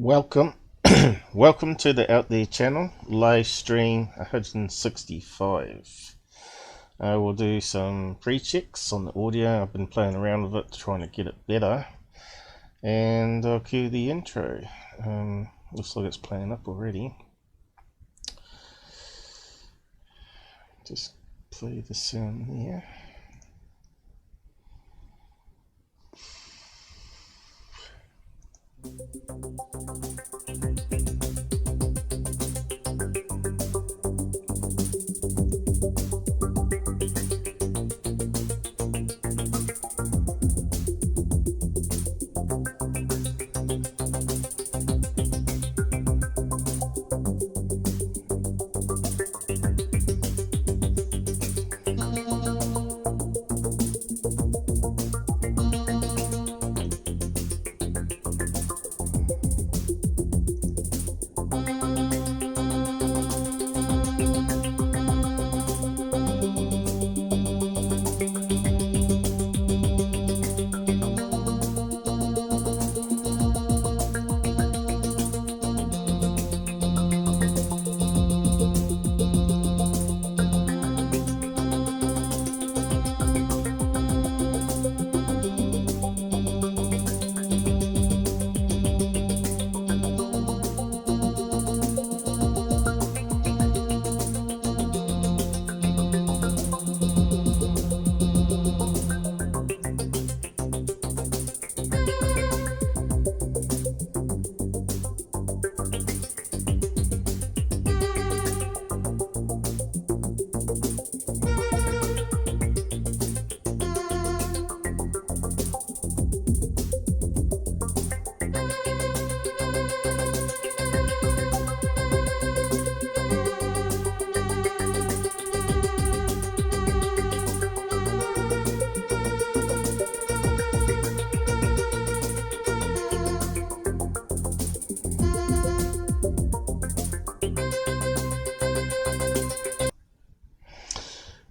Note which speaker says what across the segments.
Speaker 1: Welcome, welcome to the Out There channel, live stream 165. I will do some pre-checks on the audio. I've been playing around with it, trying to get it better, and I'll cue the intro. Looks like it's playing up already. Just play the sound there.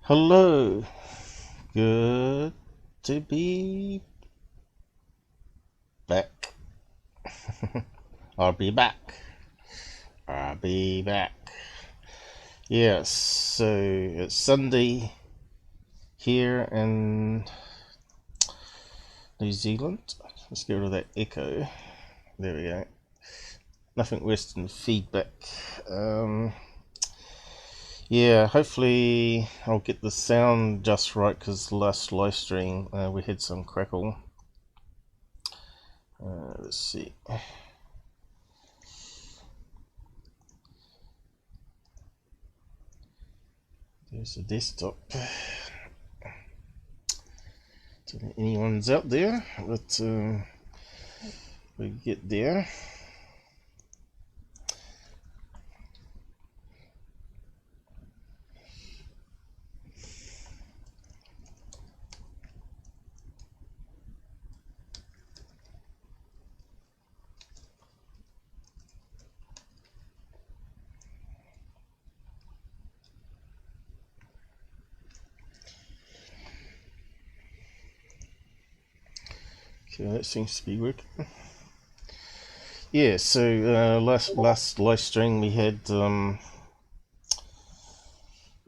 Speaker 1: Hello, good to be back. I'll be back. Yes, so it's Sunday here in New Zealand. Let's get rid of that echo. There we go. Nothing worse than feedback. Yeah, hopefully I'll get the sound just right, because the last live stream we had some crackle. Let's see. There's the desktop. Don't think anyone's out there, but we get there. Okay, that seems to be working. Yeah, so last live stream we had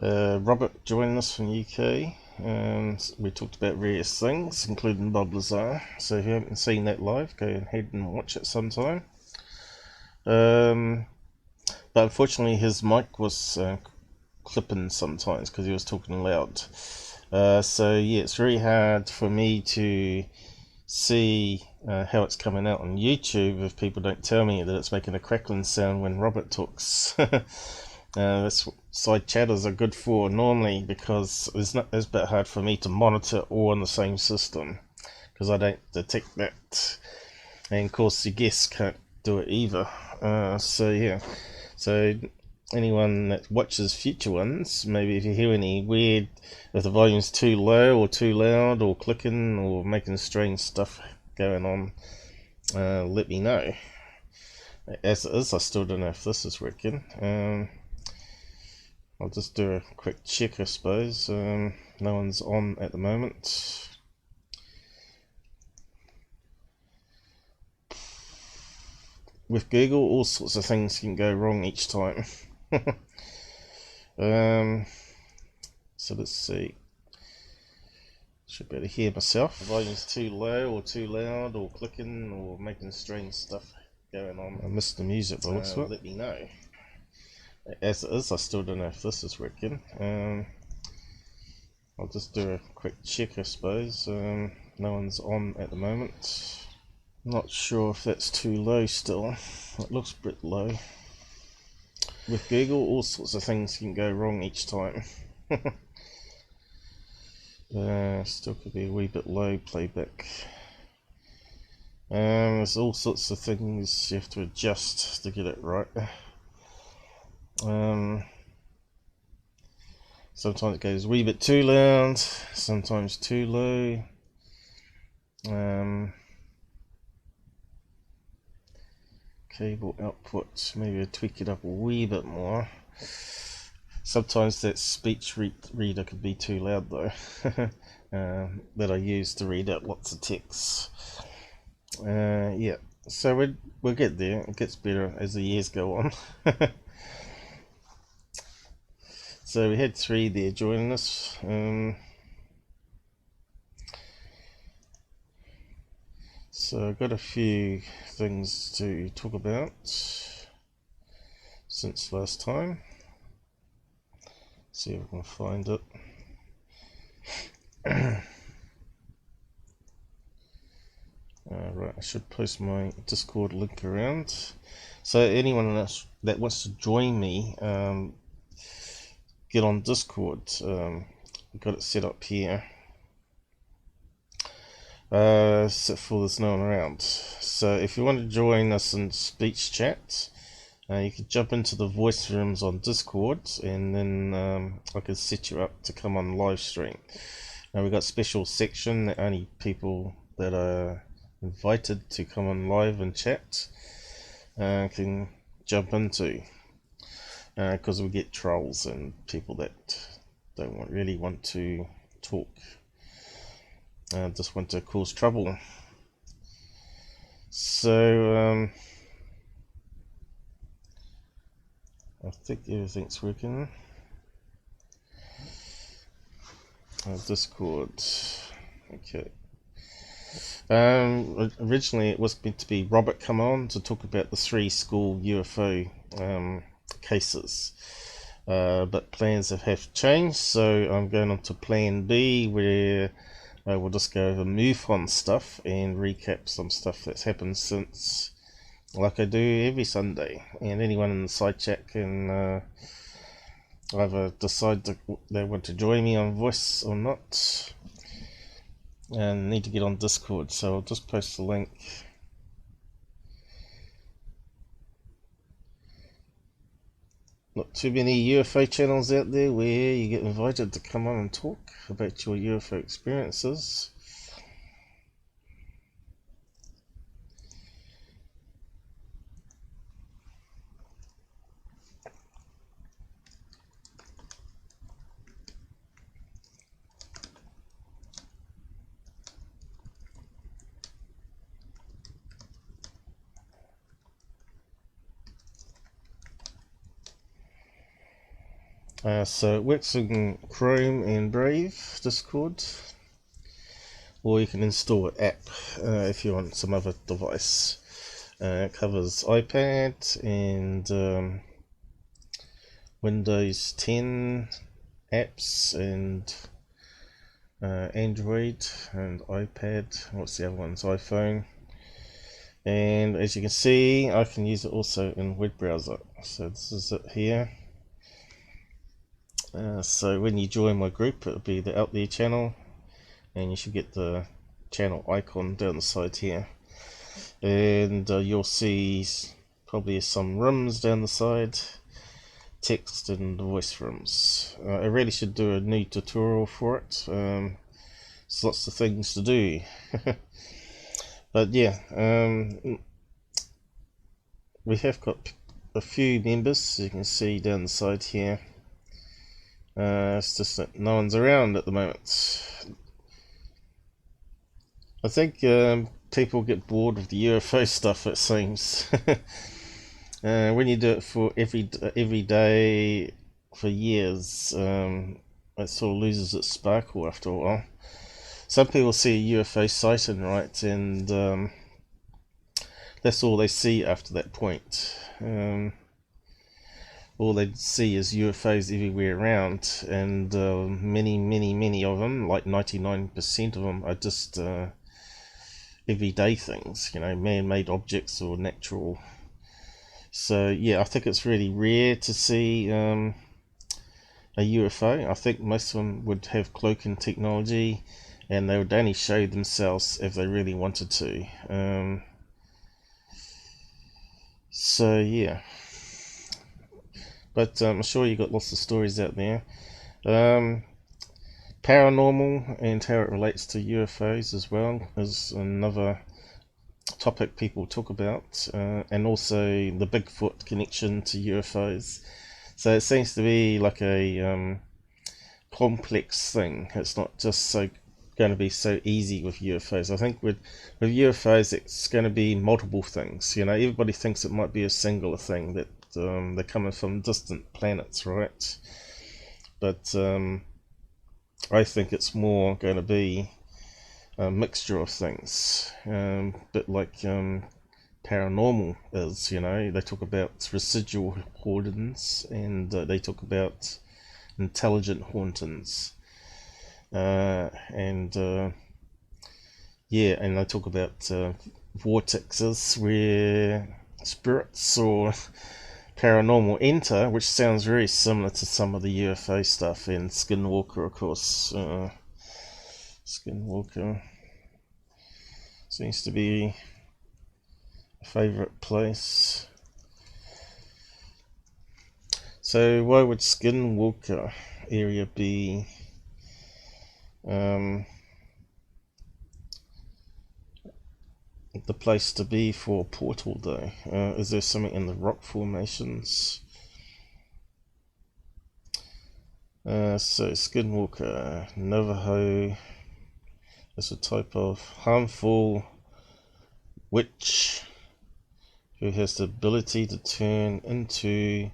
Speaker 1: Robert joining us from UK, and we talked about various things, including Bob Lazar. So if you haven't seen that live, go ahead and watch it sometime. But unfortunately his mic was clipping sometimes because he was talking loud. So yeah, it's very hard for me to see how it's coming out on YouTube if people don't tell me that it's making a crackling sound when Robert talks. That's what side chatters are good for normally, because it's a bit hard for me to monitor all on the same system, because I don't detect that, and of course the guests can't do it either. So yeah, so anyone that watches future ones, maybe if you hear any weird, if the volume's too low or too loud or clicking or making strange stuff going on, let me know. As it is, I still don't know if this is working. I'll just do a quick check, I suppose. No one's on at the moment. with Google, all sorts of things can go wrong each time. So let's see. Should be able to hear myself. If volume's too low or too loud or clicking or making strange stuff going on. I missed the music, but let me know. As it is, I still don't know if this is working. I'll just do a quick check, I suppose. No one's on at the moment. Not sure if that's too low still. It looks a bit low. With Google, all sorts of things can go wrong each time. Still could be a wee bit low playback. There's all sorts of things you have to adjust to get it right. Sometimes it goes a wee bit too loud, sometimes too low. Cable output, maybe I'll tweak it up a wee bit more. Sometimes that speech reader could be too loud though, that I use to read out lots of text. Yeah, so we'll get there. It gets better as the years go on. So we had 3 there joining us. So I've got a few things to talk about since last time. See if I can find it. Right, I should post my Discord link around. So anyone else that wants to join me, get on Discord. I've got it set up here. Except for there's no one around. So if you want to join us in speech chat, you can jump into the voice rooms on Discord, and then I can set you up to come on live stream. Now we've got a special section that only people that are invited to come on live and chat can jump into, because we get trolls and people that don't really want to talk, just want to cause trouble. So I think everything's working. Discord, okay. Originally it was meant to be Robert come on to talk about the 3 school UFO cases, but plans have changed, so I'm going on to plan B, where we'll just go over MUFON stuff and recap some stuff that's happened since, like I do every Sunday, and anyone in the side chat can either decide they want to join me on voice or not, and need to get on Discord. So I'll just post the link. Not too many UFO channels out there where you get invited to come on and talk about your UFO experiences. So it works in Chrome and Brave Discord, or you can install an app if you want some other device. It covers iPad and Windows 10 apps and Android and iPad. What's the other one's iPhone. And as you can see, I can use it also in web browser. So this is it here. So when you join my group, it'll be the Out There channel, and you should get the channel icon down the side here, and you'll see probably some rooms down the side, text and voice rooms. I really should do a new tutorial for it. There's lots of things to do. But yeah, we have got a few members, as you can see down the side here. It's just that no one's around at the moment. I think people get bored with the UFO stuff, it seems. When you do it for every day for years, it sort of loses its sparkle after a while. Some people see a UFO sighting, right, and that's all they see after that point. All they see is UFOs everywhere around, and many of them, like 99% of them, are just everyday things, man-made objects or natural. So yeah, I think it's really rare to see a UFO. I think most of them would have cloaking technology, and they would only show themselves if they really wanted to. So yeah, but I'm sure you got lots of stories out there. Paranormal and how it relates to UFOs as well is another topic people talk about, and also the Bigfoot connection to UFOs. So it seems to be like a complex thing. It's not just going to be so easy with UFOs. I think with UFOs it's going to be multiple things. Everybody thinks it might be a singular thing, that they're coming from distant planets, right? But I think it's more going to be a mixture of things, bit like paranormal is. They talk about residual hauntings, and they talk about intelligent hauntings, and they talk about vortexes where spirits or paranormal enter, which sounds very similar to some of the UFO stuff. And Skinwalker, of course, Skinwalker seems to be a favourite place. So why would Skinwalker area be the place to be for a portal day? Is there something in the rock formations? So Skinwalker, Navajo is a type of harmful witch who has the ability to turn into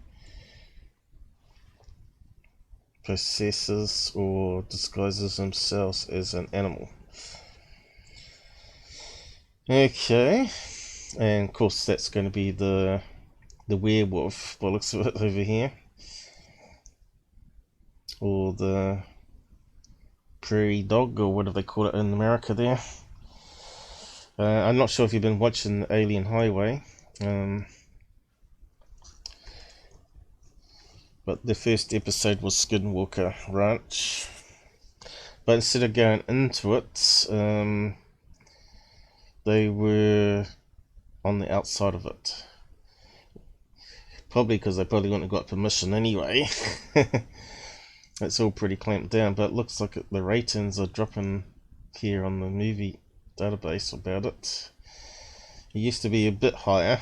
Speaker 1: possesses or disguises themselves as an animal. Okay, and of course that's going to be the werewolf by the looks of it over here, or the prairie dog, or whatever they call it in America there. I'm not sure if you've been watching Alien Highway, but the first episode was Skinwalker Ranch. But instead of going into it, they were on the outside of it. Probably because they probably wouldn't have got permission anyway. It's all pretty clamped down, but it looks like the ratings are dropping here on the movie database about it. It used to be a bit higher.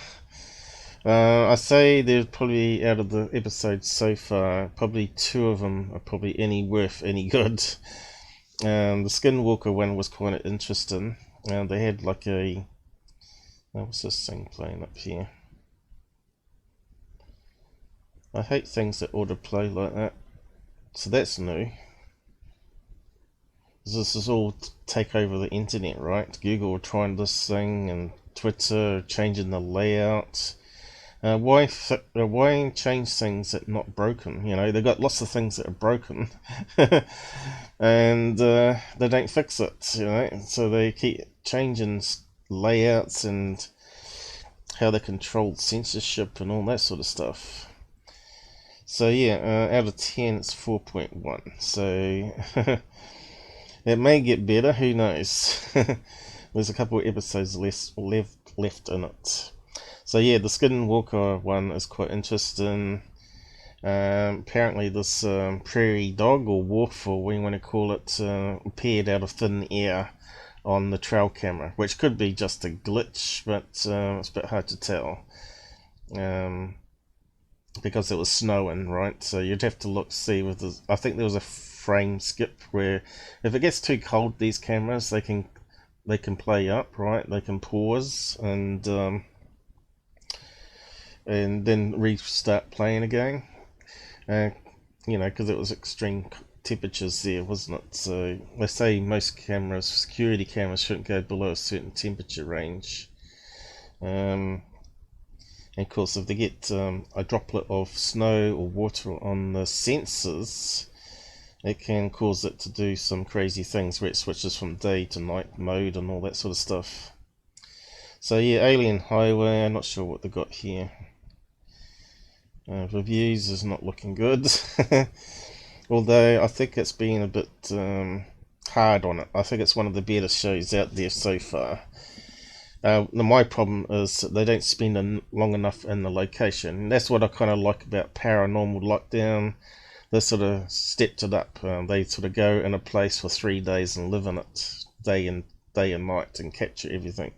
Speaker 1: I say there's probably, out of the episodes so far, probably 2 of them are probably worth any good. The Skinwalker one was quite interesting. They had like a... what's this thing playing up here? I hate things that autoplay like that. So that's new. This is all take over the internet, right? Google trying this thing, and Twitter changing the layout. Why change things that are not broken? They've got lots of things that are broken, and they don't fix it. So they keep changing layouts and how they control censorship and all that sort of stuff. So yeah, out of 10, it's 4.1. So it may get better. Who knows? There's a couple of episodes left in it. So yeah, the Skinwalker one is quite interesting. Apparently this prairie dog, or wolf, or what you want to call it, appeared out of thin air on the trail camera, which could be just a glitch, but it's a bit hard to tell, because it was snowing, right? So you'd have to see with the... I think there was a frame skip where if it gets too cold, these cameras, they can they can play up, right? They can pause and then restart playing again. You know, because it was extreme temperatures there, wasn't it? So they say most cameras, security cameras, shouldn't go below a certain temperature range. And of course, if they get a droplet of snow or water on the sensors, it can cause it to do some crazy things where it switches from day to night mode and all that sort of stuff. So yeah, Alien Highway, I'm not sure what they got here. Reviews is not looking good. Although I think it's been a bit hard on it. I think it's one of the better shows out there so far. My problem is that they don't spend long enough in the location. And that's what I kind of like about Paranormal Lockdown. They sort of stepped it up. They sort of go in a place for 3 days and live in it day and night and capture everything.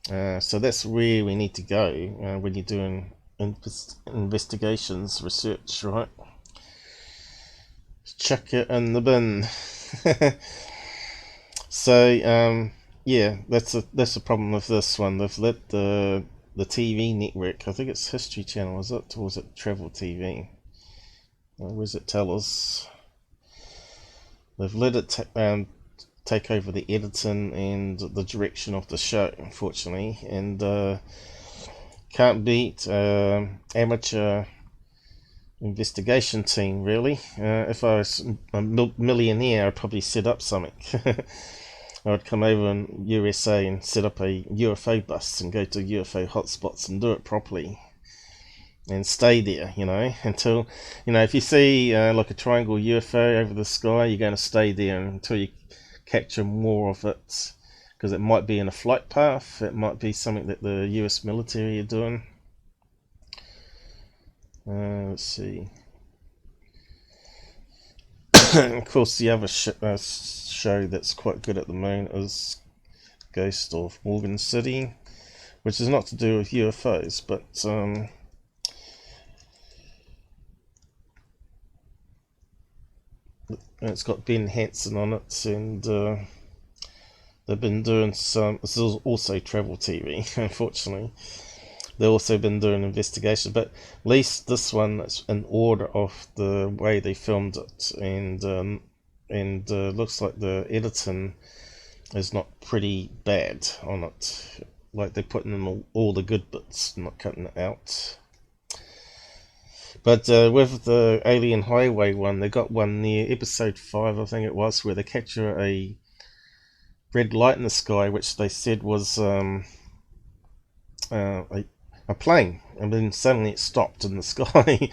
Speaker 1: So that's where we need to go when you're doing investigations, research, right? Chuck it in the bin. So yeah, that's a problem with this one. They've let the TV network, I think it's History Channel, is it, or is it Travel TV? Where's it tell us? They've let it take over the editing and the direction of the show, unfortunately, and can't beat amateur investigation team, really. If I was a millionaire, I'd probably set up something. I would come over in USA and set up a UFO bus and go to UFO hotspots and do it properly and stay there, you know, until, you know, if you see like a triangle UFO over the sky, you're going to stay there until you capture more of it, because it might be in a flight path, it might be something that the US military are doing. Let's see. Of course, the other show that's quite good at the moment is Ghost of Morgan City, which is not to do with UFOs, but it's got Ben Hansen on it, and they've been doing some. This is also travel TV, unfortunately. They've also been doing investigations, but at least this one is in order of the way they filmed it, and looks like the editing is not pretty bad on it. Like they're putting in all the good bits, not cutting it out. But with the Alien Highway one, they got one near episode 5, I think it was, where they capture a red light in the sky, which they said was a plane, and then suddenly it stopped in the sky,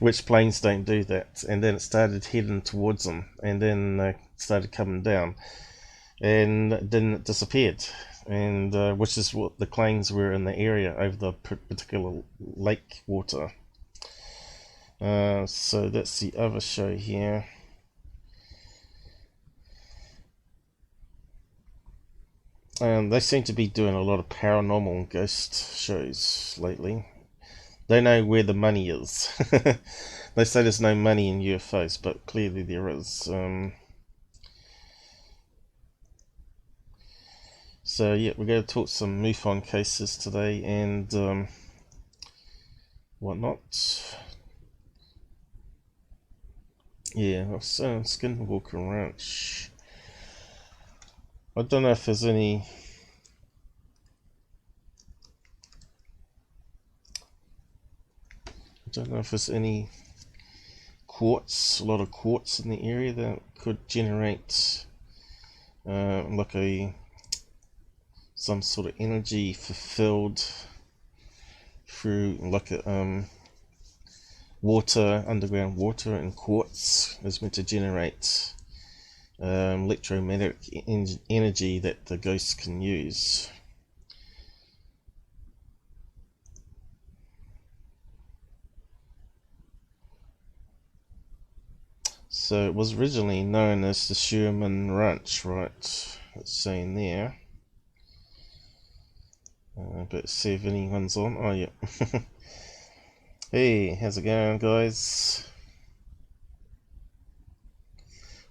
Speaker 1: which planes don't do that, and then it started heading towards them, and then started coming down, and then it disappeared, and which is what the planes were in the area over the particular lake water. So that's the other show here. They seem to be doing a lot of paranormal and ghost shows lately. They know where the money is. They say there's no money in UFOs, but clearly there is. So yeah, we're going to talk some MUFON cases today and whatnot. Yeah, so Skinwalker Ranch. I don't know if there's any. I don't know if there's any quartz, a lot of quartz in the area that could generate like some sort of energy fulfilled through like a water, underground water, and quartz is meant to generate electromagnetic energy that the ghosts can use. So it was originally known as the Sherman Ranch, right? It's saying there. But see if anyone's on. Oh yeah. Hey, how's it going, guys?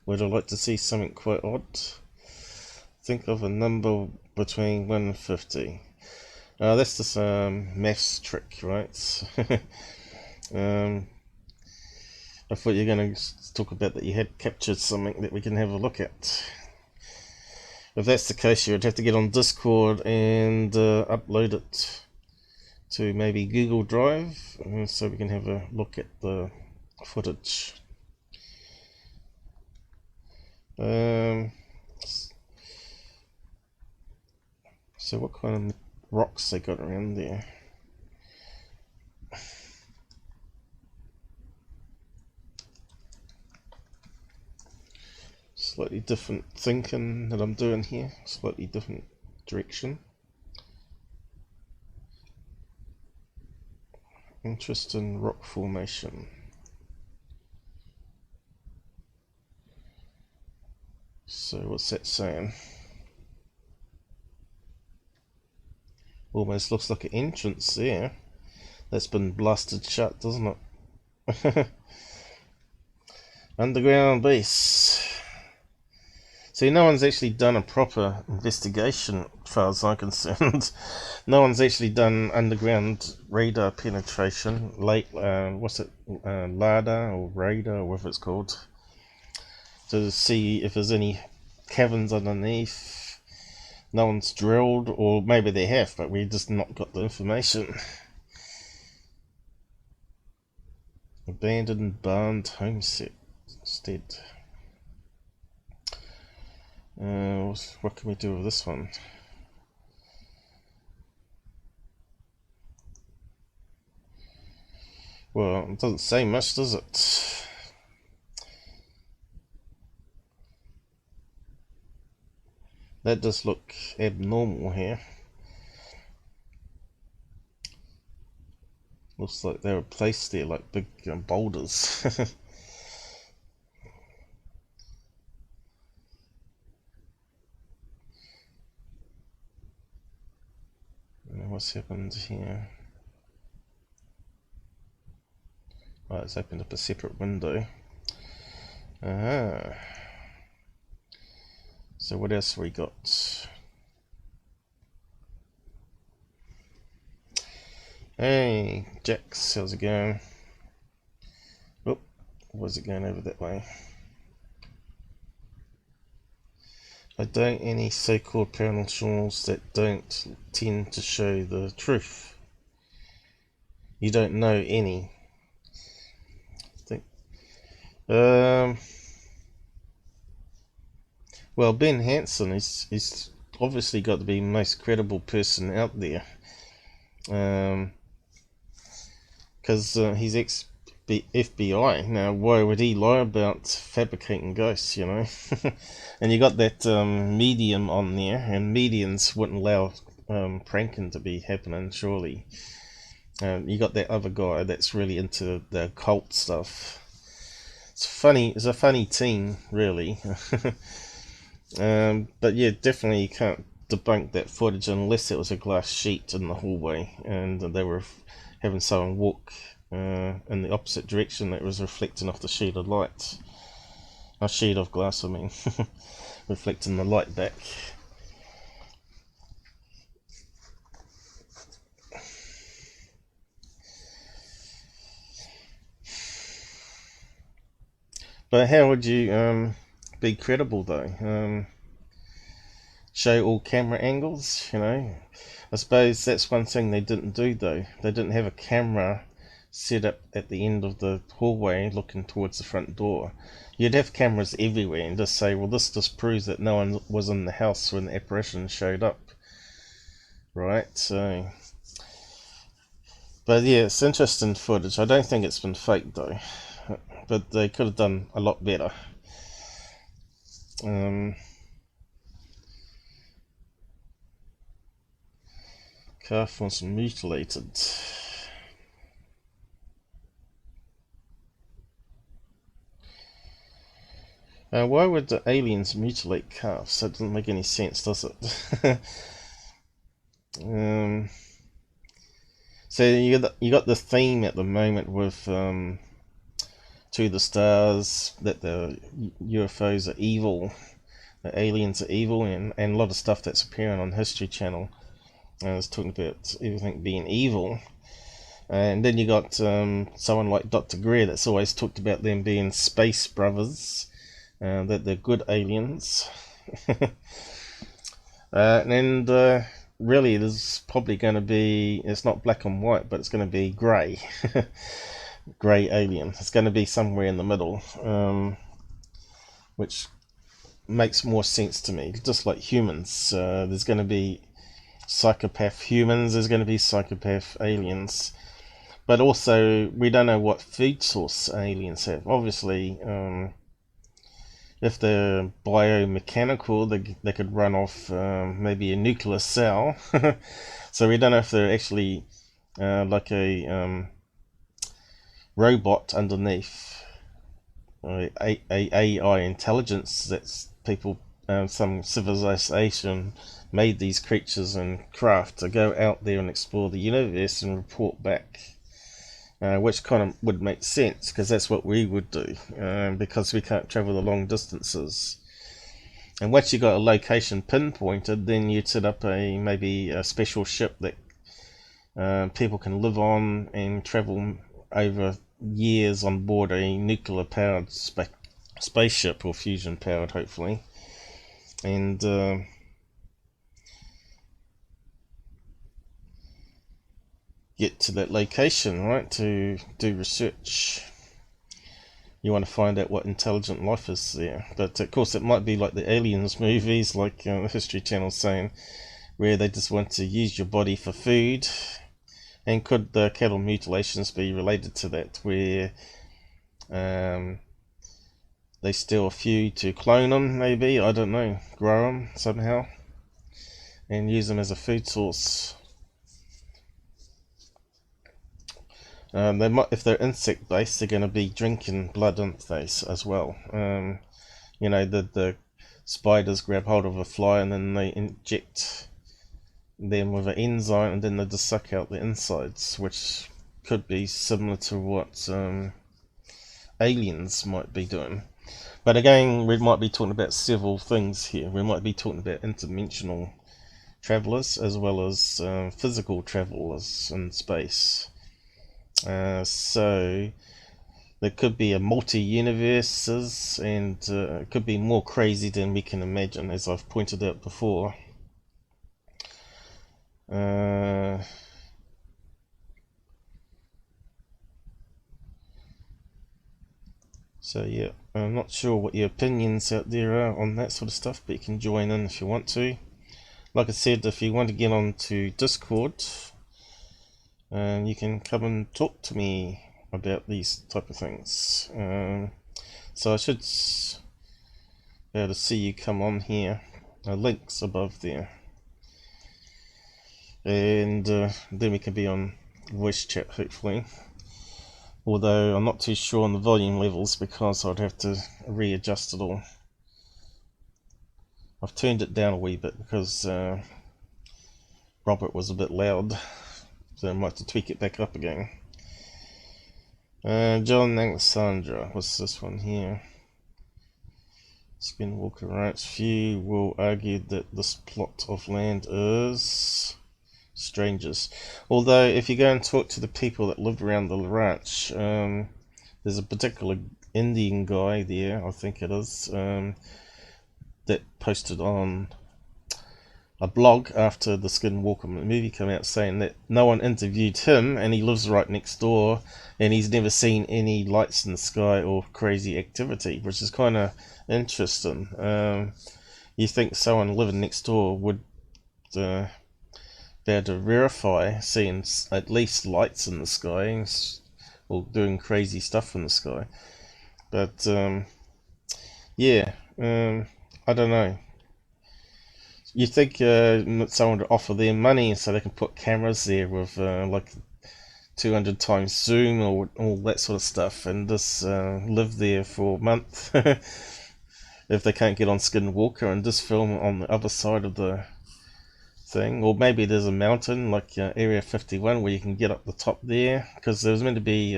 Speaker 1: Would I like to see something quite odd? think of a number between 1 and 50. That's just maths trick, right? I thought you were going to talk about that you had captured something that we can have a look at. If that's the case, you'd have to get on Discord and upload it to maybe Google Drive, so we can have a look at the footage. So what kind of rocks they got around there? Slightly different thinking that I'm doing here, slightly different direction. Interesting rock formation. So what's that saying? Almost looks like an entrance there. That's been blasted shut, doesn't it? Underground base. See, no one's actually done a proper investigation, as far as I'm concerned. No one's actually done underground radar penetration, what's it, LADA or radar, or whatever it's called, to see if there's any caverns underneath. No one's drilled, or maybe they have, but we just not got the information. Abandoned barn homestead. What can we do with this one? Well, it doesn't say much, does it? That does look abnormal here. Looks like they were placed there like big boulders. What's happened here? Oh, it's opened up a separate window. So what else have we got? Hey, Jax, how's it going? Oh, was it going over that way? I don't any so-called paranormals that don't tend to show the truth. You don't know any. I think. Well, Ben Hansen is obviously got to be the most credible person out there. Because he's ex-FBI. Now, why would he lie about fabricating ghosts, you know? And you got that medium on there, and mediums wouldn't allow pranking to be happening, surely. You got that other guy that's really into the occult stuff. It's funny. It's a funny team, really. But yeah, definitely you can't debunk that footage unless it was a glass sheet in the hallway and they were having someone walk in the opposite direction that was reflecting off the sheet of light. A sheet of glass, I mean. Reflecting the light back. But how would you be credible though? Show all camera angles, you know? I suppose that's one thing they didn't do though. They didn't have a camera set up at the end of the hallway looking towards the front door. You'd have cameras everywhere and just say, well, this just proves that no one was in the house when the apparition showed up. Right, so... But yeah, it's interesting footage. I don't think it's been faked though. But they could have done a lot better. Calf was mutilated. Why would the aliens mutilate calves? That doesn't make any sense, does it? So you got the theme at the moment with To the Stars, that the UFOs are evil. aliens are evil, and a lot of stuff that's appearing on History Channel. It's talking about everything being evil. And then you got someone like Dr. Greer that's always talked about them being space brothers, that they're good aliens. And really there's probably going to be, it's not black and white, but it's going to be grey. Grey alien. It's going to be somewhere in the middle, which makes more sense to me. Just like humans, there's going to be psychopath humans, there's going to be psychopath aliens, but also we don't know what food source aliens have. Obviously, if they're biomechanical, they could run off maybe a nuclear cell. So we don't know if they're actually like a robot underneath, a AI intelligence that's people, some civilization made these creatures and craft to go out there and explore the universe and report back, which kind of would make sense because that's what we would do, because we can't travel the long distances. And once you got a location pinpointed, then you'd set up maybe a special ship that people can live on and travel over years on board a nuclear powered spaceship, or fusion powered hopefully, and get to that location, right, to do research. You want to find out what intelligent life is there. But of course it might be like the Aliens movies, like the History Channel saying, where they just want to use your body for food. And could the cattle mutilations be related to that, where they steal a few to clone them, maybe, I don't know, grow them somehow, and use them as a food source. They might, if they're insect based, they're going to be drinking blood, aren't they, as well? You know, the spiders grab hold of a fly and then they inject them with an enzyme, and then they just suck out the insides, which could be similar to what aliens might be doing. But again, we might be talking about several things here. We might be talking about interdimensional travelers as well as physical travelers in space. So there could be a multi-universes, and it could be more crazy than we can imagine, as I've pointed out before. So yeah, I'm not sure what your opinions out there are on that sort of stuff, but you can join in if you want to. Like I said, if you want to get onto Discord, you can come and talk to me about these type of things. So I should be able to see you come on here. Links above there, and then we can be on voice chat hopefully. Although I'm not too sure on the volume levels because I'd have to readjust it all. I've turned it down a wee bit because Robert was a bit loud, so I might have to tweak it back up again. John Alexandra, what's this one here? Skinwalker Ranch. Few will argue that this plot of land is strangers. Although if you go and talk to the people that live around the ranch, there's a particular Indian guy there, I think it is, that posted on a blog after the Skinwalker movie came out, saying that no one interviewed him, and he lives right next door, and he's never seen any lights in the sky or crazy activity, which is kind of interesting. You think someone living next door would be able to verify seeing at least lights in the sky or doing crazy stuff in the sky, but yeah, I don't know. You think someone would offer them money so they can put cameras there with like 200 times zoom or all that sort of stuff, and just live there for a month if they can't get on Skinwalker, and just film on the other side of the thing. Or maybe there's a mountain like Area 51 where you can get up the top there, because there was meant to be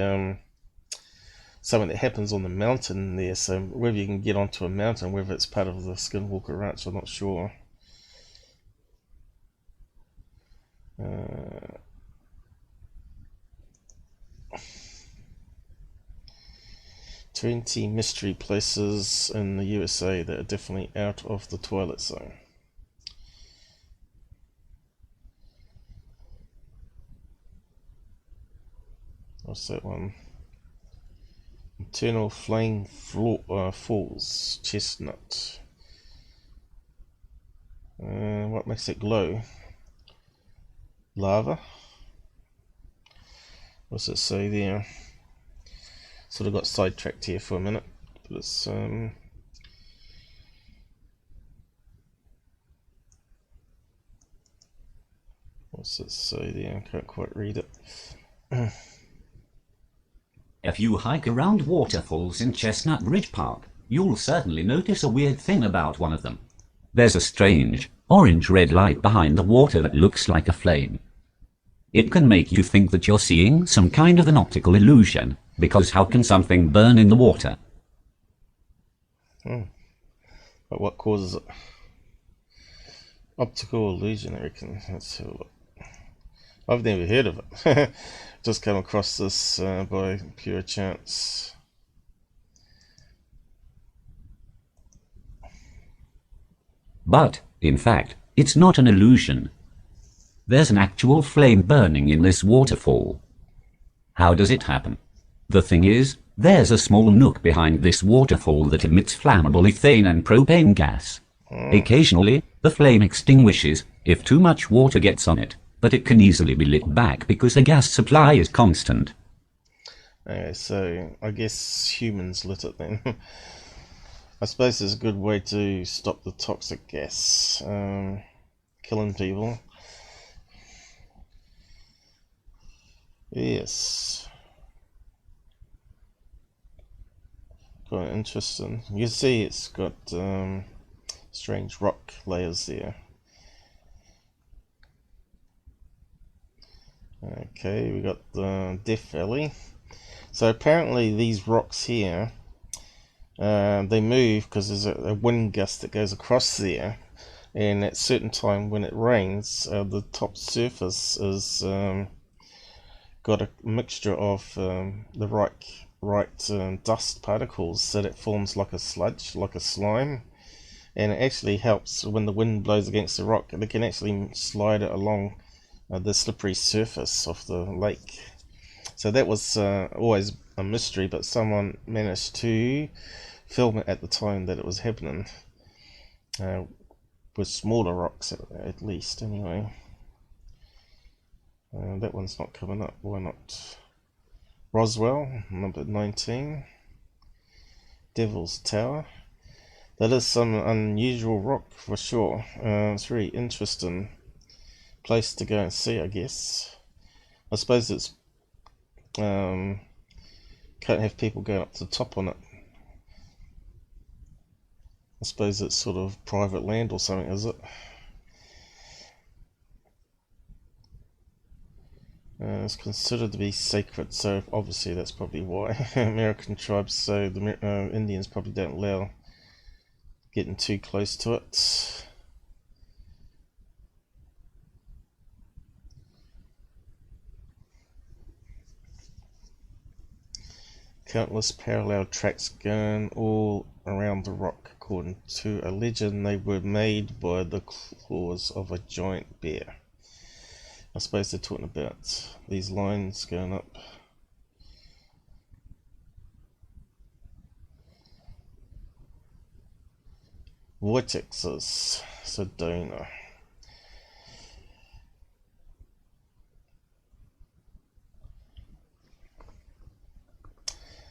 Speaker 1: something that happens on the mountain there. So whether you can get onto a mountain, whether it's part of the Skinwalker Ranch, I'm not sure. 20 mystery places in the USA that are definitely out of the Twilight Zone. What's that one? Eternal Flame Falls, Chestnut. What makes it glow? Lava. What's it say there? Sort of got sidetracked here for a minute, but it's what's it say there? I can't quite read it.
Speaker 2: If you hike around waterfalls in Chestnut Ridge Park, you'll certainly notice a weird thing about one of them. There's a strange, orange-red light behind the water that looks like a flame. It can make you think that you're seeing some kind of an optical illusion, because how can something burn in the water?
Speaker 1: But what causes it? Optical illusion, I reckon. Let's have a look. I've never heard of it. Just come across this by pure chance.
Speaker 2: But, in fact, it's not an illusion. There's an actual flame burning in this waterfall. How does it happen? The thing is, there's a small nook behind this waterfall that emits flammable ethane and propane gas. Occasionally, the flame extinguishes if too much water gets on it, but it can easily be lit back because the gas supply is constant.
Speaker 1: Okay, so I guess humans lit it then. I suppose it's a good way to stop the toxic gas killing people. Yes. Quite interesting. You see it's got strange rock layers there. Okay, we got the Death Valley. So apparently these rocks here, they move because there's a wind gust that goes across there, and at a certain time when it rains, the top surface is got a mixture of the right dust particles, so that it forms like a sludge, like a slime, and it actually helps when the wind blows against the rock. They can actually slide it along the slippery surface of the lake. So that was always a mystery, but someone managed to film it at the time that it was happening, with smaller rocks at least anyway. That one's not coming up. Why not? Roswell, number 19. Devil's Tower. That is some unusual rock for sure. It's very interesting place to go and see, I guess. I suppose it's can't have people going up to the top on it. I suppose it's sort of private land or something, is it? It's considered to be sacred, so obviously that's probably why. American tribes, so the Indians probably don't allow getting too close to it. Countless parallel tracks going all around the rock. According to a legend, they were made by the claws of a giant bear. I suppose they're talking about these lines going up. Vortexes, Sedona.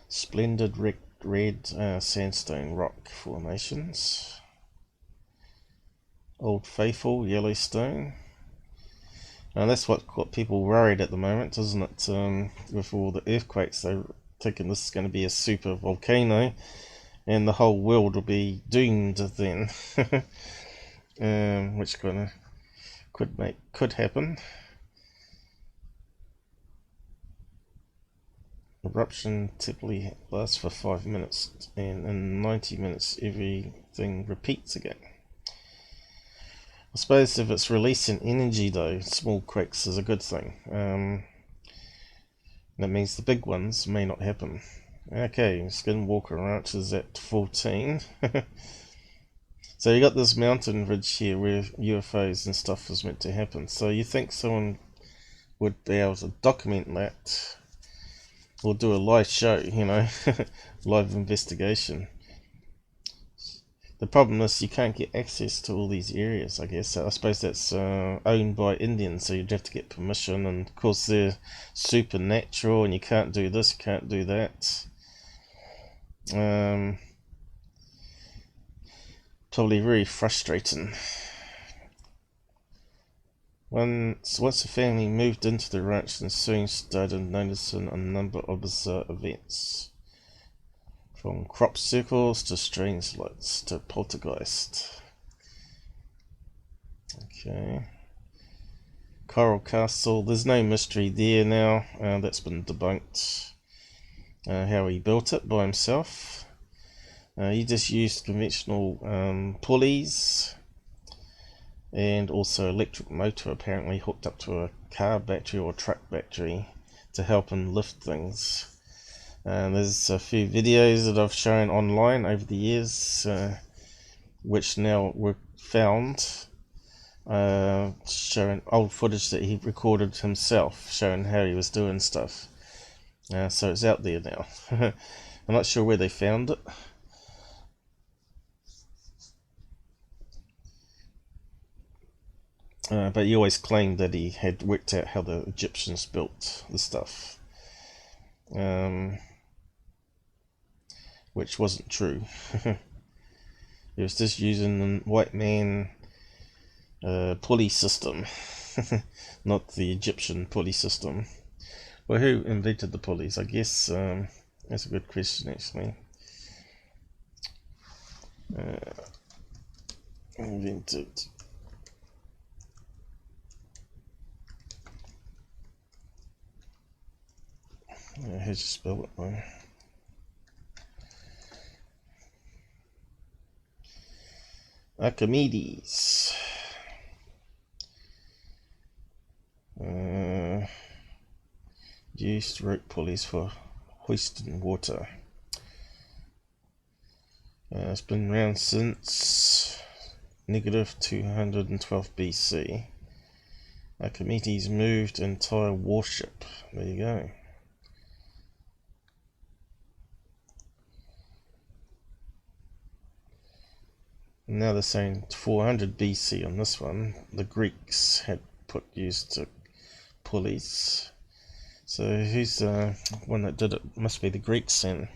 Speaker 1: Splendid red sandstone rock formations. Old Faithful, Yellowstone. And that's what got people worried at the moment, isn't it? With all the earthquakes, they're thinking this is going to be a super volcano, and the whole world will be doomed then. Which could happen. Eruption typically lasts for 5 minutes, and in 90 minutes everything repeats again. I suppose if it's releasing energy though, small cracks is a good thing. That means the big ones may not happen. Okay, Skinwalker Ranch is at 14. So you got this mountain ridge here where UFOs and stuff is meant to happen. So you think someone would be able to document that, or do a live show, you know, live investigation. The problem is you can't get access to all these areas, I guess. I suppose that's owned by Indians, so you'd have to get permission, and of course they're supernatural and you can't do this, you can't do that. Probably very frustrating. Once the family moved into the ranch and soon started noticing a number of bizarre events. From crop circles to strange lights to poltergeist. Okay. Coral Castle, there's no mystery there now. That's been debunked. How he built it by himself. He just used conventional pulleys and also electric motor apparently hooked up to a car battery or truck battery to help him lift things. There's a few videos that I've shown online over the years, which now were found, showing old footage that he recorded himself, showing how he was doing stuff. So it's out there now. I'm not sure where they found it. But he always claimed that he had worked out how the Egyptians built the stuff. Which wasn't true. He was just using the white man pulley system, not the Egyptian pulley system. Well, who invented the pulleys? I guess that's a good question, actually. Invented. How'd you spell it, though? Archimedes. Used rope pulleys for hoisting water. It's been around since negative 212 BC. Archimedes moved entire warship. There you go. Now they're saying 400 BC on this one. The Greeks had used pulleys. So who's the one that did it? Must be the Greeks then.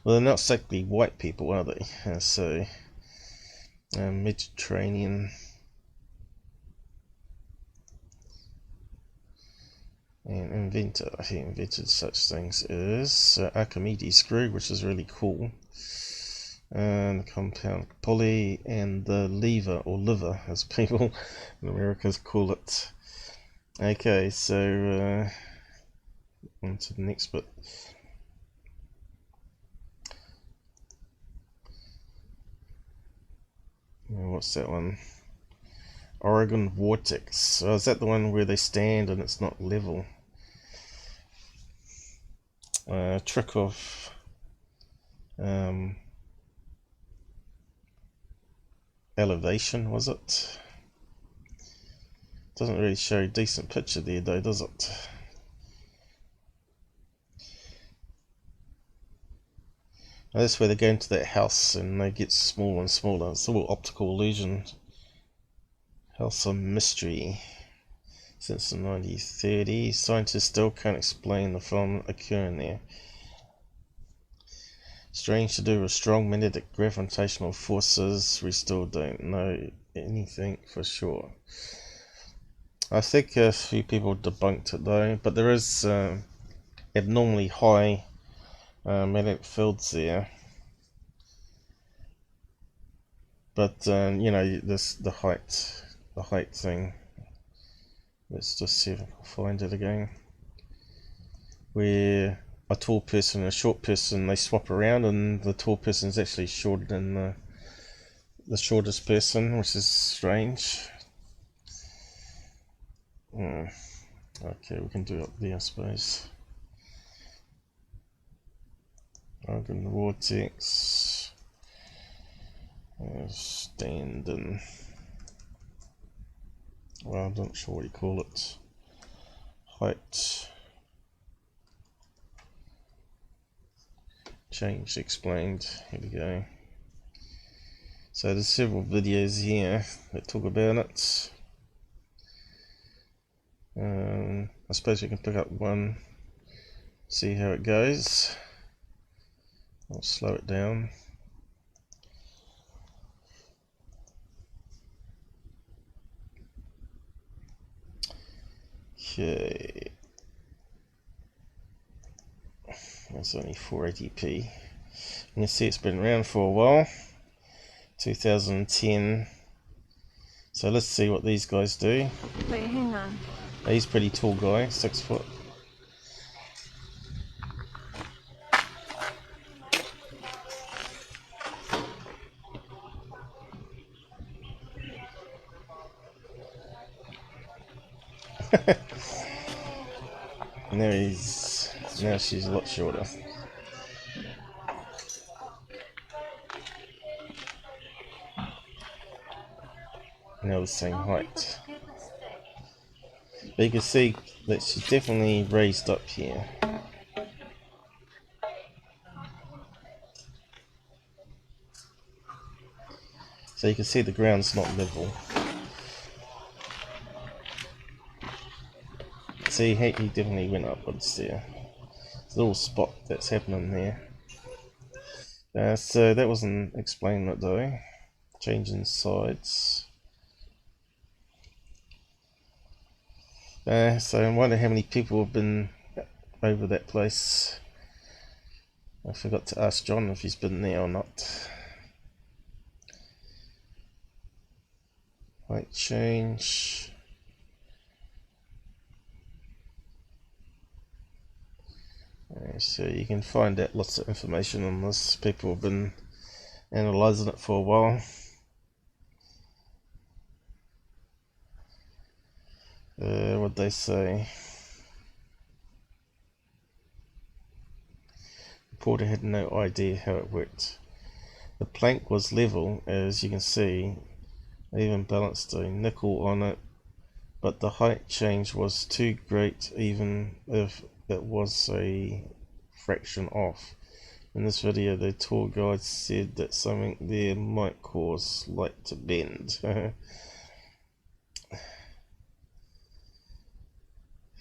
Speaker 1: Well, they're not exactly white people, are they? So Mediterranean. And inventor, he invented such things as Archimedes screw, which is really cool. And the compound pulley and the lever, or liver as people in America call it. Okay, so on to the next bit. What's that one? Oregon Vortex. So is that the one where they stand and it's not level? Trick of elevation, was it? Doesn't really show a decent picture there though, does it? Now that's where they go into that house and they get smaller and smaller. It's all optical illusion. House of Mystery. Since the 1930s, scientists still can't explain the phenomenon occurring there. Strange to do with strong magnetic gravitational forces. We still don't know anything for sure. I think a few people debunked it though, but there is abnormally high magnetic fields there. But you know, the height thing. Let's just see if I can find it again. where a tall person and a short person, they swap around, and the tall person is actually shorter than the shortest person, which is strange. Okay, we can do it up there, I suppose. Open the vortex. Stand in. Well, I'm not sure what you call it. Height. Change explained. Here we go. So there's several videos here that talk about it. I suppose we can pick up one, see how it goes. I'll slow it down. Okay. That's only 480p. You can see it's been around for a while. 2010. So let's see what these guys do.
Speaker 3: Wait, hang on.
Speaker 1: He's a pretty tall guy, 6 foot. Now she's a lot shorter. Now the same height. But you can see that she's definitely raised up here. So you can see the ground's not level. See, he definitely went upwards there. There's a little spot that's happening there. So that wasn't explaining it though. Changing sides. So I wonder how many people have been over that place. I forgot to ask John if he's been there or not. Height change. So you can find out lots of information on this. People have been analysing it for a while. What'd they say? Reporter had no idea how it worked. The plank was level, as you can see, even balanced a nickel on it, but the height change was too great even if it was a fraction off. In this video, the tour guide said that something there might cause light to bend.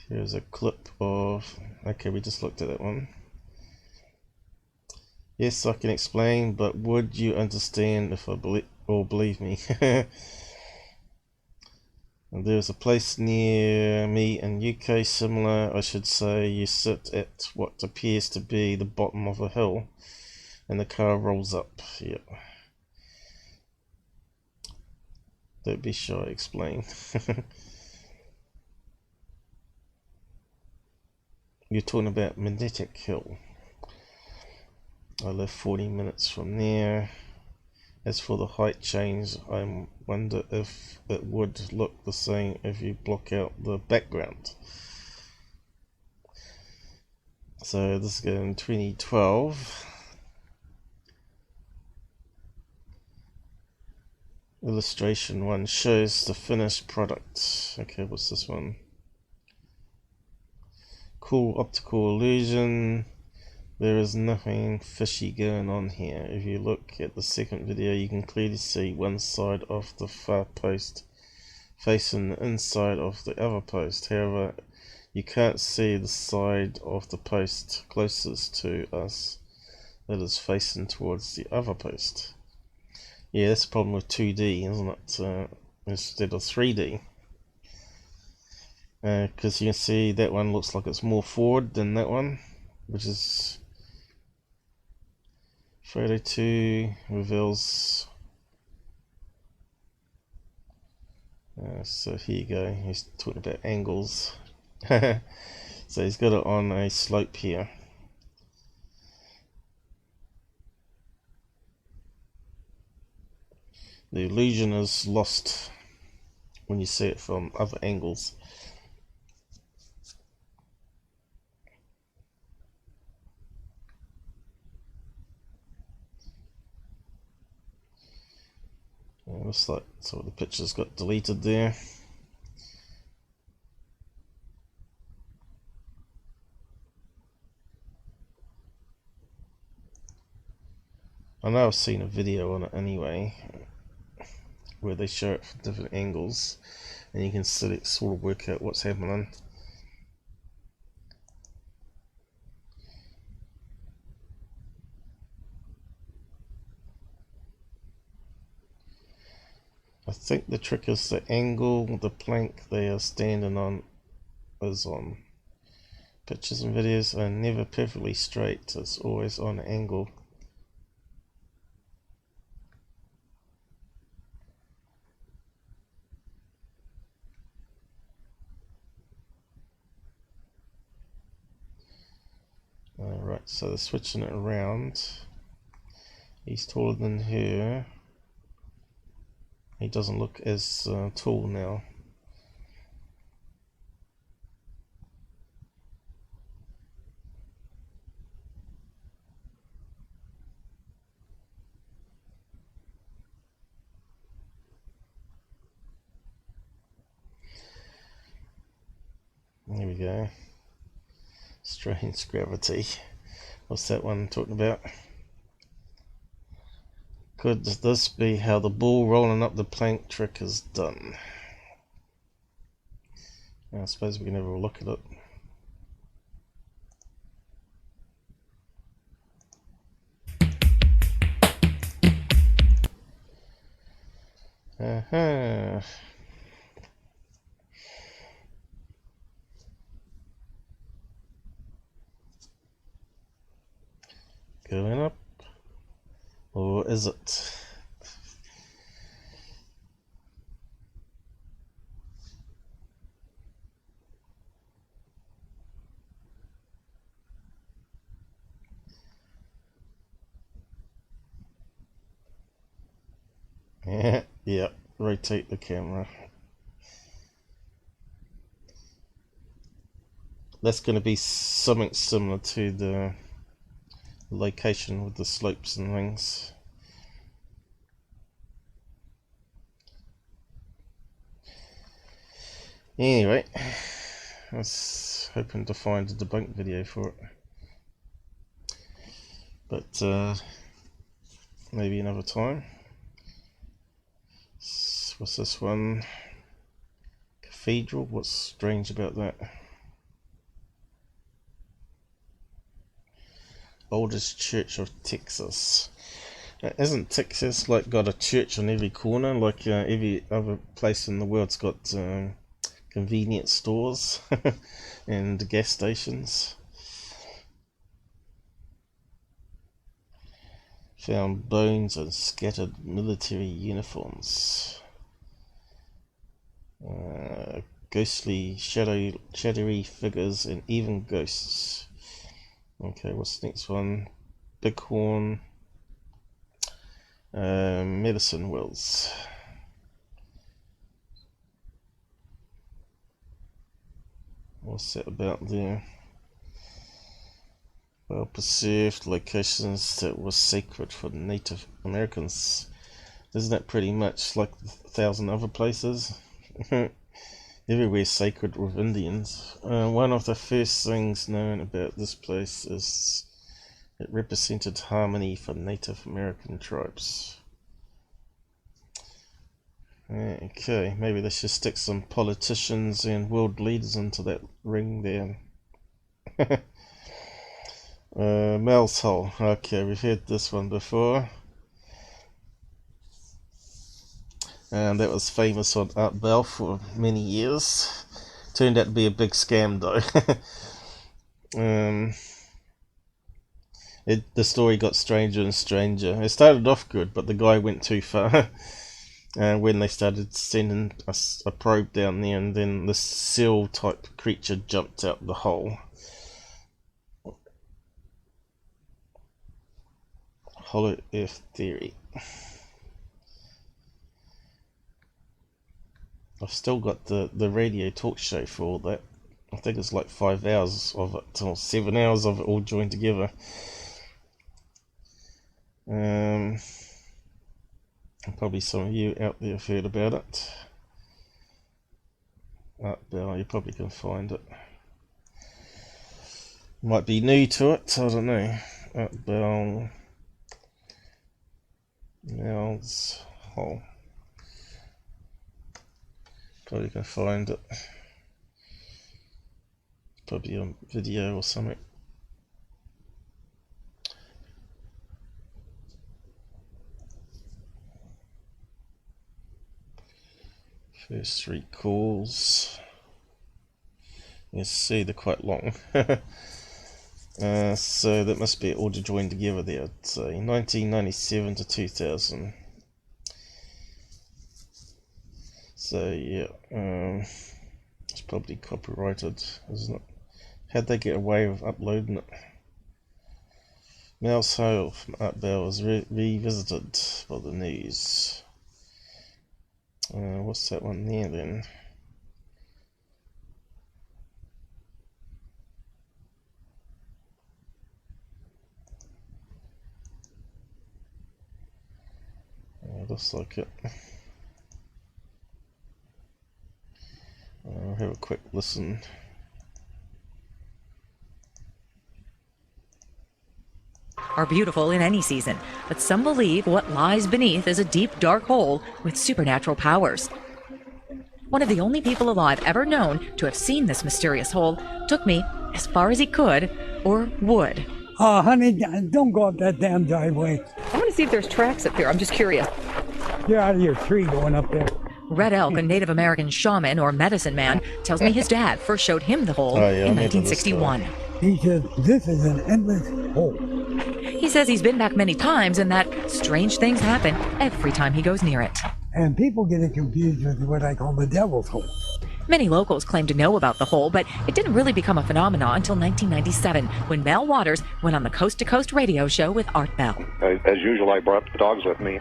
Speaker 1: Here's a clip of... Okay, we just looked at that one. Yes, I can explain, but would you understand if I believe me? There's a place near me in UK similar, I should say. You sit at what appears to be the bottom of a hill and the car rolls up. Yep. Don't be shy, explain. You're talking about Magnetic Hill. I live 40 minutes from there. As for the height change, I wonder if it would look the same if you block out the background. So this is in 2012. Illustration 1 shows the finished product. Okay, what's this one? Cool optical illusion. There is nothing fishy going on here. If you look at the second video, you can clearly see one side of the far post facing the inside of the other post. However, you can't see the side of the post closest to us that is facing towards the other post. Yeah, that's the problem with 2D, isn't it? Instead of 3D. Because you can see that one looks like it's more forward than that one, which is photo 2 reveals. So here you go, he's talking about angles. So he's got it on a slope here. The illusion is lost when you see it from other angles. It looks like some of the pictures got deleted there. I know I've seen a video on it anyway, where they show it from different angles, and you can sort of work out what's happening. I think the trick is the angle the plank they are standing on is on. Pictures and videos are never perfectly straight, it's always on an angle. Alright, so they're switching it around. He's taller than her. He doesn't look as tall now. Here we go. Strange gravity. What's that one talking about? Could this be how the ball rolling up the plank trick is done? I suppose we can have a look at it. Going up, or is it? Yeah, rotate the camera. That's going to be something similar to the location with the slopes and things. Anyway, I was hoping to find a debunk video for it, but maybe another time. What's this one? Cathedral? What's strange about that? Oldest church of Texas. Isn't Texas like got a church on every corner, like every other place in the world's got convenience stores and gas stations? Found bones and scattered military uniforms. Ghostly, shadowy figures and even ghosts. Okay, what's the next one? Bighorn medicine wells. What's that about there? Well preserved locations that were sacred for Native Americans. Isn't that pretty much like 1,000 other places? Everywhere sacred with Indians. One of the first things known about this place is it represented harmony for Native American tribes. Okay, maybe they should stick some politicians and world leaders into that ring there. Mels hole. Okay, we've heard this one before. And that was famous on Art Bell for many years. Turned out to be a big scam though. The story got stranger and stranger. It started off good, but the guy went too far. when they started sending a probe down there, and then this seal type creature jumped out the hole. Hollow Earth theory. I've still got the radio talk show for all that. I think it's like 5 hours of it, or 7 hours of it all joined together. Probably some of you out there have heard about it. Bell, you probably can find it. Might be new to it, I don't know. Bell, Mels hole. Probably can find it. Probably on video or something. First 3 calls. You see, they're quite long. So that must be all to join together there, I'd say. 1997 to 2000. So yeah, it's probably copyrighted, isn't it? How'd they get away with uploading it? Mels Hale from Art Bell was revisited by the news. What's that one there then? Looks like it. I'll have a quick listen.
Speaker 3: Are beautiful in any season, but some believe what lies beneath is a deep, dark hole with supernatural powers. One of the only people alive ever known to have seen this mysterious hole took me as far as he could, or would.
Speaker 4: Oh, honey, don't go up that damn driveway.
Speaker 3: I want to see if there's tracks up here. I'm just curious.
Speaker 4: Get out of your tree going up there.
Speaker 3: Red Elk, a Native American shaman or medicine man, tells me his dad first showed him the hole in 1961.
Speaker 4: He says, this is an endless hole.
Speaker 3: He says he's been back many times and that strange things happen every time he goes near it.
Speaker 4: And people get it confused with what I call the devil's hole.
Speaker 3: Many locals claim to know about the hole, but it didn't really become a phenomenon until 1997, when Mel Waters went on the Coast to Coast radio show with Art Bell.
Speaker 5: As usual, I brought the dogs with me.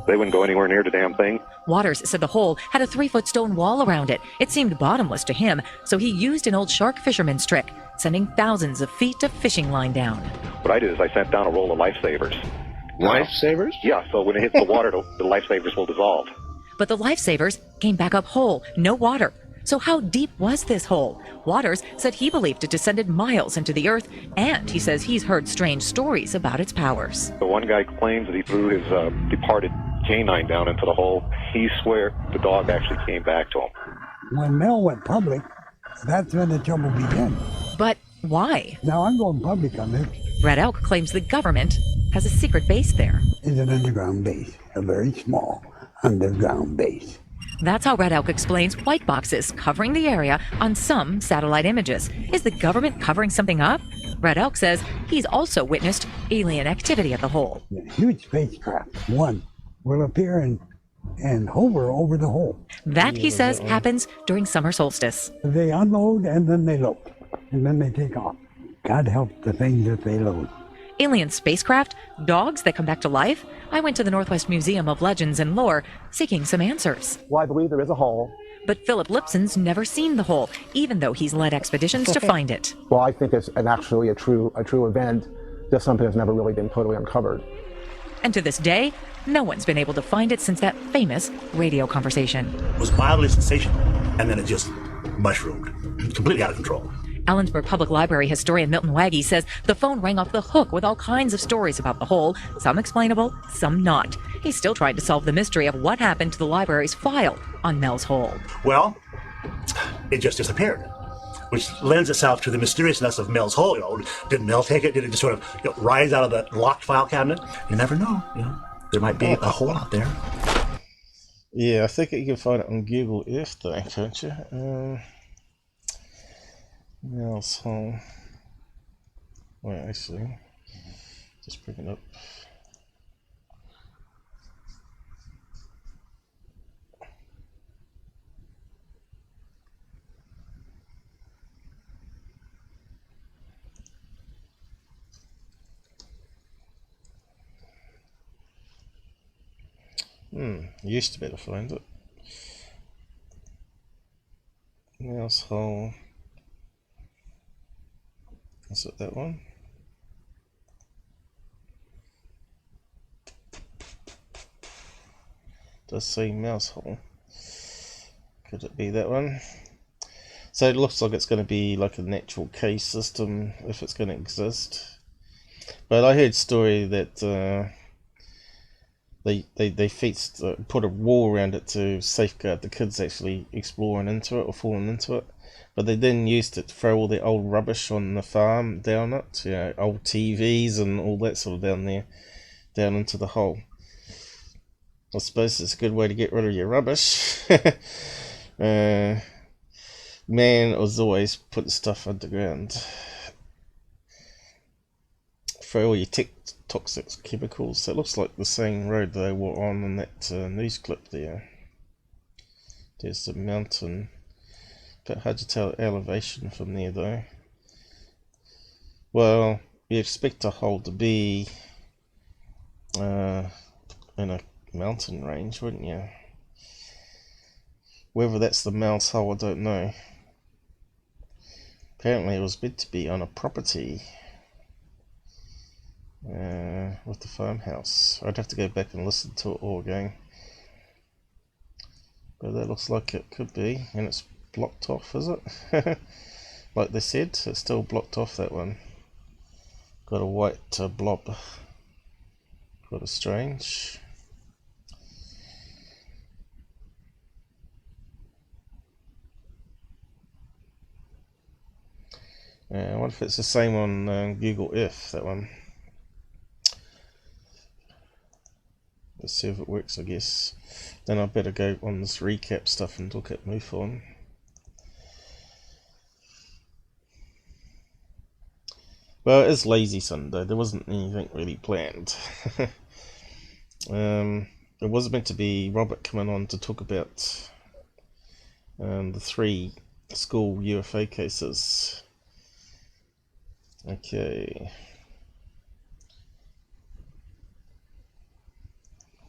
Speaker 5: They wouldn't go anywhere near the damn thing.
Speaker 3: Waters said the hole had a 3-foot stone wall around it. It seemed bottomless to him, so he used an old shark fisherman's trick, sending thousands of feet of fishing line down.
Speaker 5: What I did is I sent down a roll of lifesavers.
Speaker 1: Lifesavers?
Speaker 5: Yeah, so when it hits the water, the lifesavers will dissolve.
Speaker 3: But the lifesavers came back up whole, no water. So how deep was this hole? Waters said he believed it descended miles into the earth, and he says he's heard strange stories about its powers.
Speaker 5: The one guy claims that he threw his departed canine down into the hole. He swears the dog actually came back to him.
Speaker 4: When Mel went public, that's when the trouble began.
Speaker 3: But why?
Speaker 4: Now I'm going public on this.
Speaker 3: Red Elk claims the government has a secret base there.
Speaker 4: It's an underground base, a very small underground base.
Speaker 3: That's how Red Elk explains white boxes covering the area on some satellite images. Is the government covering something up? Red Elk says he's also witnessed alien activity at the hole.
Speaker 4: A huge spacecraft, one, will appear and hover over the hole.
Speaker 3: That, he says, happens during summer solstice.
Speaker 4: They unload and then they load, and then they take off. God help the things that they load.
Speaker 3: Alien spacecraft? Dogs that come back to life? I went to the Northwest Museum of Legends and Lore seeking some answers.
Speaker 6: Well, I believe there is a hole.
Speaker 3: But Philip Lipson's never seen the hole, even though he's led expeditions to find it.
Speaker 6: Well, I think it's actually a true event, just something that's never really been totally uncovered.
Speaker 3: And to this day, no one's been able to find it since that famous radio conversation.
Speaker 7: It was mildly sensational, and then it just mushroomed, completely out of control.
Speaker 3: Allensburg Public Library historian Milton Waggy says the phone rang off the hook with all kinds of stories about the hole, some explainable, some not. He's still trying to solve the mystery of what happened to the library's file on Mel's hole.
Speaker 7: Well, it just disappeared, which lends itself to the mysteriousness of Mel's hole. You know, did Mel take it? Did it just sort of rise out of the locked file cabinet? You never know. You know, there might be a hole out there.
Speaker 1: Yeah, I think you can find it on Google Earth, though, can't you? Mel's hole. Wait, actually, just bring it up. Used to be able to find it. Mouse hole. Is it that one? Does say mouse hole. Could it be that one? So it looks like it's going to be like a natural cave system if it's going to exist. But I heard a story that they put a wall around it to safeguard the kids actually exploring into it or falling into it. But they then used it to throw all the old rubbish on the farm down it, you know, old TVs and all that sort of down there, down into the hole. I suppose it's a good way to get rid of your rubbish. Man was always putting stuff underground. Throw all your toxic chemicals. So it looks like the same road they were on in that news clip there. There's the mountain. Bit hard to tell elevation from there though. Well, you expect a hole to be in a mountain range, wouldn't you? Whether that's the mouse hole, I don't know. Apparently it was meant to be on a property with the farmhouse. I'd have to go back and listen to it all again. But that looks like it could be, and it's blocked off, is it? Like they said, it's still blocked off, that one. Got a white blob. Quite a strange. I wonder if it's the same on Google Earth, that one. Let's see if it works, I guess. Then I better go on this recap stuff and look at MUFON. Well, it is Lazy Sunday. There wasn't anything really planned. It was meant to be Robert coming on to talk about the 3 school UFO cases. Okay.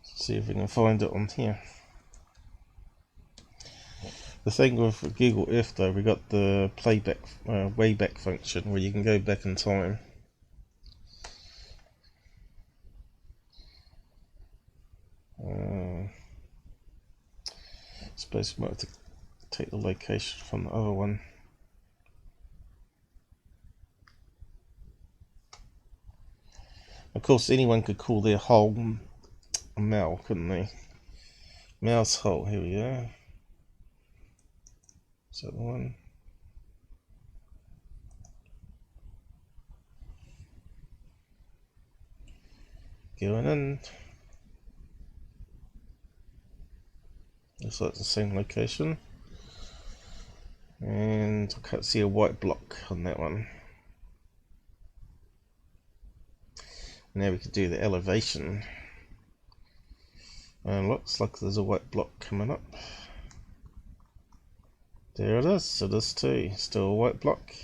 Speaker 1: See if we can find it on here. The thing with Google Earth though, we got the playback, wayback function where you can go back in time. Suppose we might have to take the location from the other one. Of course, anyone could call their hole a Mel, couldn't they? Mouse hole, here we go. Is that the one? Going in. Looks like the same location. And I can't see a white block on that one. Now we could do the elevation. And looks like there's a white block coming up. There it is, it is too. Still a white block.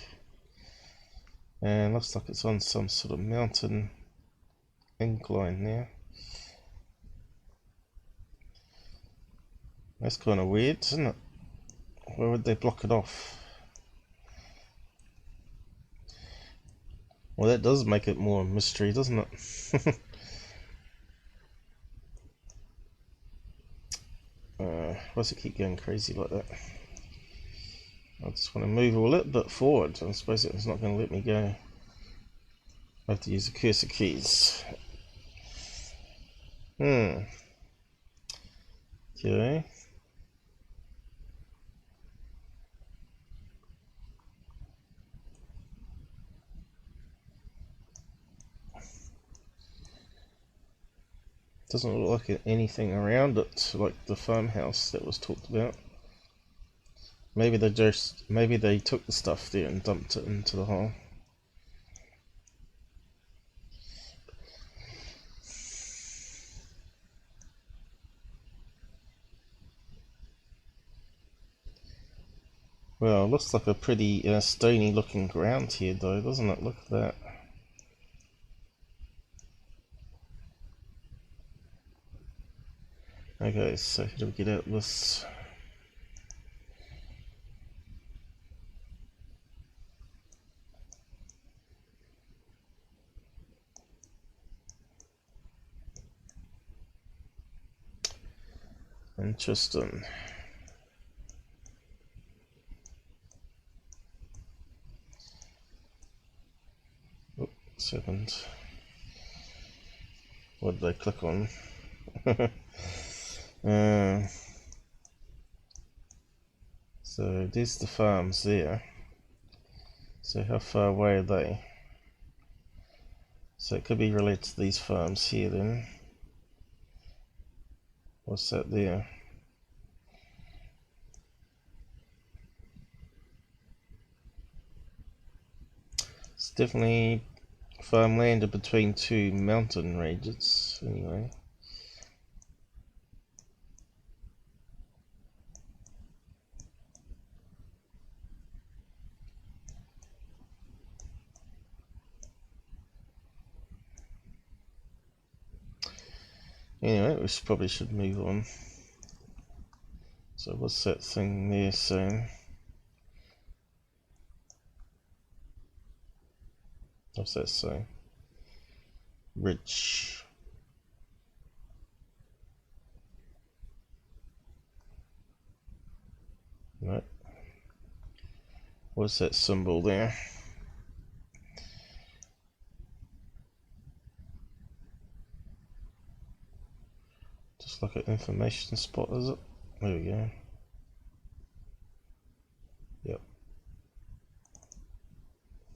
Speaker 1: And looks like it's on some sort of mountain incline there. That's kind of weird, isn't it? Where would they block it off? Well, that does make it more a mystery, doesn't it? Why does it keep going crazy like that? I just want to move a little bit forward. I suppose it's not going to let me go. I have to use the cursor keys. Okay. Doesn't look like anything around it, like the farmhouse that was talked about. Maybe they took the stuff there and dumped it into the hole. Well, it looks like a pretty stony looking ground here though, doesn't it? Look at that. Okay, so how do we get out of this? Interesting. Oh, second. What did I click on? So there's the farms there. So how far away are they? So it could be related to these farms here then. What's that there? It's definitely farmland between two mountain ranges, anyway. Anyway, we probably should move on. So what's that thing there saying? What's that saying? Ridge. Right. What's that symbol there? Just like an information spot, is it? There we go. Yep.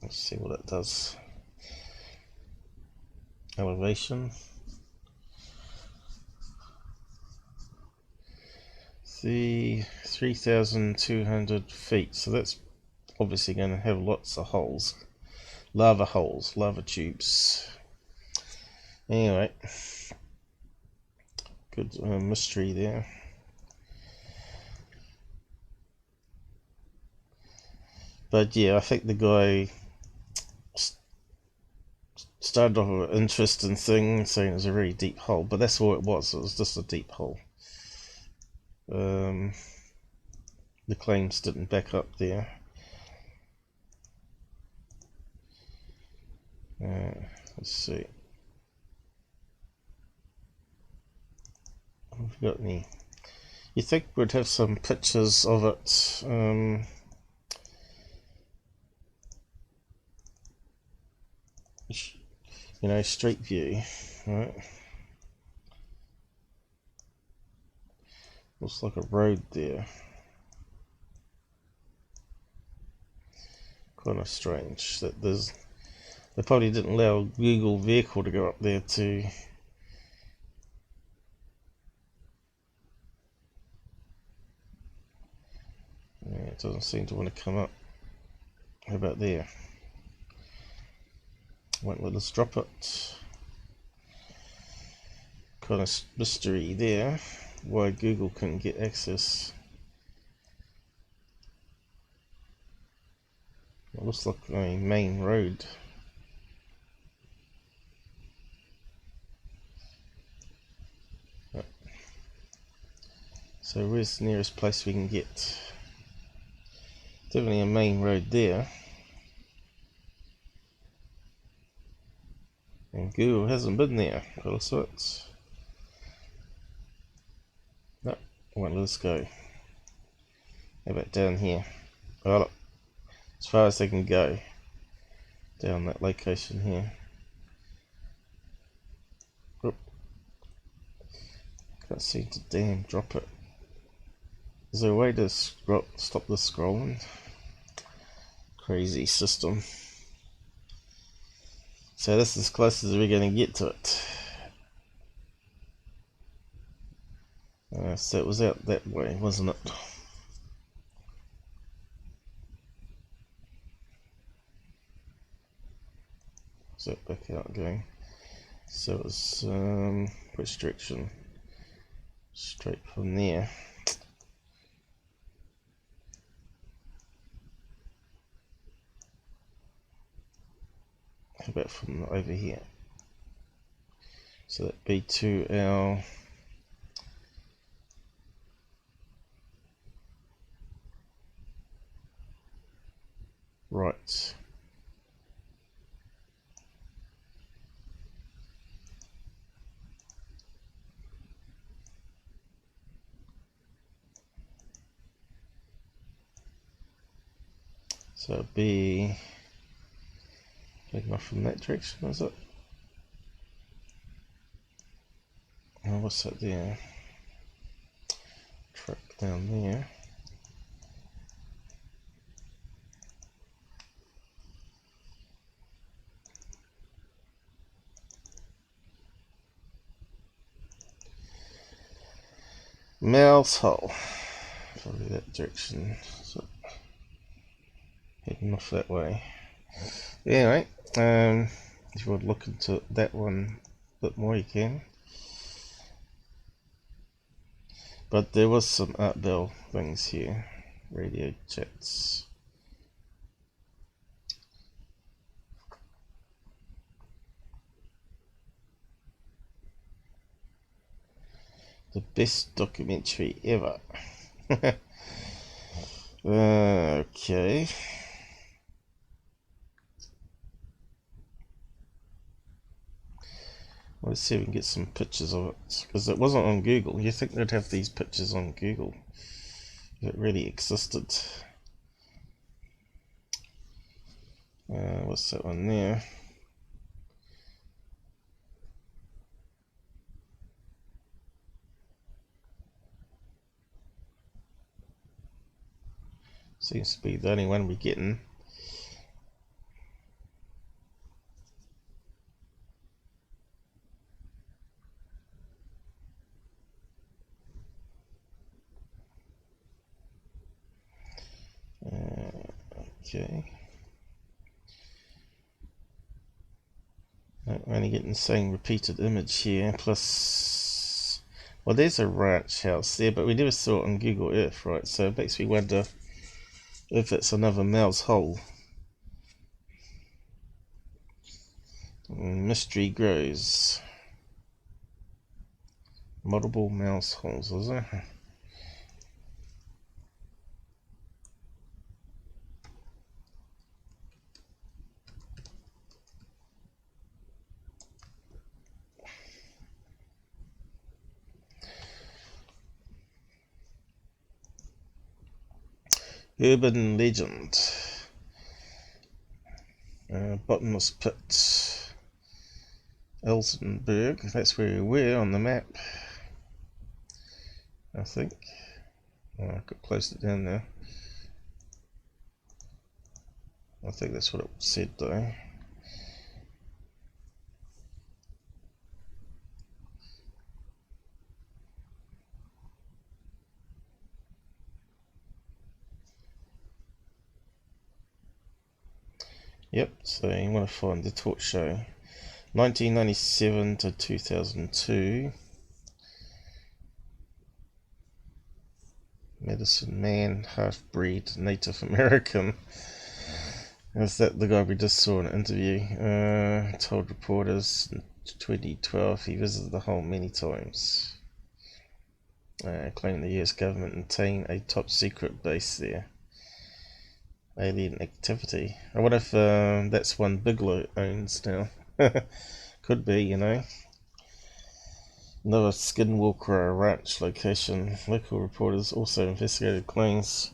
Speaker 1: Let's see what it does. Elevation. See, 3,200 feet. So that's obviously going to have lots of holes. Lava tubes. Anyway. Good mystery there. But yeah, I think the guy started off with an interesting thing, saying it was a really deep hole, but that's all it was. It was just a deep hole. The claims didn't back up there. Let's see. Have we got any? You think we'd have some pictures of it? You know, street view, right? Looks like a road there. Kind of strange that there's. They probably didn't allow a Google vehicle to go up there to. Yeah, it doesn't seem to want to come up. How about there? Won't let us drop it. Kind of mystery there. Why Google couldn't get access. It looks like a main road. So where's the nearest place we can get? Definitely a main road there. And Google hasn't been there, for all sorts. No, won't let us go. How about down here? Oh, look, as far as they can go. Down that location here. Oop. Can't seem to damn drop it. Is there a way to stop the scrolling? Crazy system. So this is as close as we're going to get to it. So it was out that way, wasn't it? Is that back out again? So it was which direction? Straight from there. How about from over here? So that'd be to our So it'd be taking off from that direction, is it? Oh, what's that there? Truck down there. Mels hole. Probably that direction. So heading off that way. Anyway, if you want to look into that one a bit more, you can. But there was some Art Bell things here. Radio chats. The best documentary ever. Okay. Let's see if we can get some pictures of it. Because it wasn't on Google. You think they'd have these pictures on Google if it really existed. What's that one there? Seems to be the only one we're getting. Okay. No, we're only getting the same repeated image here, plus... Well, there's a ranch house there, but we never saw it on Google Earth, right? So it makes me wonder if it's another Mels hole. Mystery grows. Multiple Mels holes, is there? Urban legend. Bottomless pit. Elsenberg, that's where we were on the map, I think. Oh, I could close it down there. I think that's what it said though. Yep, so you want to find the talk show. 1997 to 2002. Medicine Man, half-breed, Native American. Is that the guy we just saw in an interview? Told reporters in 2012 he visited the hole many times. Claiming the US government maintained a top-secret base there. Alien activity. I wonder if that's one Bigelow owns now. Could be, you know. Another Skinwalker Ranch location. Local reporters also investigated claims.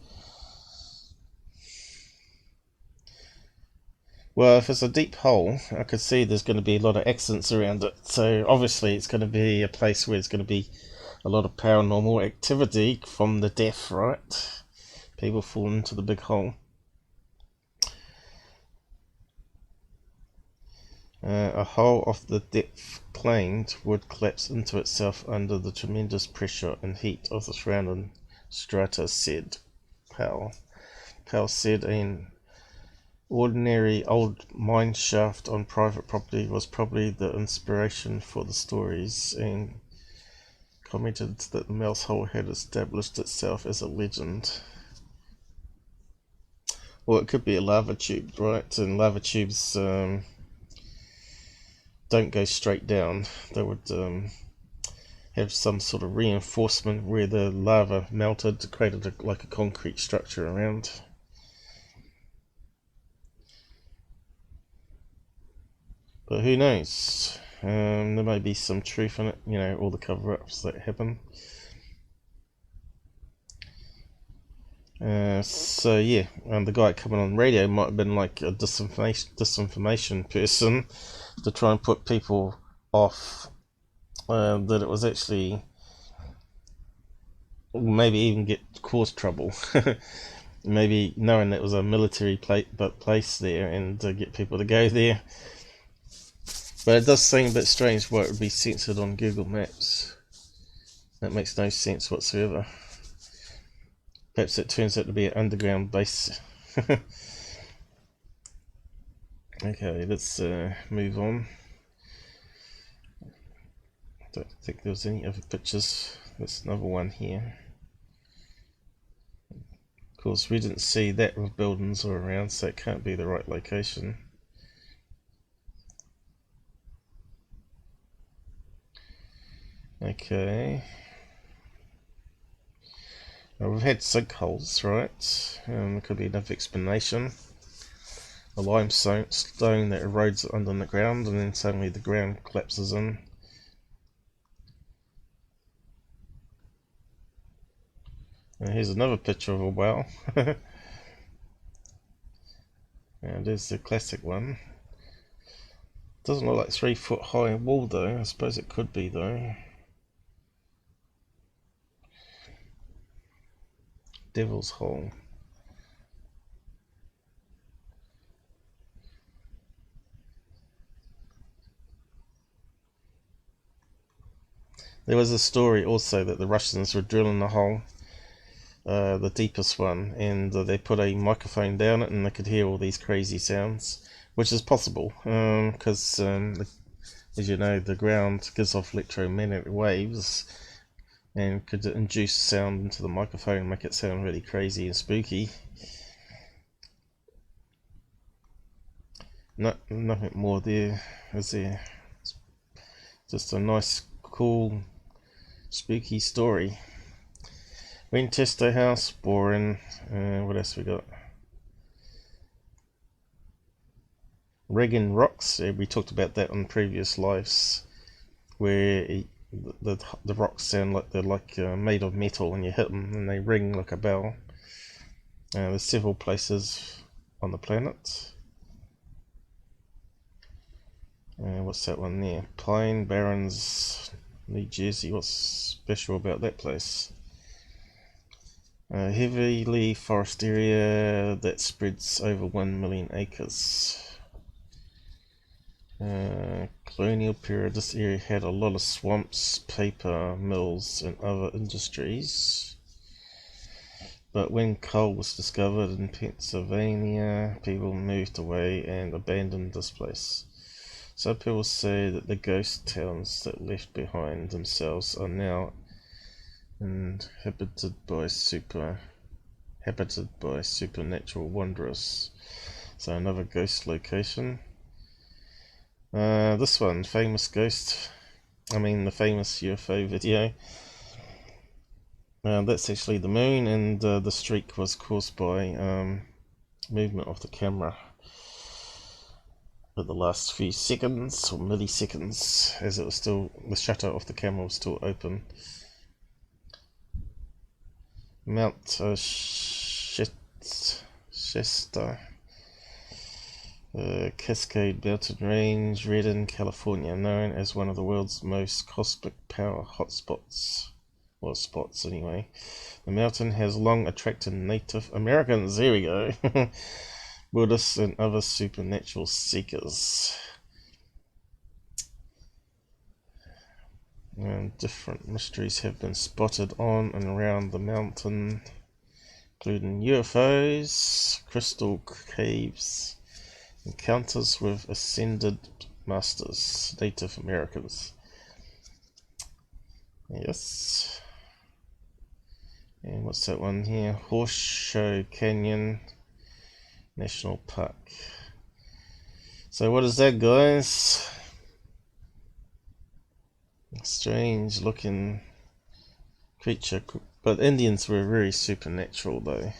Speaker 1: Well, if it's a deep hole, I could see there's going to be a lot of accidents around it. So obviously it's going to be a place where there's going to be a lot of paranormal activity from the depth, right? People falling into the big hole. A hole of the depth claimed would collapse into itself under the tremendous pressure and heat of the surrounding strata, said Powell. Powell said an ordinary old mine shaft on private property was probably the inspiration for the stories, and commented that the Mels hole had established itself as a legend. Well, it could be a lava tube, right? And lava tubes don't go straight down. They would have some sort of reinforcement where the lava melted, created like a concrete structure around. But who knows? There may be some truth in it, you know, all the cover-ups that happen. So yeah, and the guy coming on radio might have been like a disinformation person to try and put people off that it was actually, maybe even cause trouble. Maybe knowing that it was a military place there, and to get people to go there. But it does seem a bit strange why it would be censored on Google Maps. That makes no sense whatsoever. Perhaps it turns out to be an underground base. Okay, let's move on. Don't think there was any other pictures. There's another one here. Of course, we didn't see that with buildings all around, so it can't be the right location. Okay. Now, we've had sinkholes, right? There could be another explanation. A limestone that erodes under the ground, and then suddenly the ground collapses in. And here's another picture of a well. And there's the classic one. Doesn't look like 3 foot high wall though. I suppose it could be though. Devil's Hole. There was a story also that the Russians were drilling a hole, the deepest one, and they put a microphone down it and they could hear all these crazy sounds, which is possible because as you know, the ground gives off electromagnetic waves and could induce sound into the microphone and make it sound really crazy and spooky. Nothing more there, is there? It's just a nice, cool, spooky story. Winchester House, boring. What else we got? Reagan Rocks. We talked about that on previous lives, where the rocks sound like they're made of metal when you hit them, and they ring like a bell. There's several places on the planet. What's that one there? Pine Barrens, New Jersey. What's special about that place? Heavily forest area that spreads over 1 million acres. Colonial period, this area had a lot of swamps, paper mills and other industries. But when coal was discovered in Pennsylvania, people moved away and abandoned this place. Some people say that the ghost towns that left behind themselves are now inhabited by supernatural wanderers. So another ghost location. This one, the famous UFO video. That's actually the moon, and the streak was caused by movement of the camera for the last few seconds or milliseconds, as it was still, the shutter of the camera was still open. Mount Shasta, Cascade Mountain Range, Redding, California, known as one of the world's most cosmic power hotspots. Well, spots anyway. The mountain has long attracted Native Americans, here we go, Buddhists and other supernatural seekers. And different mysteries have been spotted on and around the mountain, including UFOs, crystal caves, encounters with ascended masters, Native Americans. Yes. And what's that one here? Horseshoe Canyon National Park. So what is that, guys? Strange looking creature, but Indians were very supernatural though.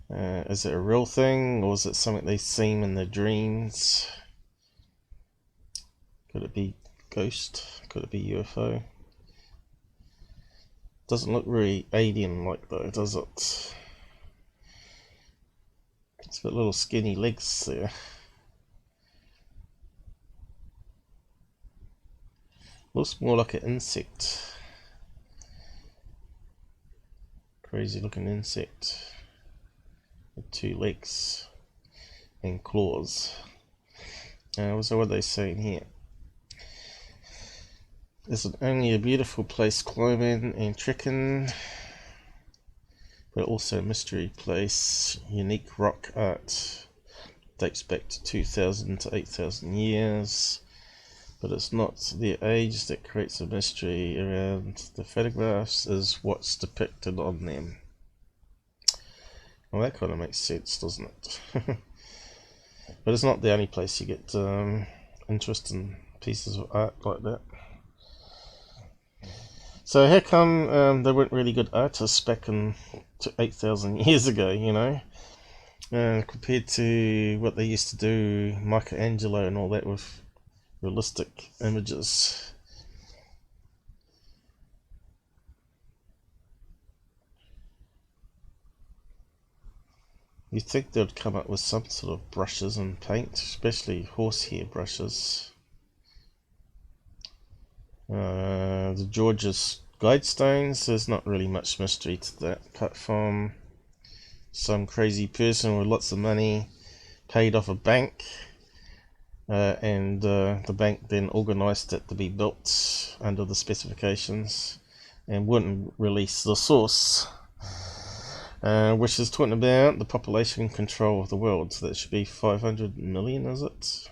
Speaker 1: Is it a real thing, or is it something they seen in their dreams? Could it be ghost? Could it be UFO? Doesn't look really alien like though, does it? It's got little skinny legs there. Looks more like an insect. Crazy looking insect with 2 legs and claws. So what are they saying here? It's only a beautiful place climbing and trekking, but also a mystery place. Unique rock art, dates back to 2,000 to 8,000 years, but it's not their age that creates a mystery around the photographs, is what's depicted on them. Well, that kind of makes sense, doesn't it? But it's not the only place you get interesting pieces of art like that. So how come they weren't really good artists back in 8,000 years ago, you know, compared to what they used to do, Michelangelo and all that, with realistic images? You'd think they'd come up with some sort of brushes and paint, especially horsehair brushes. The George's Guidestones, there's not really much mystery to that, apart from some crazy person with lots of money paid off a bank, and the bank then organised it to be built under the specifications and wouldn't release the source, which is talking about the population control of the world. So that should be 500 million, is it?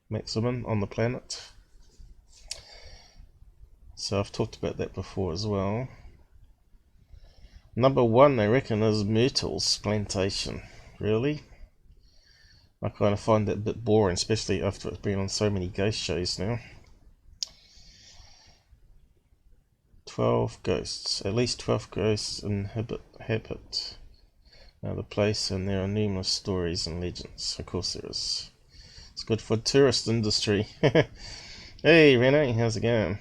Speaker 1: Maximum on the planet. So I've talked about that before as well. Number 1, they reckon, is Myrtle's plantation. Really? I kind of find that a bit boring, especially after it's been on so many ghost shows now. 12 ghosts. At least 12 ghosts inhabit the place, and there are numerous stories and legends. Of course there is. It's good for the tourist industry. Hey Renee, how's it going?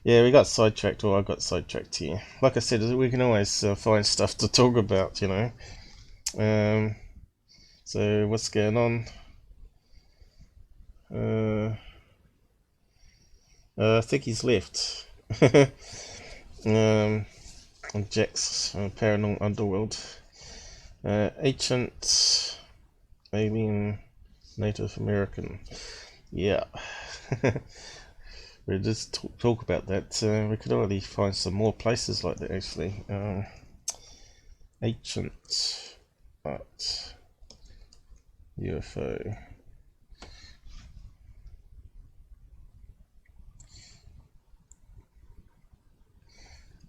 Speaker 1: Yeah, we got sidetracked, or I got sidetracked here. Like I said, we can always find stuff to talk about, you know. So what's going on? I think he's left. On Jack's Paranormal Underworld. Ancient Alien Native American. Yeah. We just talk about that. We could already find some more places like that, actually. Ancient art, UFO.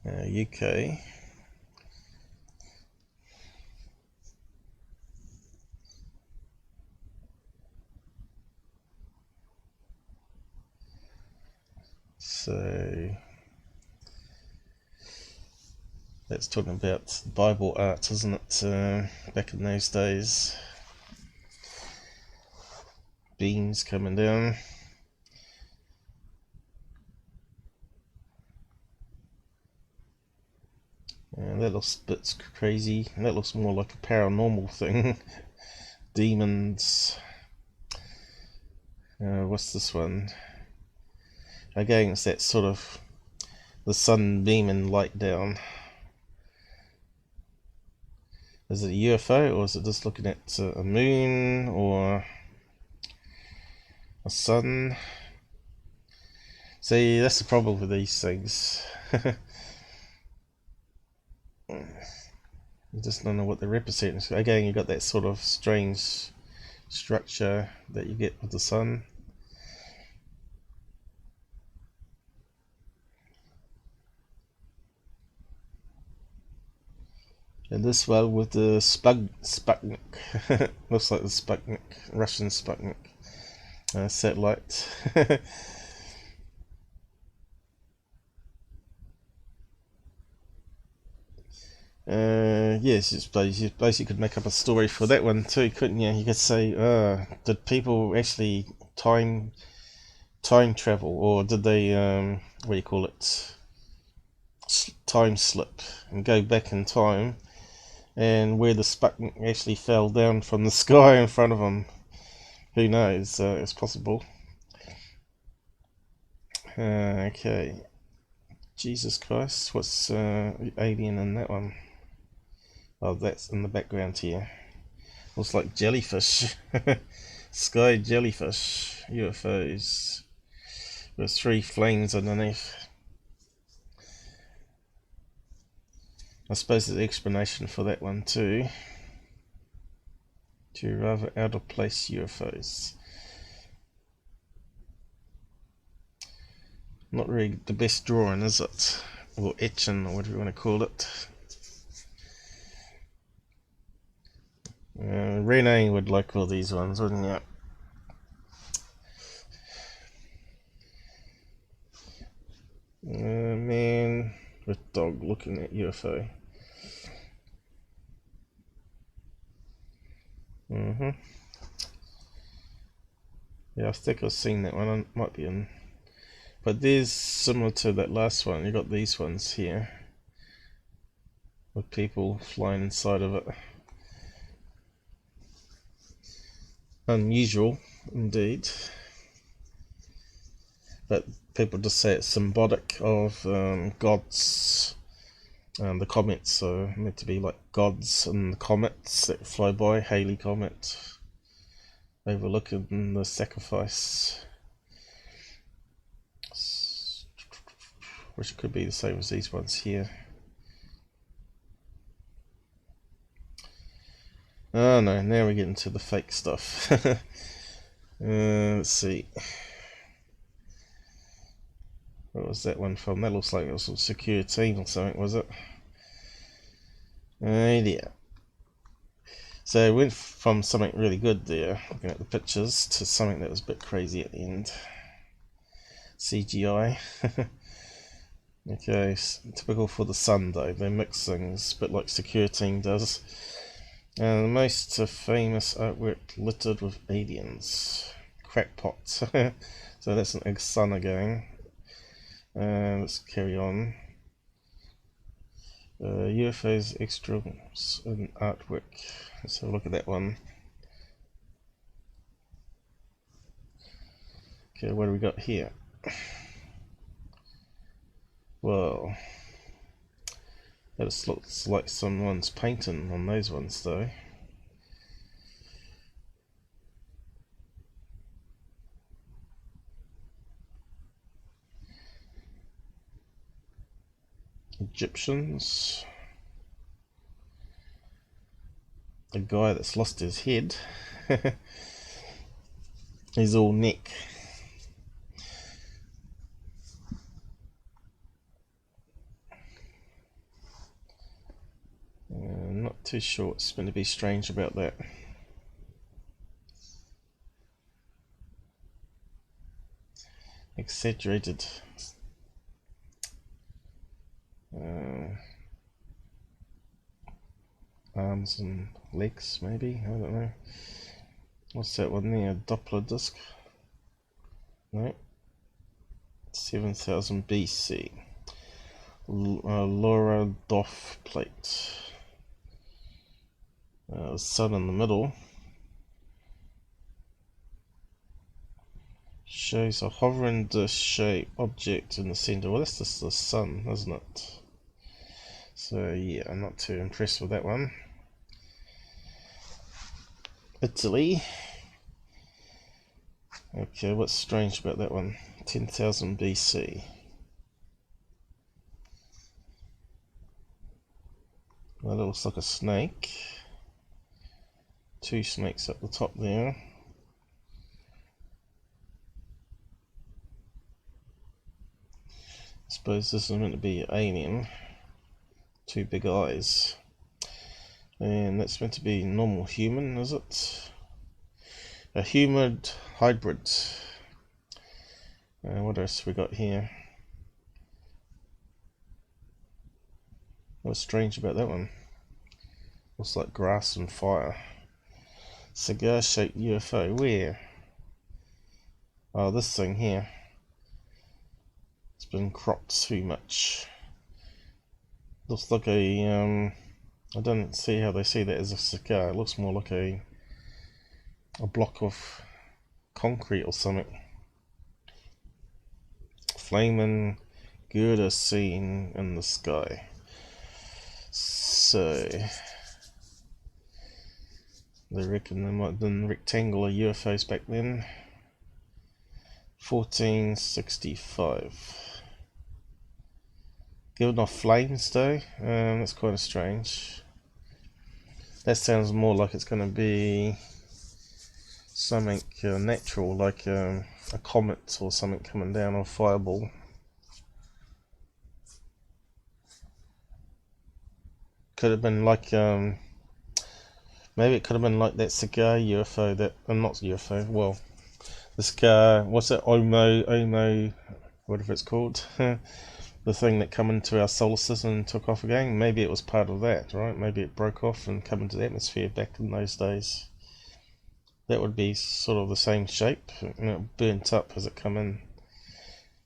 Speaker 1: UK. So that's talking about Bible art, isn't it? Back in those days, beams coming down. And that looks a bit crazy. That looks more like a paranormal thing. Demons. What's this one? Again, it's that sort of the sun beaming light down. Is it a UFO, or is it just looking at a moon or a sun? See, that's the problem with these things. You just don't know what they're representing. So again, you got that sort of strange structure that you get with the sun. And this one with the Sputnik. Looks like the Sputnik, Russian Sputnik satellite. Yes, you basically could make up a story for that one too, couldn't you? You could say, did people actually time travel, or did they, what do you call it, time slip and go back in time and where the Sputnik actually fell down from the sky in front of them. Who knows? It's possible. Okay. Jesus Christ, what's alien in that one? Oh, that's in the background here. Looks like jellyfish. Sky jellyfish UFOs with 3 flames underneath. I suppose there's an explanation for that one too. 2 rather out of place UFOs. Not really the best drawing, is it? Or etching, or whatever you want to call it. Renee would like all these ones, wouldn't you? Man with dog looking at UFO. Yeah, I think I've seen that one. It might be in. But there's similar to that last one. You got these ones here with people flying inside of it. Unusual indeed, but people just say it's symbolic of gods. The comets are meant to be like gods and the comets that fly by. Halley Comet overlooking the sacrifice, which could be the same as these ones here. Oh no, now we get into the fake stuff. Let's see. What was that one from? That looks like it was a secure team or something, was it? Yeah. So it went from something really good there, looking at the pictures, to something that was a bit crazy at the end. CGI. Okay, typical for the Sun though, they mix things, a bit like Secure Team does. And the most famous artwork littered with aliens. Crackpots. So that's an egg sun again. Let's carry on. UFOs, extras, and artwork. Let's have a look at that one. Okay, what do we got here? Well, that looks like someone's painting on those ones though. Egyptians. A guy that's lost his head. He's all neck. Not too sure what's going to be strange about that. Exaggerated. Arms and legs, maybe? I don't know. What's that one there? Doppler disc? No. 7000 BC. Laura Doff plate. The sun in the middle. Shows a hovering dish-shaped object in the center. Well, that's just the sun, isn't it? So yeah, I'm not too impressed with that one. Italy. Okay, what's strange about that one? 10,000 BC. Well, it looks like a snake. 2 snakes up the top there. I suppose this is meant to be an alien. 2 big eyes. And that's meant to be normal human, is it? A humid hybrid. What else we got here? What's strange about that one? Looks like grass and fire. Cigar-shaped UFO. Where? Oh, this thing here. It's been cropped too much. Looks like a I don't see how they see that as a cigar. It looks more like a block of concrete or something. Flaming girder seen in the sky. So they reckon there might have been rectangular UFOs back then. 1465. Giving off flames though, that's kind of strange. That sounds more like it's going to be something natural, like a comet or something coming down, or a fireball. Could have been like, maybe it could have been like that cigar UFO that, not UFO, well, the cigar, what's it, Omo, whatever it's called, the thing that come into our solar system and took off again. Maybe it was part of that, right? Maybe it broke off and come into the atmosphere back in those days. That would be sort of the same shape, and it burnt up as it come in.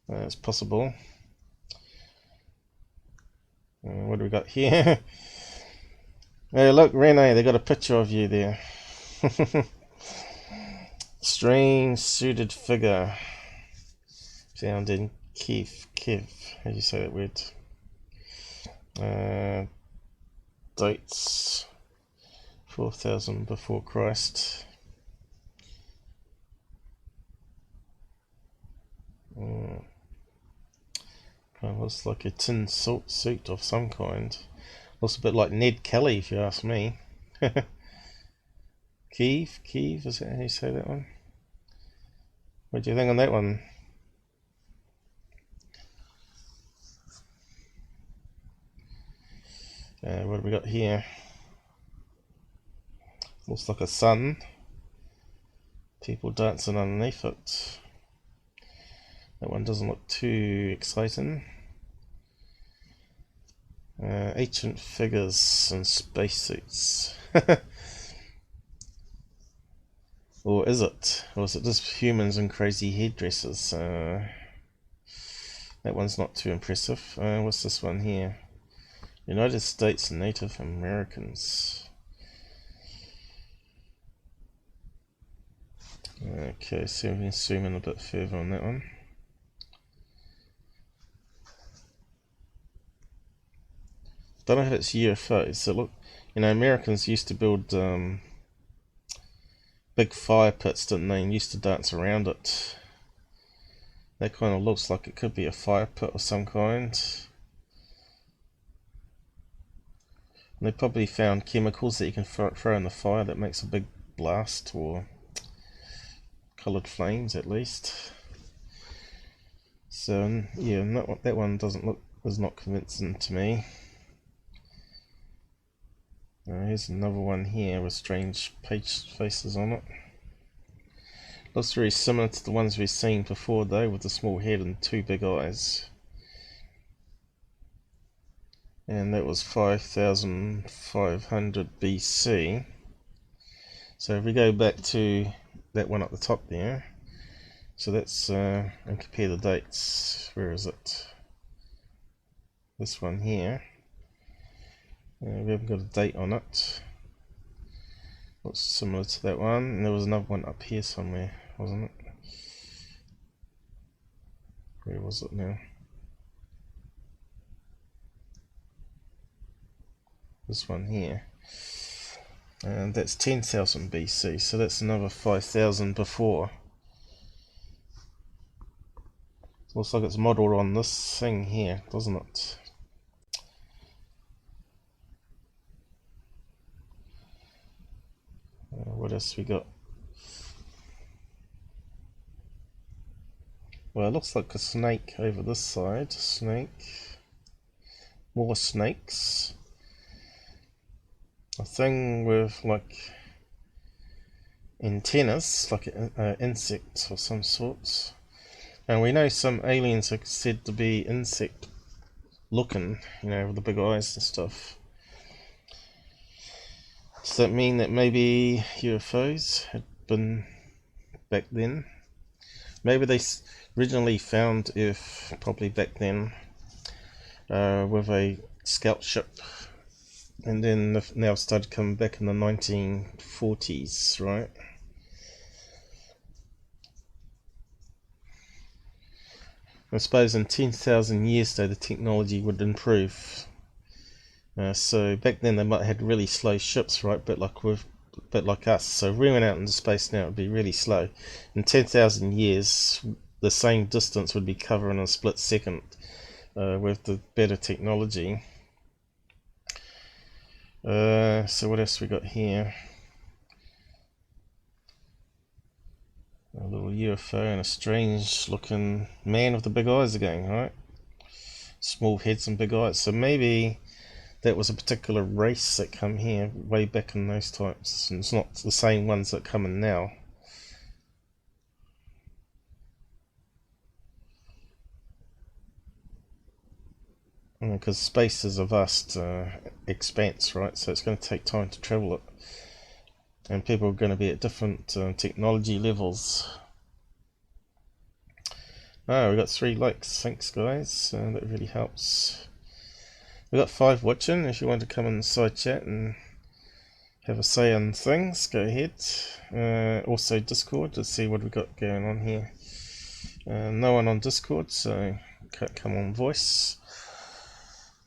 Speaker 1: It's possible. What do we got here? Hey, look, Rene, they got a picture of you there. Strange suited figure found in Kiev. How do you say that word? Dates 4000 before Christ. Kind of looks like a tin suit of some kind. Looks a bit like Ned Kelly, if you ask me. Kiev, is that how you say that one? What do you think on that one? What have we got here? Looks like a sun. People dancing underneath it. That one doesn't look too exciting. Ancient figures in spacesuits. Or is it? Or is it just humans in crazy headdresses? That one's not too impressive. What's this one here? United States Native Americans. Okay, so we can zoom in a bit further on that one. Don't know if it's UFOs. So look, Americans used to build big fire pits, didn't they? And used to dance around it. That kind of looks like it could be a fire pit of some kind. And they probably found chemicals that you can throw in the fire that makes a big blast, or coloured flames at least. So yeah, that one is not convincing to me. Here's another one here with strange faces on it. Looks very similar to the ones we've seen before though, with a small head and two big eyes. And that was 5500 BC. So if we go back to that one at the top there, so that's and compare the dates. Where is it? This one here. We haven't got a date on it. Looks similar to that one. And there was another one up here somewhere, wasn't it? Where was it now? This one here. And that's 10,000 BC, so that's another 5,000 before. Looks like it's modelled on this thing here, doesn't it? What else we got? Well, it looks like a snake over this side. Snake. More snakes. A thing with like antennas, like an insect of some sort. And we know some aliens are said to be insect looking, with the big eyes and stuff. Does that mean that maybe UFOs had been back then? Maybe they originally found Earth probably back then with a scout ship and then now started coming back in the 1940s, right? I suppose in 10,000 years though the technology would improve. So back then they might have had really slow ships, right? But like us. So if we went out into space now, it would be really slow. In 10,000 years, the same distance would be covered in a split second with the better technology. So what else we got here? A little UFO and a strange looking man with the big eyes again, right? Small heads and big eyes. So maybe that was a particular race that come here way back in those times. And it's not the same ones that come in now. Because space is a vast expanse, right? So it's going to take time to travel it. And people are going to be at different technology levels. Oh, we got 3 likes. Thanks, guys. That really helps. We got 5 watching. If you want to come in the side chat and have a say on things, go ahead. Also Discord to see what we got going on here. No one on Discord, so can't come on voice.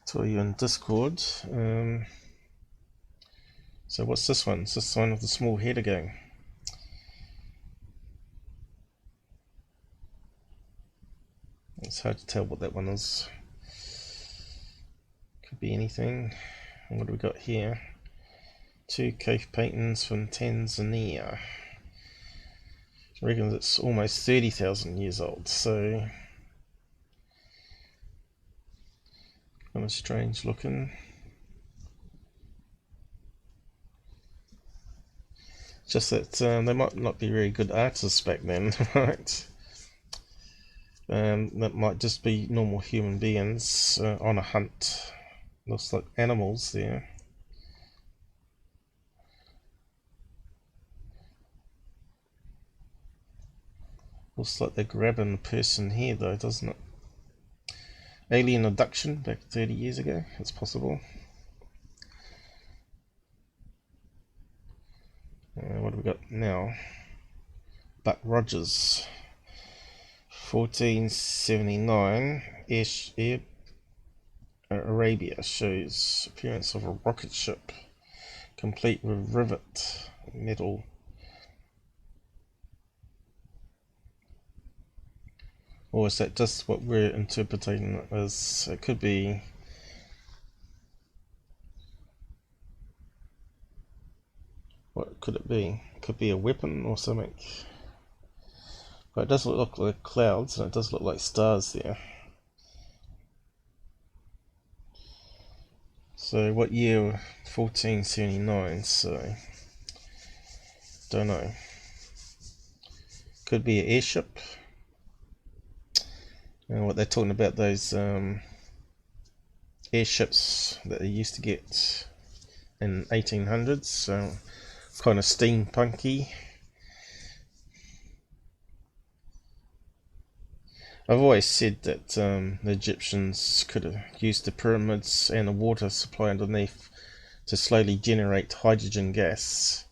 Speaker 1: Tell you in Discord. So what's this one? It's this one with the small head again. It's hard to tell what that one is. Could be anything. And what do we got here? 2 cave paintings from Tanzania. I reckon it's almost 30,000 years old, so kind of strange looking. Just that they might not be very good artists back then, right? That might just be normal human beings on a hunt. Looks like animals there. Looks like they're grabbing the person here though, doesn't it? Alien abduction back 30 years ago, it's possible. What do we got now? Buck Rogers, 1479, Sandi Arabia shows appearance of a rocket ship, complete with rivet metal. Or is that just what we're interpreting it as? It could be. What could it be? It could be a weapon or something. But it doesn't look like clouds, and it does look like stars there. So what year? 1479, so don't know. Could be an airship. And what they're talking about, those airships that they used to get in 1800s, so kind of steampunky. I've always said that the Egyptians could have used the pyramids and the water supply underneath to slowly generate hydrogen gas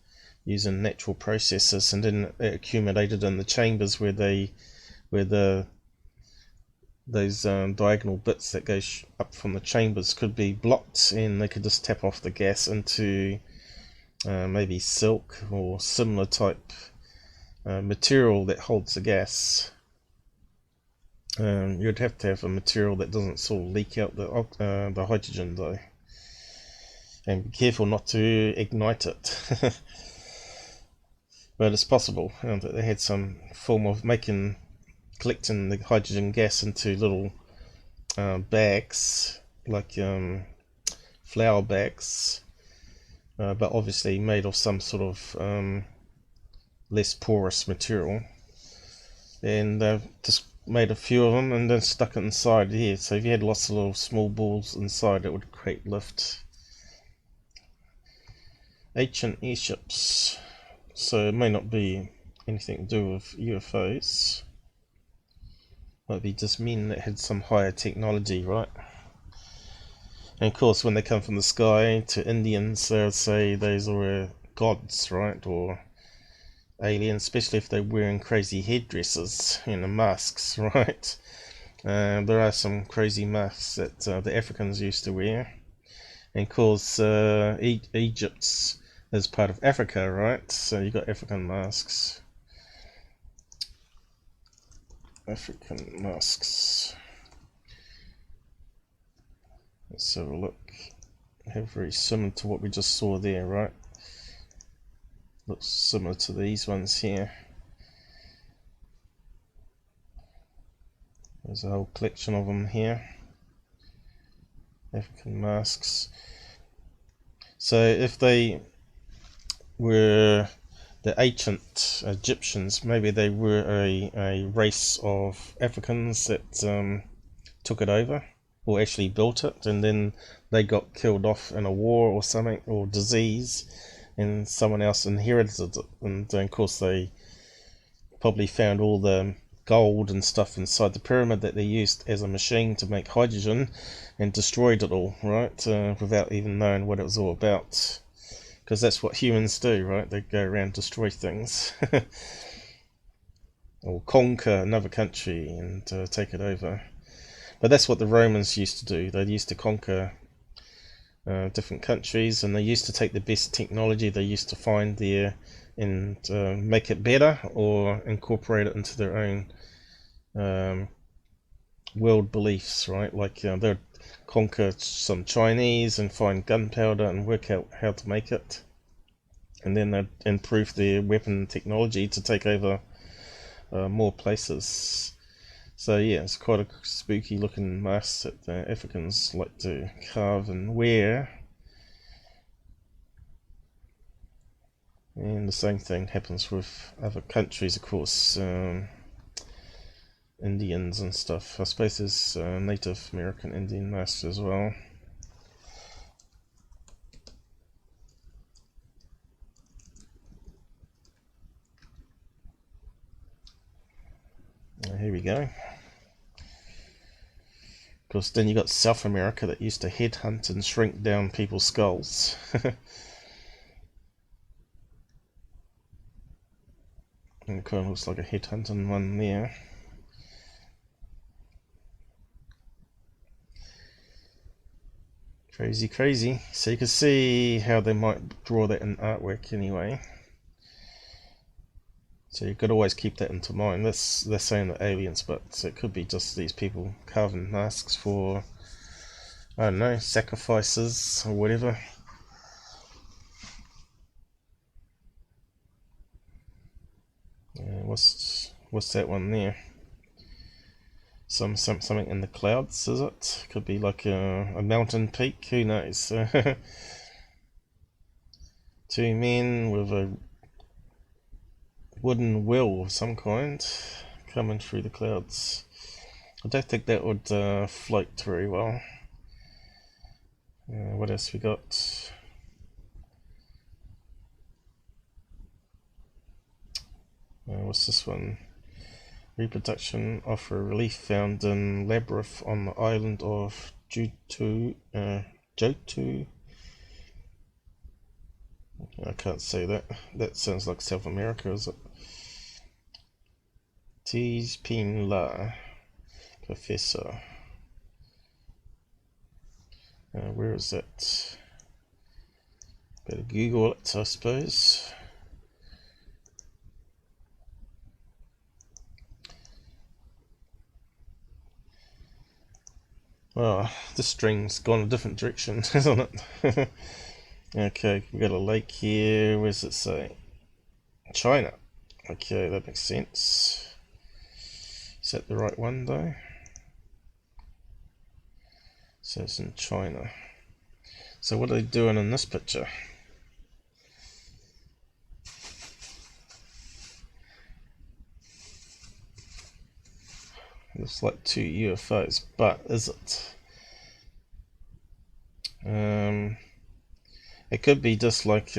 Speaker 1: using natural processes, and then it accumulated in the chambers where those diagonal bits that go up from the chambers could be blocked, and they could just tap off the gas into maybe silk or similar type material that holds the gas. You'd have to have a material that doesn't sort of leak out the hydrogen though, and be careful not to ignite it. But it's possible that they had some form of collecting the hydrogen gas into little bags, like flour bags, but obviously made of some sort of less porous material, and just made a few of them and then stuck it inside here. So if you had lots of little small balls inside, it would create lift. Ancient airships, so it may not be anything to do with UFOs. Might be just men that had some higher technology, right? And of course, when they come from the sky to Indians, they would say those were gods, right? Or aliens, especially if they're wearing crazy headdresses, masks, right? There are some crazy masks that the Africans used to wear. And of course, Egypt's is part of Africa, right? So you got African masks. African masks. Let's have a look. Very similar to what we just saw there, right? Looks similar to these ones here. There's a whole collection of them here. African masks. So if they were the ancient Egyptians, maybe they were a race of Africans that took it over, or actually built it, and then they got killed off in a war or something, or disease, and someone else inherited it. And of course they probably found all the gold and stuff inside the pyramid that they used as a machine to make hydrogen, and destroyed it all, right? Without even knowing what it was all about. Because that's what humans do, right? They go around, destroy things. Or conquer another country and take it over. But that's what the Romans used to do. They used to conquer different countries, and they used to take the best technology they used to find there and make it better, or incorporate it into their own world beliefs, right? Like they'd conquer some Chinese and find gunpowder and work out how to make it, and then they'd improve their weapon technology to take over more places. So yeah, it's quite a spooky looking mask that the Africans like to carve and wear. And the same thing happens with other countries, of course. Indians and stuff. I suppose there's Native American Indian masks as well. Here we go. Of course, then you got South America that used to headhunt and shrink down people's skulls. And it kind of looks like a headhunting one there. Crazy, crazy. So you can see how they might draw that in artwork anyway. So you could always keep that into mind. They're saying the aliens, but it could be just these people carving masks for, I don't know, sacrifices or whatever. What's that one there? Something in the clouds, is it? Could be like a mountain peak, who knows? Two men with a wooden wheel of some kind coming through the clouds. I don't think that would float very well. What else we got? What's this one? Reproduction of a relief found in labyrinth on the island of Jotu. I can't say that. That sounds like South America, is it? Pin La Professor. Where is that? Better Google it, I suppose. Oh, the string's gone a different direction, hasn't it? Okay, we got a lake here. Where does it say? China. Okay, that makes sense. Is that the right one though? So it's in China. So what are they doing in this picture? Looks like two UFOs, but is it? It could be just like,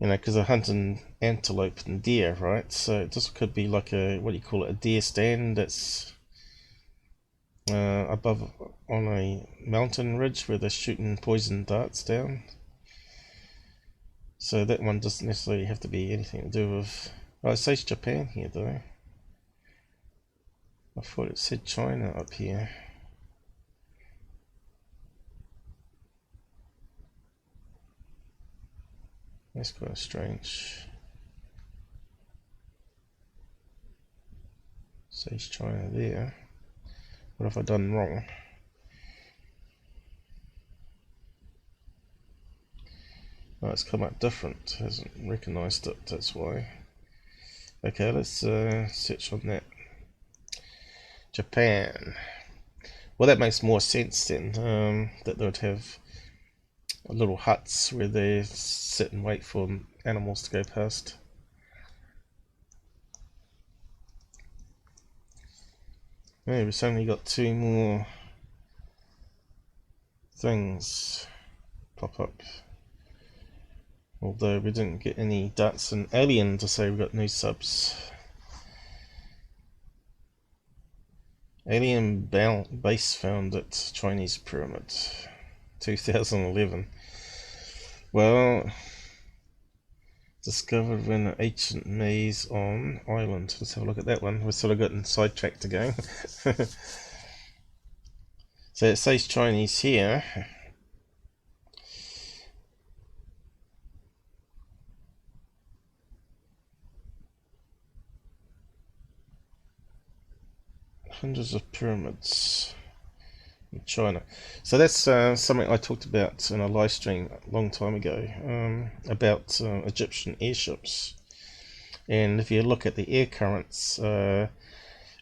Speaker 1: because they're hunting antelope and deer, right? So it just could be like a, what do you call it, a deer stand that's above on a mountain ridge where they're shooting poison darts down. So that one doesn't necessarily have to be anything to do with... Oh, it says Japan here though. I thought it said China up here. That's kind of strange. It says China there. What have I done wrong? Oh, it's come out different. Hasn't recognised it, that's why. Okay, let's search on that. Japan. Well, that makes more sense then, that they would have little huts where they sit and wait for animals to go past. Yeah, we've only got 2 more things pop up. Although we didn't get any darts and alien to say we got new subs. Alien base found at Chinese pyramid, 2011. Well, discovered when an ancient maze on island. Let's have a look at that one. We're sort of getting sidetracked again. So it says Chinese here. Hundreds of pyramids in China. So that's something I talked about in a live stream a long time ago, about Egyptian airships. And if you look at the air currents, if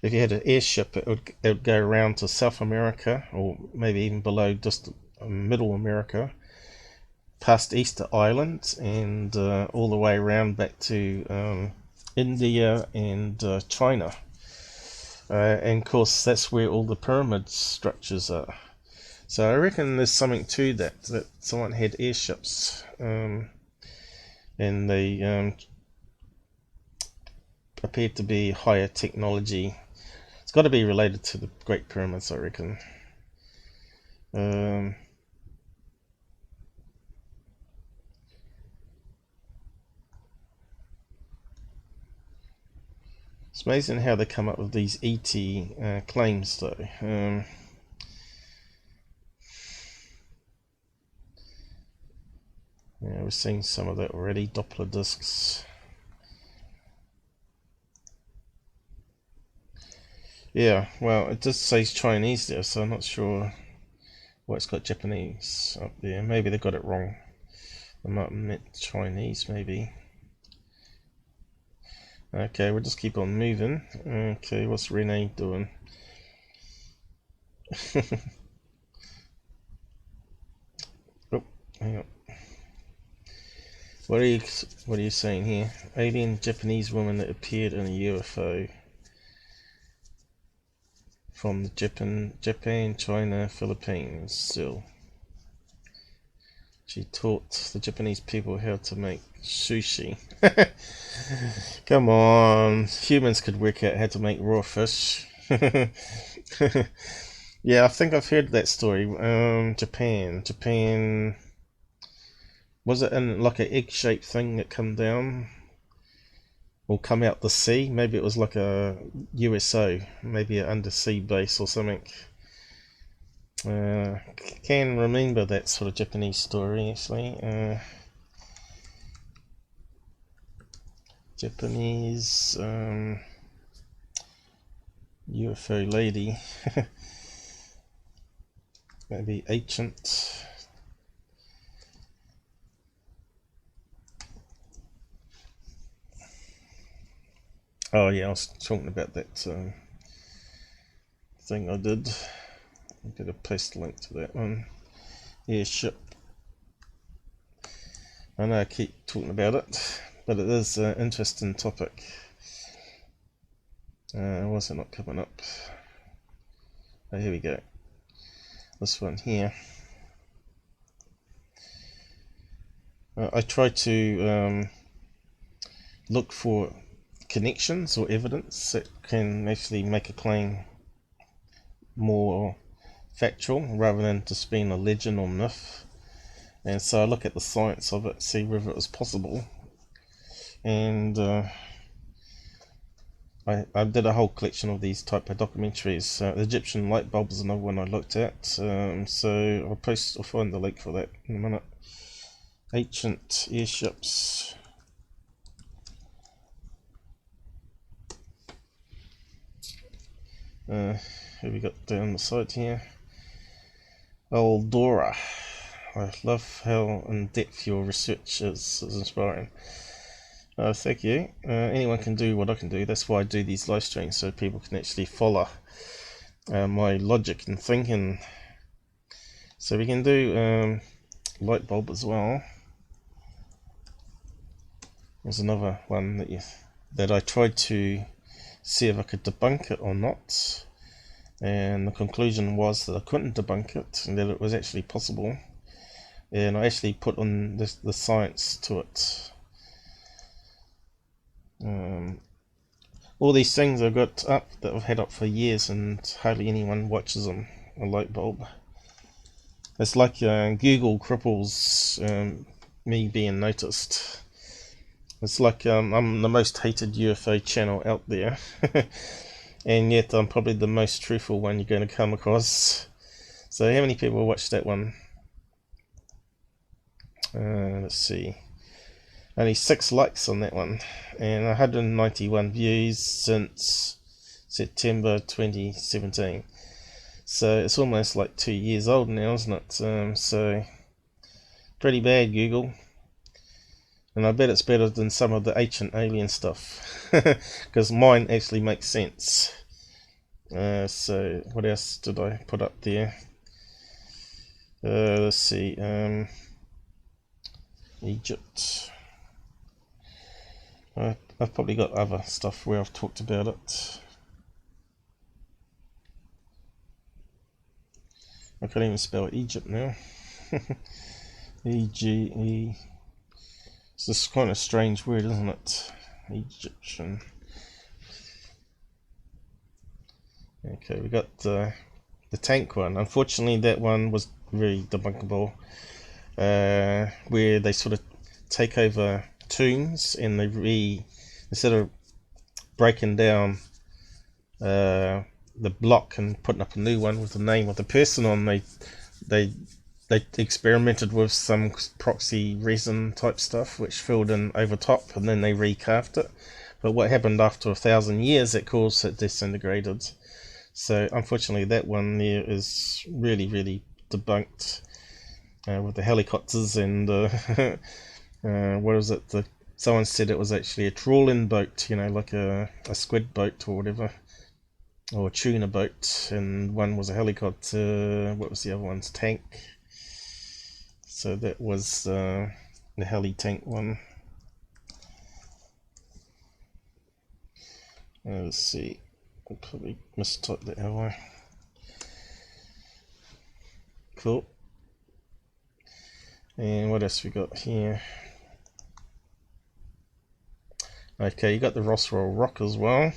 Speaker 1: you had an airship, it would go around to South America, or maybe even below just Middle America, past Easter Island, and all the way around back to India and China. And of course that's where all the pyramid structures are. So I reckon there's something to that someone had airships, and they appeared to be higher technology. It's got to be related to the Great Pyramids, I reckon. It's amazing how they come up with these ET claims though. Yeah, we're seeing some of that already, Doppler discs. Yeah, well, it just says Chinese there, so I'm not sure why it's got Japanese up there. Maybe they got it wrong. They might have meant Chinese, maybe. Okay, we'll just keep on moving. Okay, what's Renee doing? Oh, hang on. What are you saying here? Alien Japanese woman that appeared in a UFO from the Japan, China, Philippines. Still, she taught the Japanese people how to make sushi. Come on, humans could work out how to make raw fish. Yeah, I think I've heard that story. Japan. Was it in like an egg-shaped thing that come down or come out the sea? Maybe it was like a USO, maybe an undersea base or something. Can remember that sort of Japanese story actually. Japanese UFO lady. Maybe ancient. Oh yeah, I was talking about that thing I did. I'm going to paste a link to that one. Airship. I know I keep talking about it, but it is an interesting topic. Why is it not coming up? Oh, here we go. This one here. I try to look for connections or evidence that can actually make a claim more factual rather than just being a legend or myth. And so I look at the science of it, see whether it was possible. And I did a whole collection of these type of documentaries. The Egyptian light bulb is another one I looked at. So I'll find the link for that in a minute. Ancient airships. Who we got down the side here? Eldora. I love how in depth your research is inspiring. Thank you. Anyone can do what I can do. That's why I do these live streams, so people can actually follow my logic and thinking. So we can do light bulb as well. There's another one that I tried to see if I could debunk it or not, and the conclusion was that I couldn't debunk it and that it was actually possible. And I actually put on the science to it. All these things I've got up that I've had up for years and hardly anyone watches them. A light bulb. It's like Google cripples me being noticed. It's like I'm the most hated UFO channel out there. And yet I'm probably the most truthful one you're going to come across. So how many people watched that one? Let's see. Only 6 likes on that one, and 191 views since September 2017. So it's almost like 2 years old now, isn't it? So pretty bad, Google. And I bet it's better than some of the ancient alien stuff, because mine actually makes sense. So what else did I put up there? Let's see. Egypt. I've probably got other stuff where I've talked about it. I can't even spell Egypt now. E-G-E. It's this kind of strange word, isn't it? Egyptian. Okay, we got the tank one. Unfortunately, that one was very debunkable. Where they sort of take over tombs and they instead of breaking down the block and putting up a new one with the name of the person on, they experimented with some proxy resin type stuff which filled in over top, and then they recarved it. But what happened after 1,000 years, it caused it disintegrated. So unfortunately that one there is really debunked. With the helicopters and what was it? Someone said it was actually a trawling boat, you know, like a squid boat or whatever, or a tuna boat, and one was a helicopter. What was the other one's tank? So that was the heli tank one. Let's see. I'll probably mistype that, have I? Cool. And what else we got here? Okay, you got the Roswell Rock as well,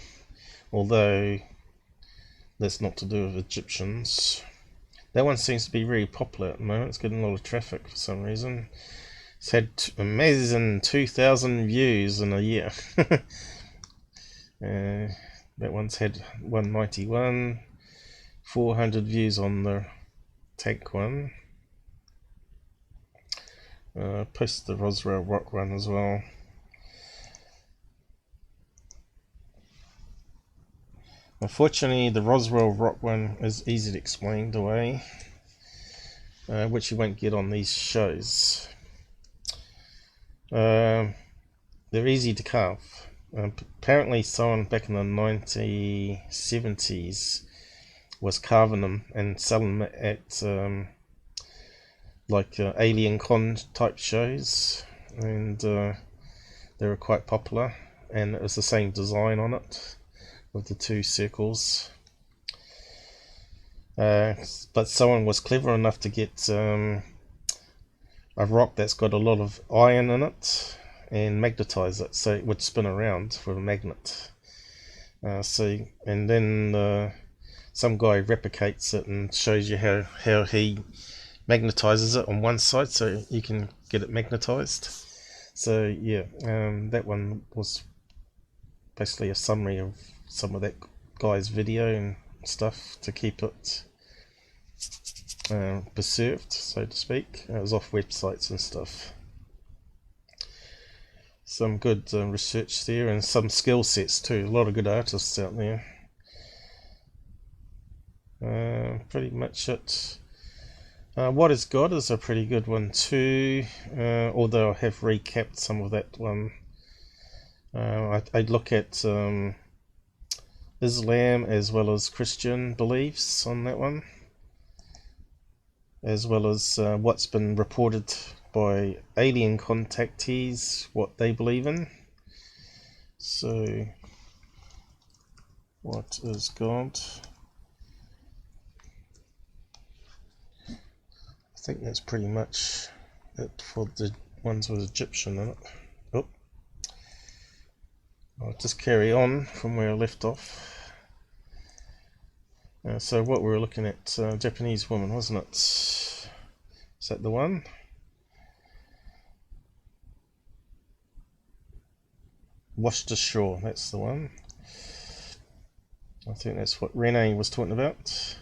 Speaker 1: although that's not to do with Egyptians. That one seems to be very popular at the moment. It's getting a lot of traffic for some reason. It's had amazing 2,000 views in a year. That one's had 191, 400 views on the tank one. Post the Roswell Rock one as well. Unfortunately, the Roswell Rock one is easy to explain away, which you won't get on these shows. They're easy to carve. Apparently someone back in the 1970s was carving them and selling them at like alien con type shows, and they were quite popular, and it was the same design on it with the 2 circles. But someone was clever enough to get a rock that's got a lot of iron in it and magnetize it so it would spin around with a magnet. And then some guy replicates it and shows you how he magnetizes it on one side so you can get it magnetized. So yeah, that one was basically a summary of some of that guy's video and stuff to keep it preserved, so to speak. It was off websites and stuff. Some good research there, and some skill sets too. A lot of good artists out there. Pretty much it. What is God is a pretty good one too, although I have recapped some of that one. I'd look at Islam as well as Christian beliefs on that one, as well as what's been reported by alien contactees, what they believe in. So, what is God? I think that's pretty much it for the ones with Egyptian in it. Oh, I'll just carry on from where I left off. So what we were looking at, Japanese woman, wasn't it? Is that the one? Washed ashore, that's the one. I think that's what Renee was talking about.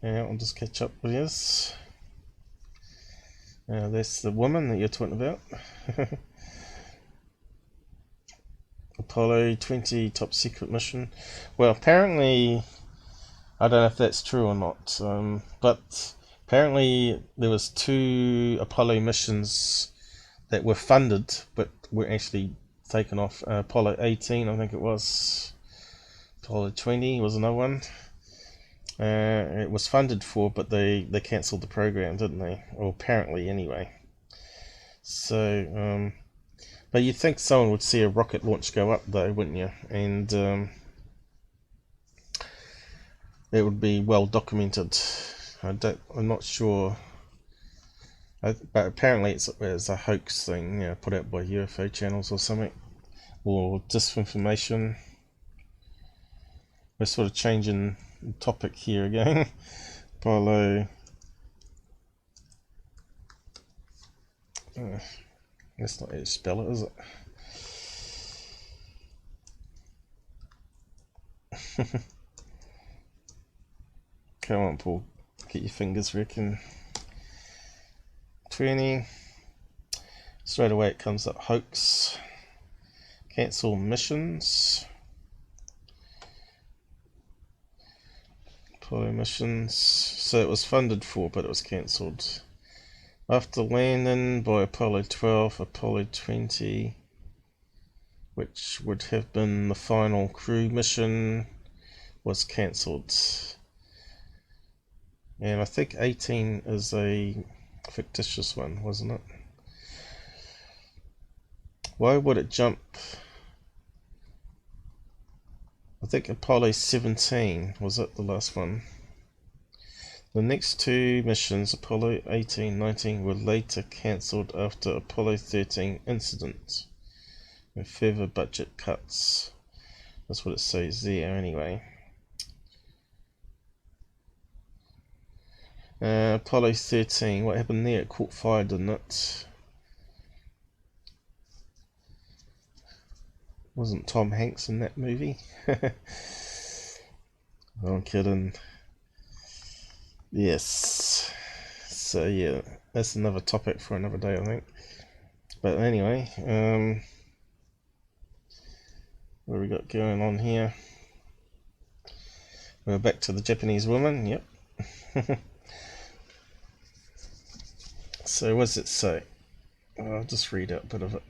Speaker 1: Yeah, I'll just catch up with this. That's the woman that you're talking about. Apollo 20 top secret mission. Well, apparently, I don't know if that's true or not, but apparently there was 2 Apollo missions that were funded but were actually taken off. Apollo 18, I think it was. Apollo 20 was another one. It was funded for, but they cancelled the program, didn't they? Or apparently, anyway. So, but you'd think someone would see a rocket launch go up, though, wouldn't you? And it would be well documented. I'm not sure. But apparently it's a hoax thing, you know, put out by UFO channels or something, or disinformation. We're sort of changing the topic here again. Apollo. That's not how you spell it, is it? Come on, Paul. Get your fingers working. 20. Straight away it comes up hoax. Cancel missions. Apollo missions. So it was funded for, but it was cancelled. After landing by Apollo 12, Apollo 20, which would have been the final crew mission, was cancelled. And I think 18 is a fictitious one, wasn't it? Why would it jump? I think Apollo 17 was it, the last one. The next 2 missions, Apollo 18, 19, were later cancelled after Apollo 13 incident with further budget cuts. That's what it says there anyway. Apollo 13, what happened there? It caught fire, didn't it? Wasn't Tom Hanks in that movie? I'm kidding. Yes. So yeah, that's another topic for another day, I think. But anyway, what we got going on here? We're back to the Japanese woman. Yep. So what does it say? I'll just read out a bit of it.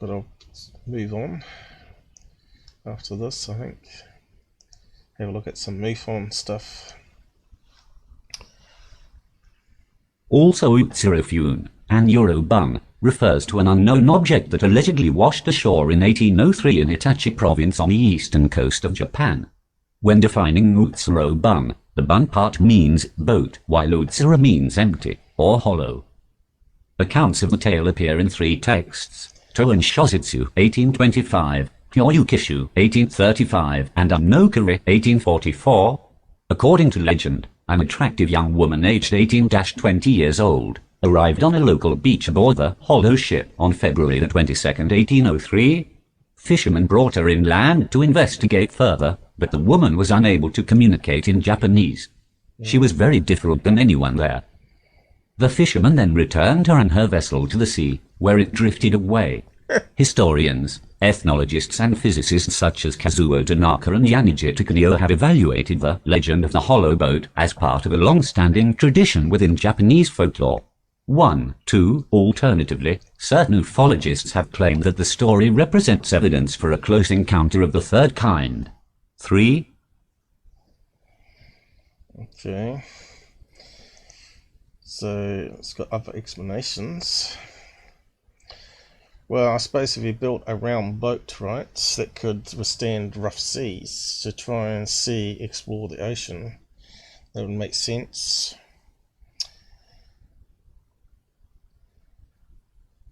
Speaker 1: But I'll move on after this, I think. Have a look at some MUFON stuff.
Speaker 2: Also, Utsirafune, an Eurobun, refers to an unknown object that allegedly washed ashore in 1803 in Hitachi province on the eastern coast of Japan. When defining Utsirobun, the bun part means boat, while Utsira means empty or hollow. Accounts of the tale appear in 3 texts, Toan Shozitsu, 1825, Kyoyukishu, 1835, and Unokari, 1844. According to legend, an attractive young woman aged 18-20 years old arrived on a local beach aboard the Hollow ship on February the 22nd, 1803. Fishermen brought her inland to investigate further, but the woman was unable to communicate in Japanese. She was very different than anyone there. The fishermen then returned her and her vessel to the sea, where it drifted away. Historians, ethnologists and physicists such as Kazuo Tanaka and Yaniji Takanio have evaluated the legend of the hollow boat as part of a long-standing tradition within Japanese folklore. 1. 2. Alternatively, certain ufologists have claimed that the story represents evidence for a close encounter of the third kind. 3.
Speaker 1: Okay. So it's got other explanations. Well, I suppose if you built a round boat, right, that could withstand rough seas to try and explore the ocean, that would make sense.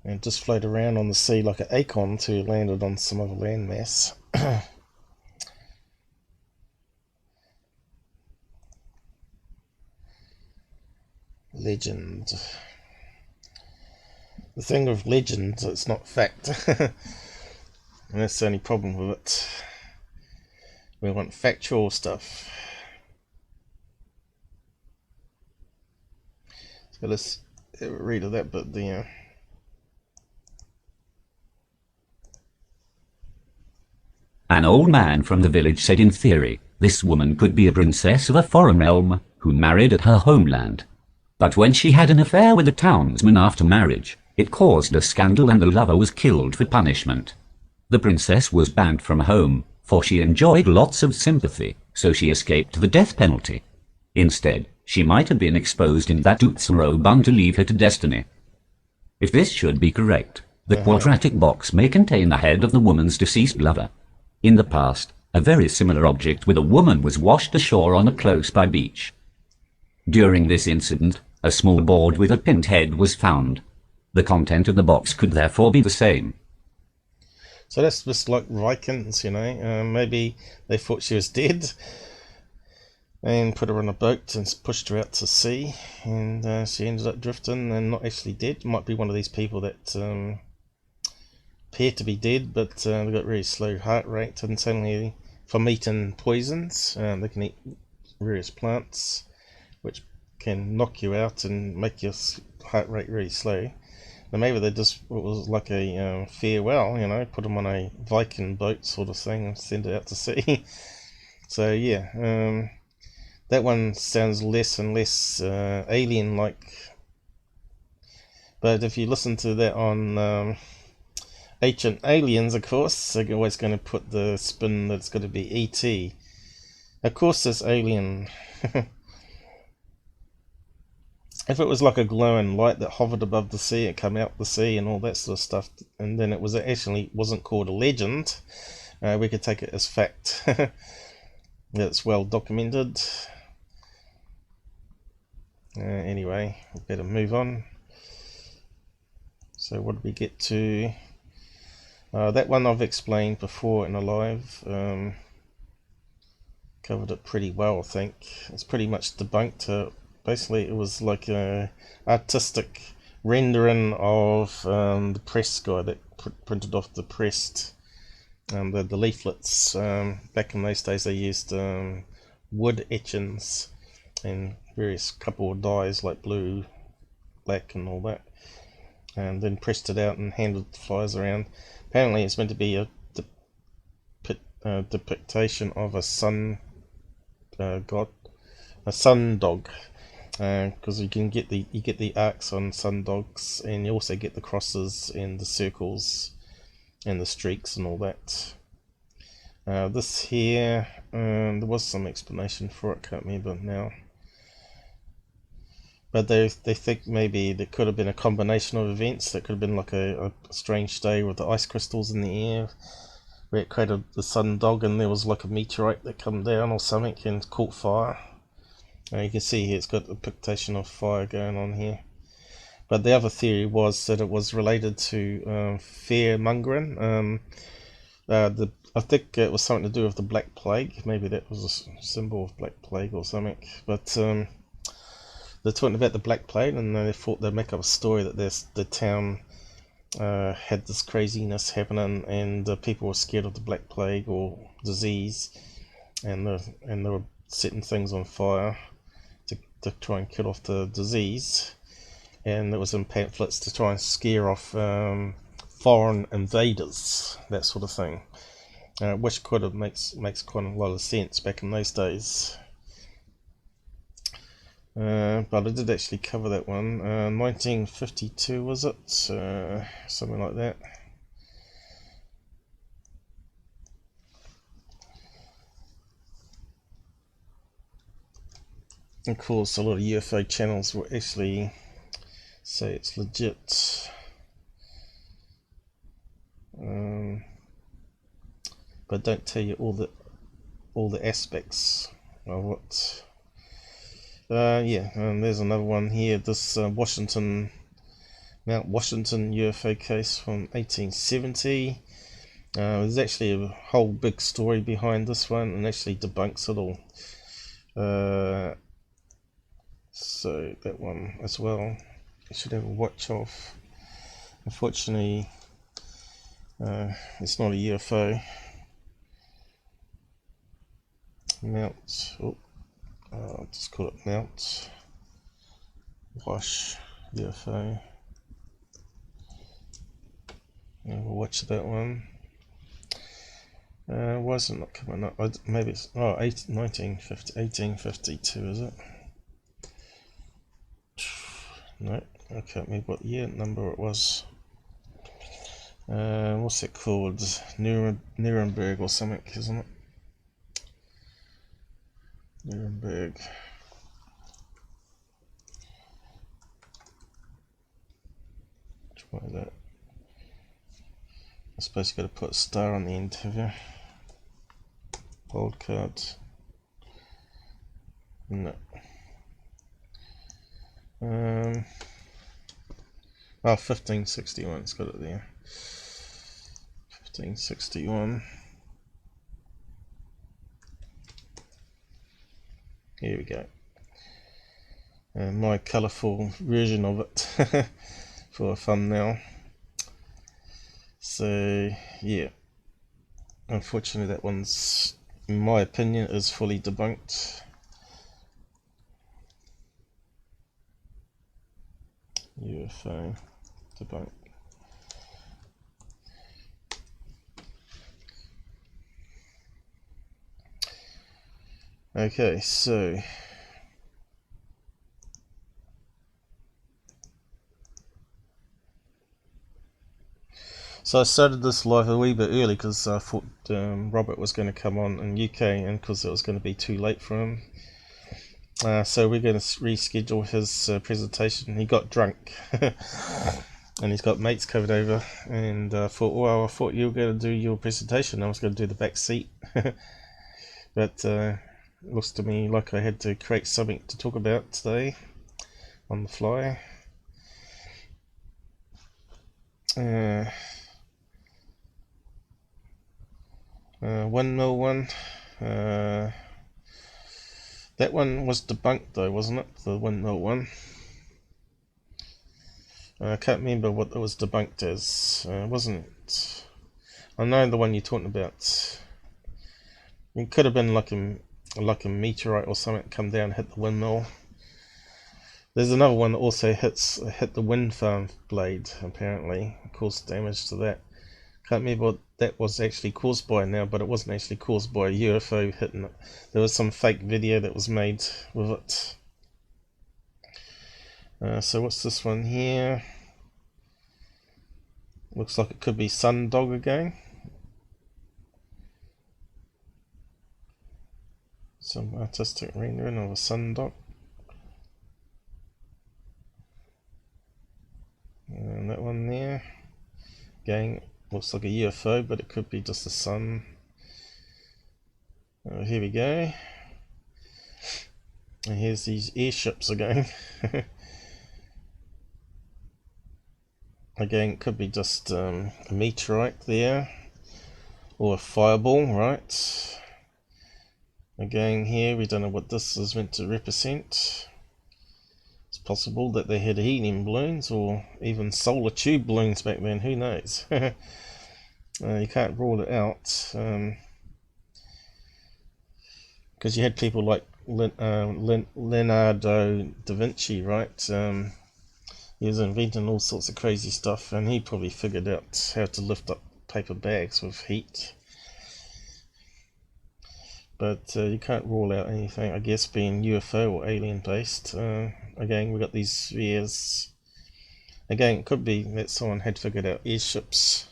Speaker 1: And just float around on the sea like an acorn till you landed on some other landmass. Legend. The thing with legend, it's not fact. And that's the only problem with it. We want factual stuff. So let's read that bit there.
Speaker 2: An old man from the village said in theory, this woman could be a princess of a foreign realm who married at her homeland. But when she had an affair with a townsman after marriage, it caused a scandal and the lover was killed for punishment. The princess was banned from home, for she enjoyed lots of sympathy, so she escaped the death penalty. Instead, she might have been exposed in that Utsuro-bun to leave her to destiny. If this should be correct, the quadratic box may contain the head of the woman's deceased lover. In the past, a very similar object with a woman was washed ashore on a close-by beach. During this incident, a small board with a pinned head was found. The content of the box could therefore be the same.
Speaker 1: So that's just like Vikings, you know. Maybe they thought she was dead and put her on a boat and pushed her out to sea, and she ended up drifting and not actually dead. Might be one of these people that appear to be dead, but they've got really slow heart rate, and suddenly from eating poisons, they can eat various plants which can knock you out and make your heart rate really slow. And maybe they just, it was like a farewell, you know, put them on a Viking boat sort of thing and send it out to sea. So yeah, that one sounds less and less alien-like. But if you listen to that on Ancient Aliens, of course, they're always going to put the spin that it's going to be E.T. Of course it's alien. If it was like a glowing light that hovered above the sea, it come out the sea and all that sort of stuff, and then it was actually wasn't called a legend, we could take it as fact. That's well documented. Anyway, we better move on. So what did we get to? That one I've explained before in a live. Covered it pretty well, I think. It's pretty much debunked. Basically, it was like a artistic rendering of the press guy that printed off the press, the leaflets. Back in those days, they used wood etchings and various couple of dyes like blue, black, and all that, and then pressed it out and handed the flyers around. Apparently, it's meant to be a depiction of a sun god, a sun dog. Because you get the arcs on sun dogs, and you also get the crosses and the circles and the streaks and all that. This here, there was some explanation for it, can't remember now. But they think maybe there could have been a combination of events. That could have been like a strange day with the ice crystals in the air, where it created the sun dog, and there was like a meteorite that come down or something and caught fire. You can see here it's got a pictation of fire going on here. But the other theory was that it was related to fear mongering. I think it was something to do with the Black Plague. Maybe that was a symbol of Black Plague or something. But they're talking about the Black Plague, and they thought they'd make up a story that the town had this craziness happening, and people were scared of the Black Plague or disease, and they were setting things on fire to try and kill off the disease. And it was in pamphlets to try and scare off foreign invaders, that sort of thing, which could have makes quite a lot of sense back in those days. But I did actually cover that one. 1952 was it? Something like that. Of course, a lot of UFO channels will actually say it's legit, but don't tell you all the aspects of it. Yeah, and there's another one here. This Mount Washington UFO case from 1870. There's actually a whole big story behind this one, and actually debunks it all. So that one as well, you should have a watch of. Unfortunately, it's not a UFO. I'll just call it Mount Wash UFO. We'll watch that one. Why is it not coming up? Maybe it's 1852, is it? No, I can't remember what year number it was. What's it called? Nuremberg or something, isn't it? Nuremberg. Which one is that? I suppose you got to put a star on the end, have you? Bold cards. No. 1561, it's got it there. 1561. Here we go. My colourful version of it for a thumbnail. So yeah, unfortunately that one's, in my opinion, is fully debunked. UFO debunked. Okay, so I started this live a wee bit early because I thought Robert was going to come on in UK, and because it was going to be too late for him. So we're going to reschedule his presentation. He got drunk and he's got mates covered over, and I thought you were going to do your presentation. I was going to do the back seat. But it looks to me like I had to create something to talk about today on the fly. Windmill one. That one was debunked though, wasn't it? The windmill one. I can't remember what it was debunked as. Wasn't it? I know the one you're talking about. It could have been like a meteorite or something come down and hit the windmill. There's another one that also hit the wind farm blade, apparently, caused damage to that. Can't remember what that was actually caused by now, but it wasn't actually caused by a UFO hitting it. There was some fake video that was made with it. So what's this one here? Looks like it could be Sundog again. Some artistic rendering of a Sundog. And that one there. Again, looks like a UFO, but it could be just the sun. Here we go. And here's these airships again. again, it could be just a meteorite there, or a fireball, right? Again, here we don't know what this is meant to represent. It's possible that they had helium balloons or even solar tube balloons back then, who knows? You can't rule it out, because you had people like Leonardo da Vinci, right? He was inventing all sorts of crazy stuff, and he probably figured out how to lift up paper bags with heat. But you can't rule out anything, I guess, being UFO or alien based. Again, we got these spheres. Again, it could be that someone had figured out airships.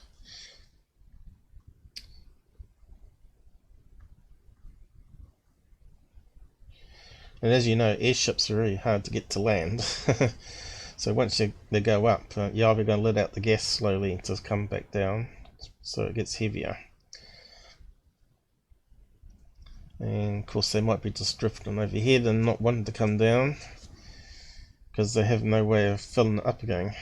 Speaker 1: And as you know, airships are really hard to get to land. So once they go up, you're either going to let out the gas slowly to come back down, so it gets heavier. And of course they might be just drifting overhead and not wanting to come down, because they have no way of filling it up again.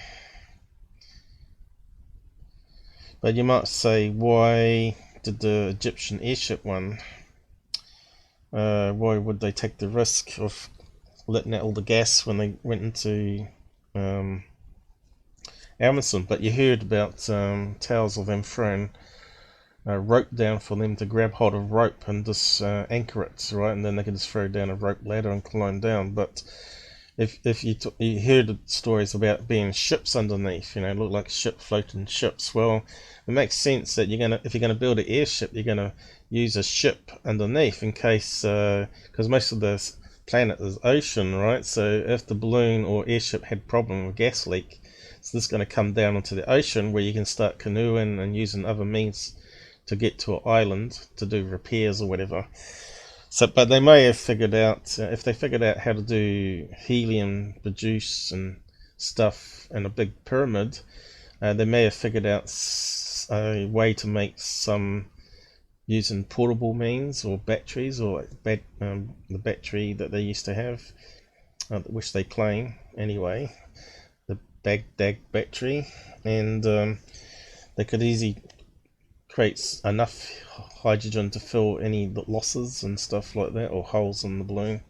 Speaker 1: But you might say, why did the Egyptian airship one, why would they take the risk of letting out all the gas when they went into Amazon? But you heard about tales of them throwing rope down for them to grab hold of rope and just anchor it, right? And then they could just throw down a rope ladder and climb down. But if you heard stories about being ships underneath, you know, look like floating ships. Well, it makes sense that if you're gonna build an airship, you're gonna use a ship underneath in case, because most of the planet is ocean, right? So if the balloon or airship had problem with gas leak, so this is going to come down into the ocean, where you can start canoeing and using other means to get to an island to do repairs or whatever. So, but they may have figured out, if they figured out how to do helium produce and stuff in a big pyramid, they may have figured out a way to make some using portable means or batteries, or the battery that they used to have, which they claim anyway, the Baghdad battery, and they could easily create enough hydrogen to fill any losses and stuff like that, or holes in the balloon.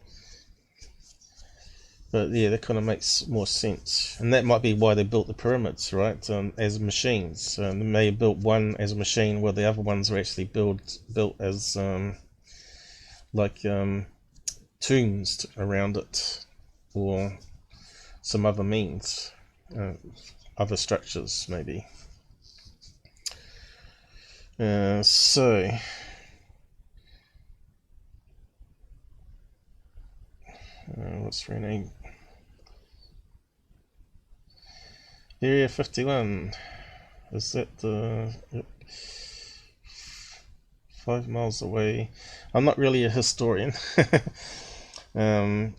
Speaker 1: But yeah, that kind of makes more sense, and that might be why they built the pyramids, right? As machines. They may have built one as a machine, where the other ones were actually built as tombs around it, or some other means, other structures maybe. So what's her name? Area 51. Is that yep. 5 miles away? I'm not really a historian. I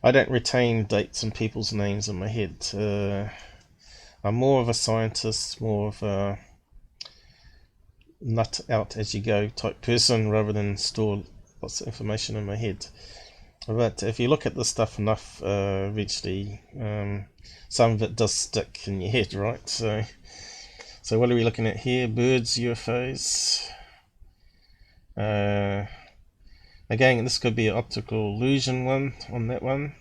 Speaker 1: don't retain dates and people's names in my head. I'm more of a scientist, more of a nut out as you go type person, rather than store lots of information in my head. But if you look at this stuff enough, eventually some of it does stick in your head, right? So what are we looking at here? Birds, UFOs. Again, this could be an optical illusion one on that one,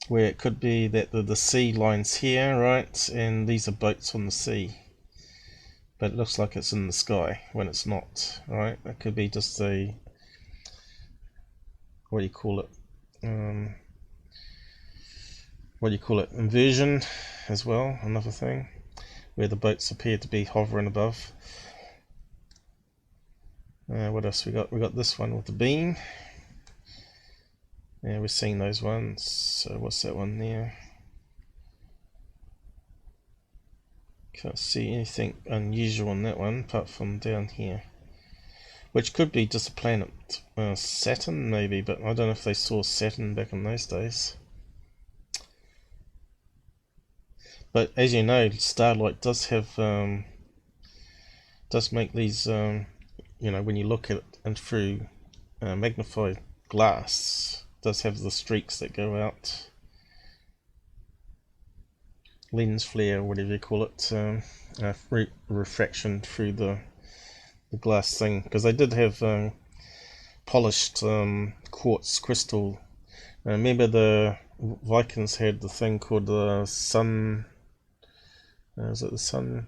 Speaker 1: where it could be that the sea line's here, right, and these are boats on the sea, but it looks like it's in the sky when it's not, right? That could be just a, what do you call it, inversion as well, another thing, where the boats appear to be hovering above. What else we got? We got this one with the beam. Yeah, we're seeing those ones. So what's that one there? Can't see anything unusual on that one apart from down here, which could be just a planet, Saturn maybe, but I don't know if they saw Saturn back in those days. But as you know, starlight does have does make these you know, when you look at it and through magnified glass, it does have the streaks that go out. lens flare, or whatever you call it, refraction through the glass thing, because they did have polished quartz crystal. Remember the Vikings had the thing called the sun, is it the sun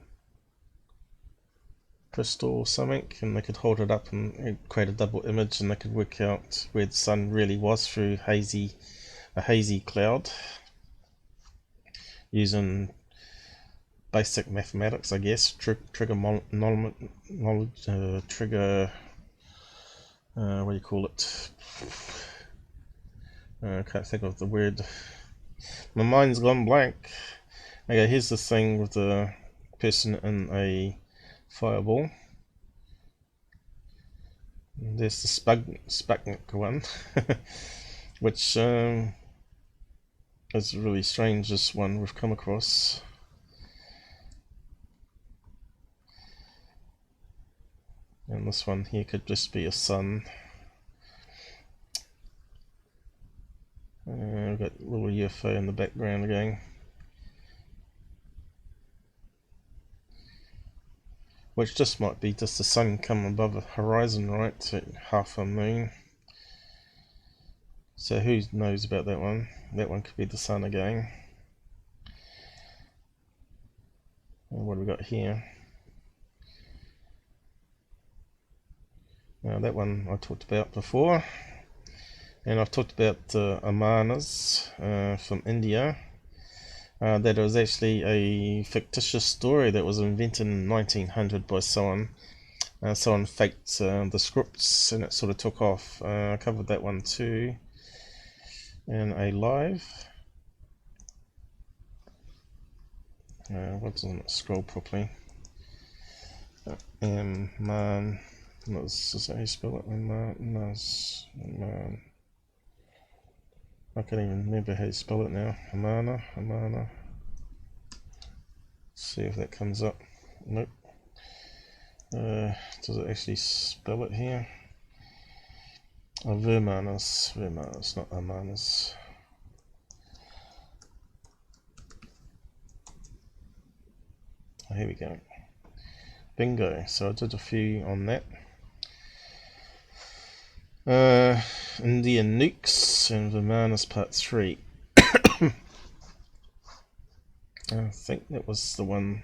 Speaker 1: crystal or something, and they could hold it up and create a double image, and they could work out where the sun really was through a hazy cloud using basic mathematics, I guess. Trigger what do you call it? I can't think of the word. My mind's gone blank. Okay, here's the thing with the person in a fireball. There's the Sputnik one, which is really strange, this one we've come across. And this one here could just be a sun. We've got a little UFO in the background again, which just might be just the sun coming above the horizon, right, to half a moon. So who knows about that one? That one could be the sun again. And what have we got here? Now that one I talked about before, and I've talked about Amanas from India. That it was actually a fictitious story that was invented in 1900 by someone. Someone faked the scripts, and it sort of took off. I covered that one too in a live. What doesn't it scroll properly? Man. Is that how you spell it? Man. I can't even remember how you spell it now. Amana. See if that comes up. Nope. Does it actually spell it here? Vermanas, not Amanas. Oh, here we go. Bingo. So I did a few on that. Indian Nukes and Vermanas Part 3. I think that was the one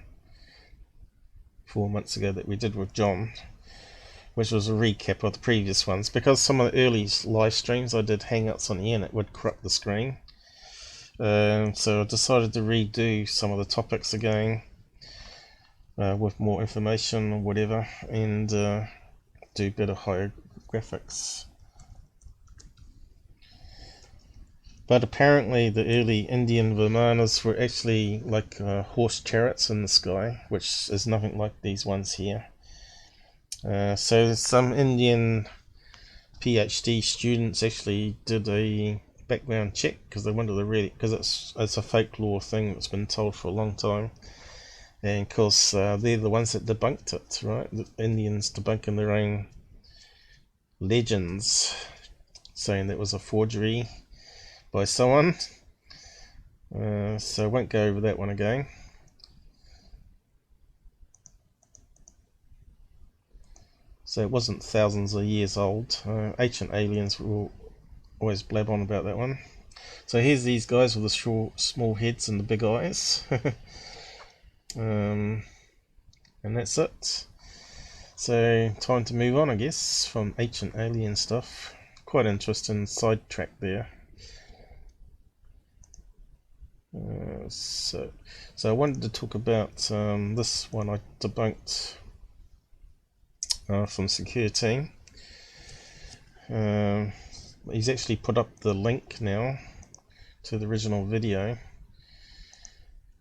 Speaker 1: 4 months ago that we did with John, which was a recap of the previous ones, because some of the early live streams I did hangouts on the end, it would corrupt the screen. So I decided to redo some of the topics again with more information or whatever, and do better higher graphics. But apparently the early Indian Vimanas were actually like horse chariots in the sky, which is nothing like these ones here. So some Indian PhD students actually did a background check, because they wanted to really, because it's a folklore thing that's been told for a long time, and of course they're the ones that debunked it, right? The Indians debunking their own legends, saying that was a forgery by someone. So I won't go over that one again. So it wasn't thousands of years old. Ancient aliens will always blab on about that one. So here's these guys with the small heads and the big eyes. And that's it. So time to move on, I guess, from ancient alien stuff. Quite interesting sidetrack there. So I wanted to talk about this one I debunked from Secure Team. He's actually put up the link now to the original video,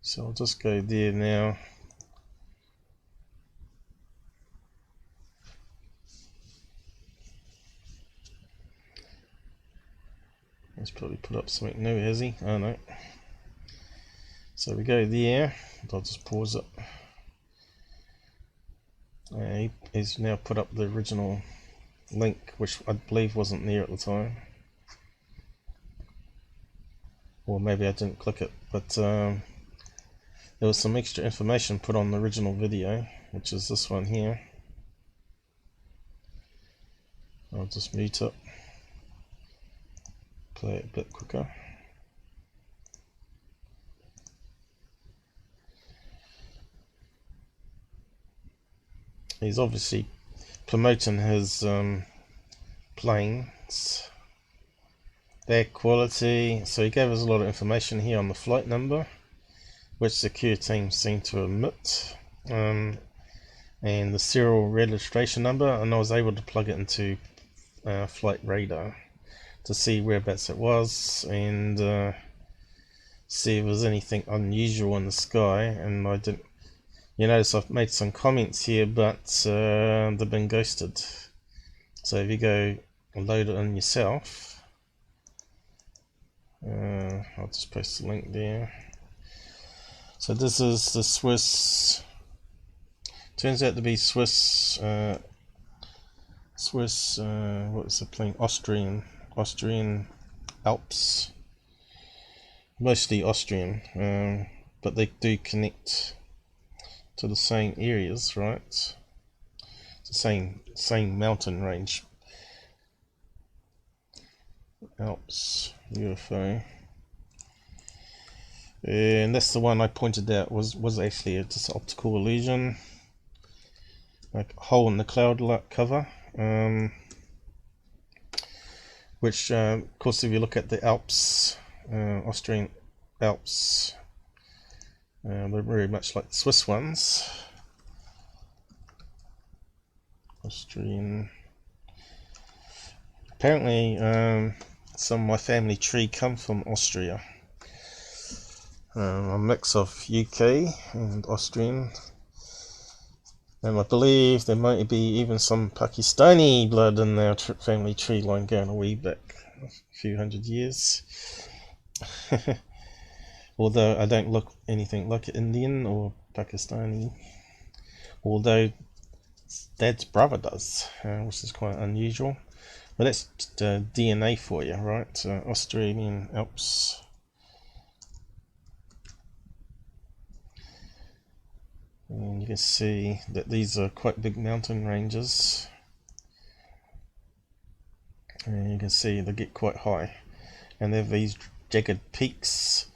Speaker 1: so I'll just go there now. He's probably put up something new, has he? Oh no. So we go there. I'll just pause it. He's now put up the original link, which I believe wasn't there at the time, or maybe I didn't click it, but there was some extra information put on the original video, which is this one here. I'll just mute it, play it a bit quicker. He's obviously promoting his planes, their quality. So he gave us a lot of information here on the flight number, which security teams seem to omit, and the serial registration number, and I was able to plug it into flight radar to see whereabouts it was and see if there was anything unusual in the sky. And I didn't. You notice I've made some comments here, but they've been ghosted. So if you go and load it in yourself, I'll just post the link there. So this is the Swiss, turns out to be Swiss, what is the plane? Austrian Alps. Mostly Austrian, but they do connect to the same areas, right? It's the same mountain range. Alps UFO, and that's the one I pointed out was actually just optical illusion, like a hole in the cloud cover, which of course if you look at the Alps, Austrian Alps, they're very much like the Swiss ones. Austrian. Apparently, some of my family tree come from Austria. A mix of UK and Austrian. And I believe there might be even some Pakistani blood in their family tree line going a wee back, a few hundred years. Although I don't look anything like Indian or Pakistani, although Dad's brother does, which is quite unusual. But that's DNA for you, right? Australian Alps. And you can see that these are quite big mountain ranges. And you can see they get quite high. And they have these jagged peaks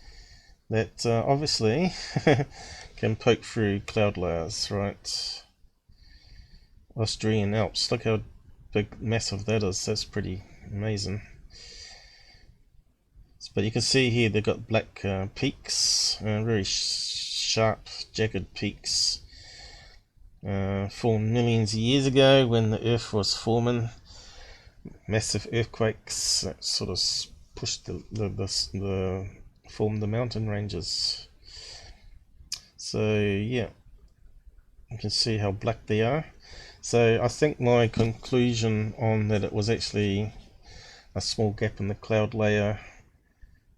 Speaker 1: that obviously can poke through cloud layers, right? Austrian Alps, look how big, massive that is. That's pretty amazing. But you can see here they've got black peaks, very sharp, jagged peaks, formed millions of years ago when the Earth was forming. Massive earthquakes that sort of pushed the formed the mountain ranges. So yeah, you can see how black they are. So I think my conclusion on that it was actually a small gap in the cloud layer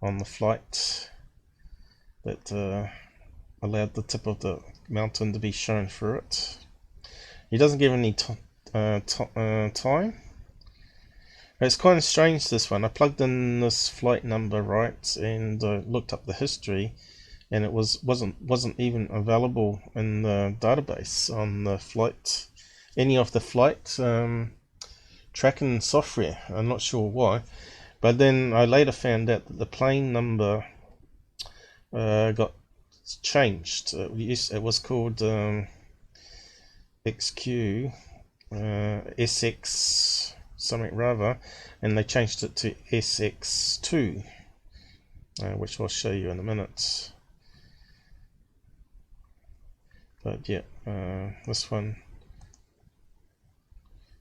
Speaker 1: on the flight that allowed the tip of the mountain to be shown through it. He doesn't give any time. It's kind of strange, this one. I plugged in this flight number, right, and looked up the history, and it wasn't even available in the database on the flight, any of the flight tracking software. I'm not sure why, but then I later found out that the plane number got changed. It was called XQ, SX something rather, and they changed it to SX2, which I'll show you in a minute. But yeah, this one,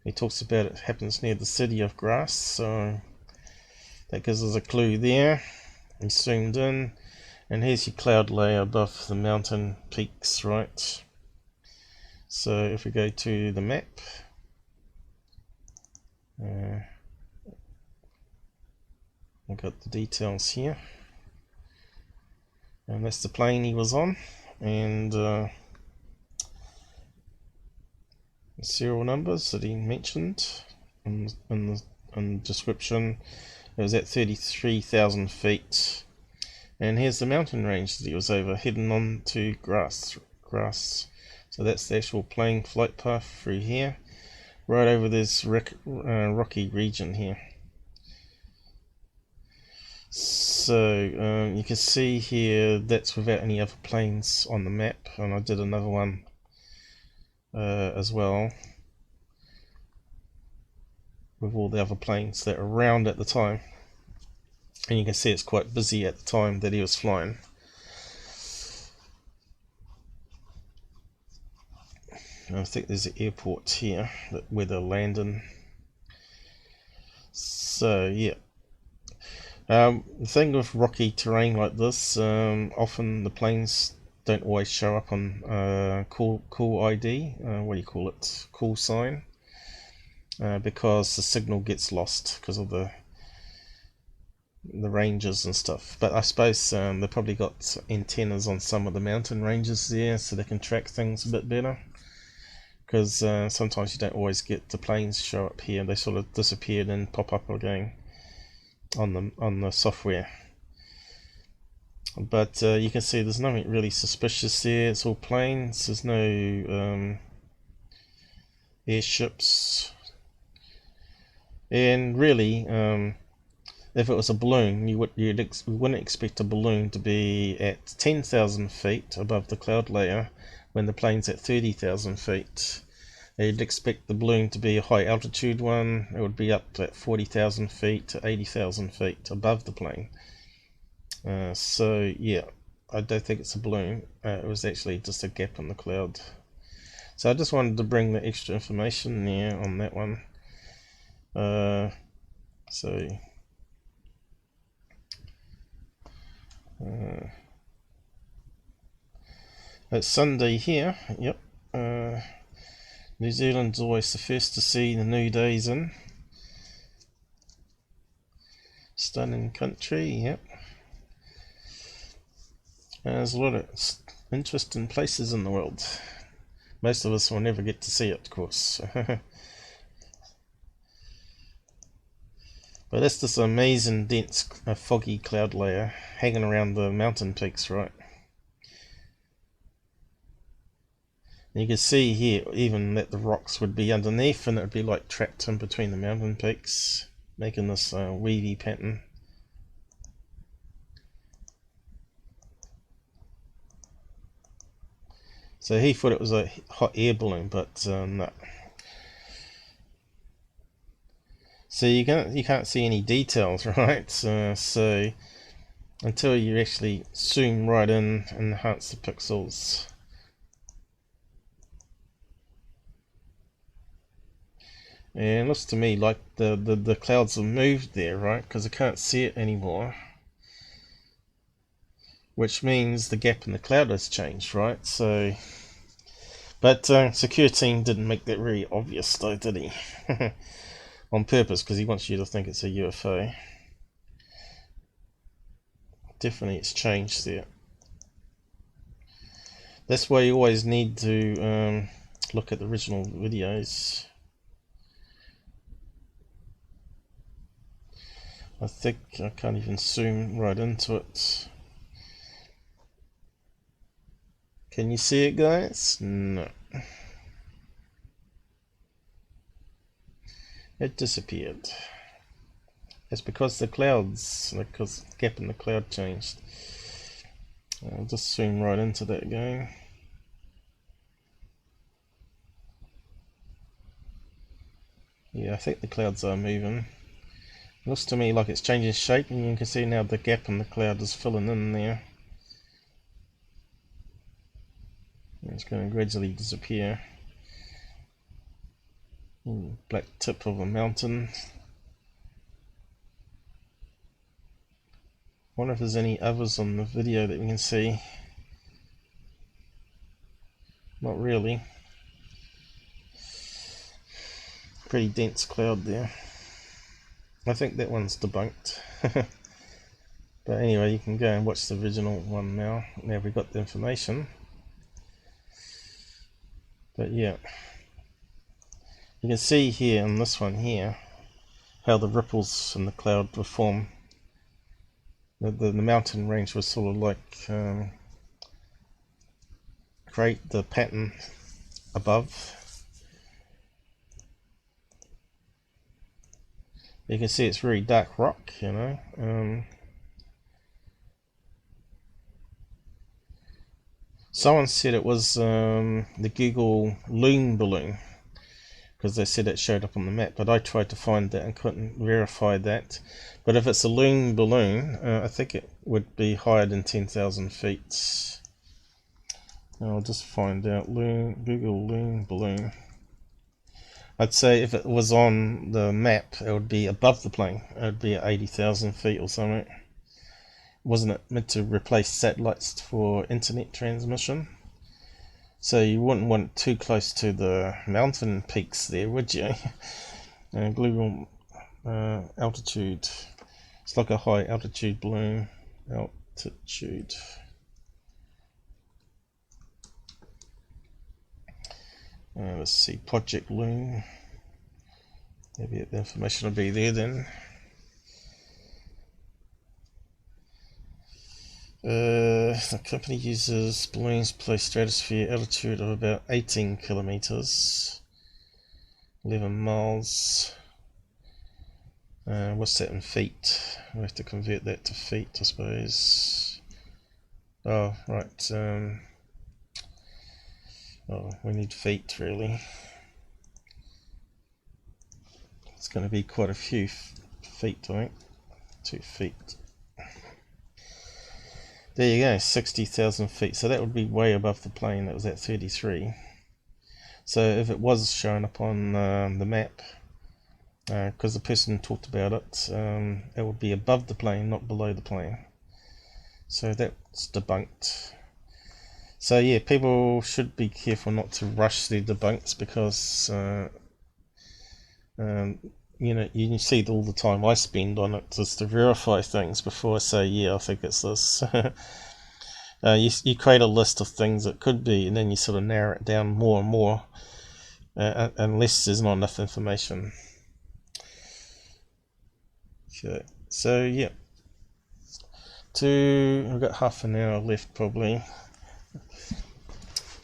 Speaker 1: he talks about it happens near the city of Grass, so that gives us a clue there. He zoomed in, and here's your cloud layer above the mountain peaks, right? So if we go to the map, I've got the details here, and that's the plane he was on, and the serial numbers that he mentioned in the description. It was at 33,000 feet, And here's the mountain range that he was over, heading on to grass. So that's the actual plane flight path through here, right over this rocky region here. So you can see here that's without any other planes on the map, and I did another one as well with all the other planes that are around at the time, and you can see it's quite busy at the time that he was flying. I think there's an airport here where they're landing. So yeah, the thing with rocky terrain like this, often the planes don't always show up on call ID, what do you call it, call sign, because the signal gets lost because of the ranges and stuff. But I suppose they've probably got antennas on some of the mountain ranges there, so they can track things a bit better. Because sometimes you don't always get the planes show up here; they sort of disappear and pop up again on the software. But you can see there's nothing really suspicious there. It's all planes. There's no airships, and really, if it was a balloon, you wouldn't expect a balloon to be at 10,000 feet above the cloud layer when the plane's at 30,000 feet. You'd expect the balloon to be a high altitude one. It would be up at 40,000 feet to 80,000 feet above the plane. So yeah, I don't think it's a balloon. It was actually just a gap in the cloud. So I just wanted to bring the extra information there on that one. It's Sunday here. Yep. New Zealand's always the first to see the new days in. Stunning country, yep. There's a lot of interesting places in the world. Most of us will never get to see it, of course. But that's this amazing dense foggy cloud layer hanging around the mountain peaks, right? You can see here even that the rocks would be underneath, and it would be like trapped in between the mountain peaks, making this weavy pattern. So he thought it was a hot air balloon, but no. So you can't see any details, right? So until you actually zoom right in and enhance the pixels. And it looks to me like the clouds have moved there, right? Because I can't see it anymore. Which means the gap in the cloud has changed, right? So, but security team didn't make that very obvious though, did he? On purpose, because he wants you to think it's a UFO. Definitely it's changed there. That's why you always need to look at the original videos. I think I can't even zoom right into it. Can you see it, guys? No. It disappeared. It's because the clouds, because the gap in the cloud changed. I'll just zoom right into that again. Yeah, I think the clouds are moving. It looks to me like it's changing shape, and you can see now the gap in the cloud is filling in there. It's going to gradually disappear. Black tip of a mountain. Wonder if there's any others on the video that we can see. Not really. Pretty dense cloud there. I think that one's debunked. But anyway, you can go and watch the original one now. Now we've got the information. But yeah, you can see here in this one here how the ripples in the cloud will form the mountain range was sort of like create the pattern above. You can see it's very dark rock, you know. Someone said it was the Google loon balloon, because they said it showed up on the map, but I tried to find that and couldn't verify that. But if it's a loon balloon, I think it would be higher than 10,000 feet. I'll just find out. Google loon balloon. I'd say if it was on the map, it would be above the plane. It would be at 80,000 feet or something. Wasn't it meant to replace satellites for internet transmission? So you wouldn't want it too close to the mountain peaks there, would you? Global altitude. It's like a high altitude balloon. Altitude. Let's see, Project Loon. Maybe the information will be there then. The company uses balloons below stratosphere altitude of about 18 kilometers, 11 miles. What's that in feet? We have to convert that to feet, I suppose. Oh, right. Oh, we need feet, really. It's going to be quite a few feet, I think. 2 feet. There you go, 60,000 feet. So that would be way above the plane. That was at 33. So if it was showing up on the map, because the person talked about it, it would be above the plane, not below the plane. So that's debunked. So yeah, people should be careful not to rush their debunks, because you know, you see all the time I spend on it just to verify things before I say, yeah, I think it's this. You create a list of things it could be, and then you sort of narrow it down more and more, unless there's not enough information. Okay, so yeah, we've got half an hour left probably.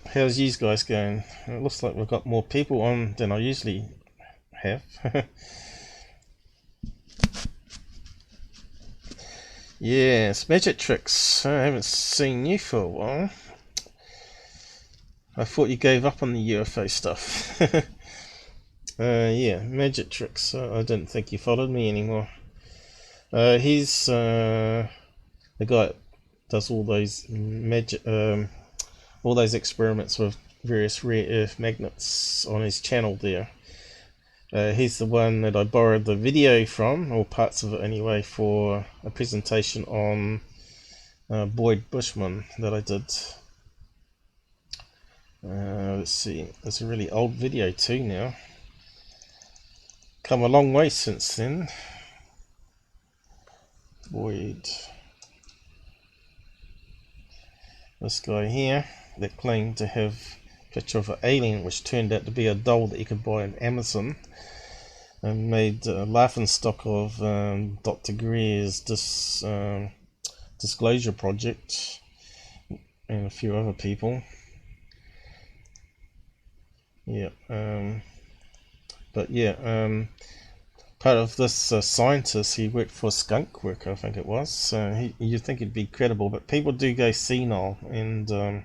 Speaker 1: How's you guys going? It looks like we've got more people on than I usually have. Yes, magic tricks. I haven't seen you for a while. I thought you gave up on the UFO stuff. Yeah, magic tricks. I didn't think you followed me anymore. He's the guy that does all those magic, all those experiments with various rare earth magnets on his channel there. He's the one that I borrowed the video from, or parts of it anyway, for a presentation on Boyd Bushman that I did. Let's see, it's a really old video too now. Come a long way since then. Boyd. This guy here that claimed to have a picture of an alien, which turned out to be a doll that you could buy on Amazon, and made a laughing stock of Dr. Greer's Disclosure Project and a few other people. Yeah, but yeah, part of this scientist, he worked for Skinwalker, I think it was. So you'd think he'd be credible, but people do go senile, and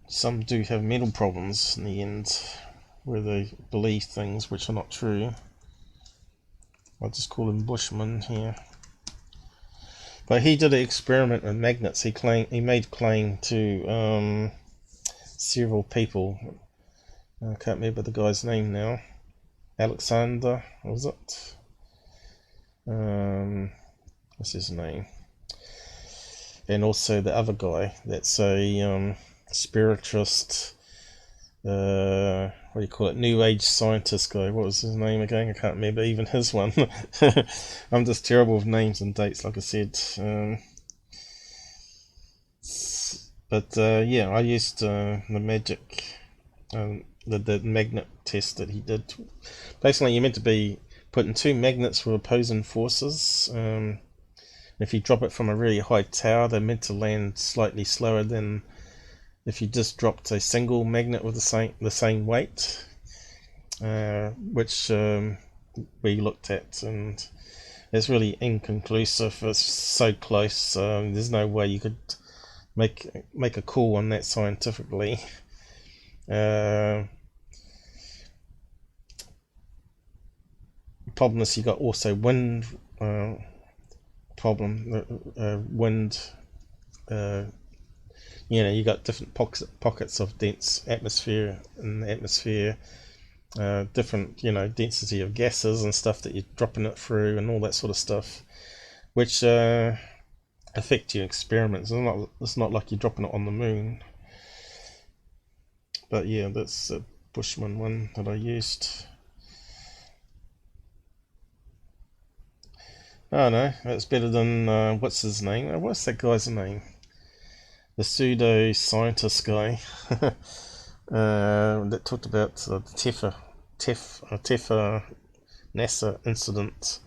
Speaker 1: some do have mental problems in the end, where they believe things which are not true. I'll just call him Bushman here. But he did an experiment with magnets. He made claim to several people. I can't remember the guy's name now. Alexander, was it? What's his name? And also the other guy that's a spiritualist, what do you call it, new age scientist guy. What was his name again? I can't remember even his one. I'm just terrible with names and dates, like I said. But yeah, I used the magic, the magnet test that he did. Basically, you're meant to be putting two magnets with opposing forces. If you drop it from a really high tower, they're meant to land slightly slower than if you just dropped a single magnet with the same weight, which we looked at, and it's really inconclusive. It's so close. There's no way you could make a call on that scientifically. Problem is, you got also wind problem. Wind. You got different pockets of dense atmosphere in the atmosphere. Different, density of gases and stuff that you're dropping it through, and all that sort of stuff, which affect your experiments. It's not like you're dropping it on the moon. But yeah, that's a Bushman one that I used. Oh no, that's better than what's his name? What's that guy's name? The pseudo scientist guy that talked about the Tefa NASA incident.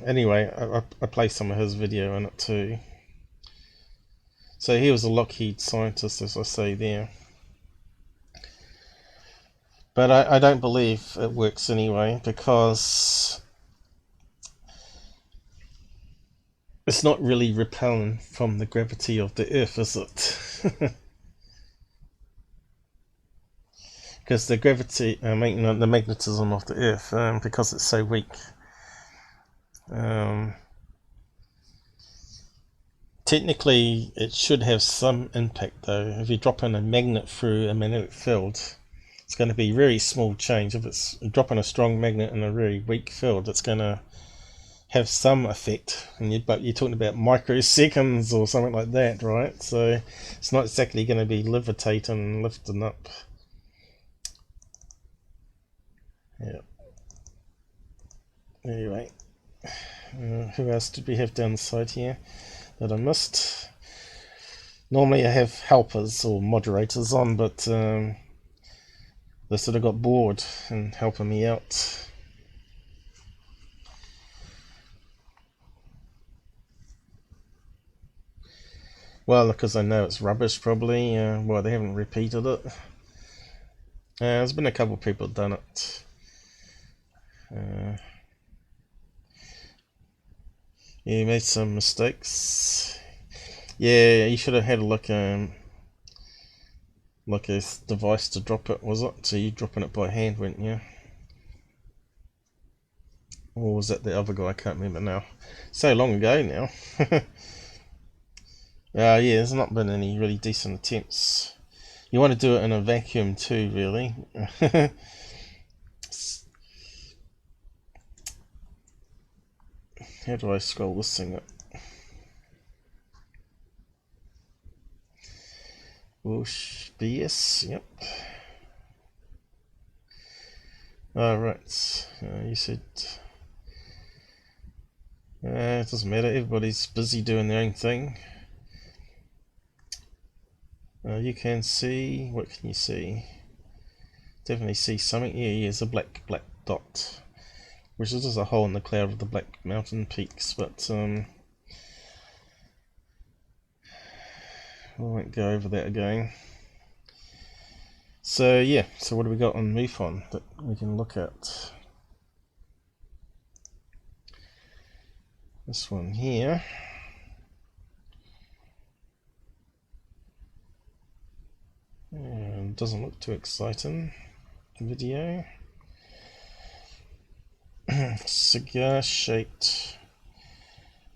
Speaker 1: Anyway, I play some of his video in it too. So he was a Lockheed scientist, as I say there. But I don't believe it works anyway, because it's not really repelling from the gravity of the Earth, is it? Because the gravity, the magnetism of the Earth, because it's so weak, technically it should have some impact though. If you drop in a magnet through a magnetic field, it's going to be very small change. If it's dropping a strong magnet in a very weak field, it's going to have some effect, but you're talking about microseconds or something like that, right? So it's not exactly going to be levitating, lifting up. Yeah. Anyway, who else did we have down the side here that I missed? Normally I have helpers or moderators on, but they sort of got bored and helping me out. Well, because I know it's rubbish, probably. Well, they haven't repeated it. There's been a couple of people done it. You made some mistakes. Yeah, you should have had a look, like a device to drop it, was it? So you dropping it by hand, weren't you? Or was that the other guy? I can't remember now. So long ago now. Yeah, there's not been any really decent attempts. You want to do it in a vacuum too, really. How do I scroll this thing up? Whoosh, BS, yep. Alright, you said... it doesn't matter, everybody's busy doing their own thing. You can see, what can you see? Definitely see something. Yeah, there's a black dot, which is just a hole in the cloud of the black mountain peaks, but I won't go over that again. So yeah, so what do we got on MUFON that we can look at? This one here. And doesn't look too exciting. Video. Cigar shaped,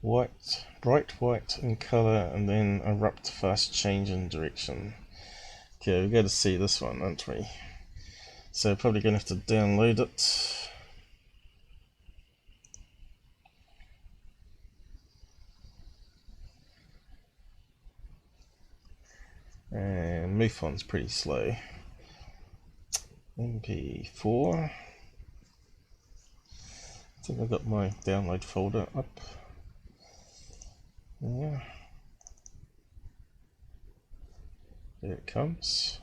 Speaker 1: white, bright white in color, and then erupt fast change in direction. Okay, we've got to see this one, aren't we? So probably gonna have to download it. And MUFON's pretty slow. MP4. I think I've got my download folder up. Yeah. There it comes.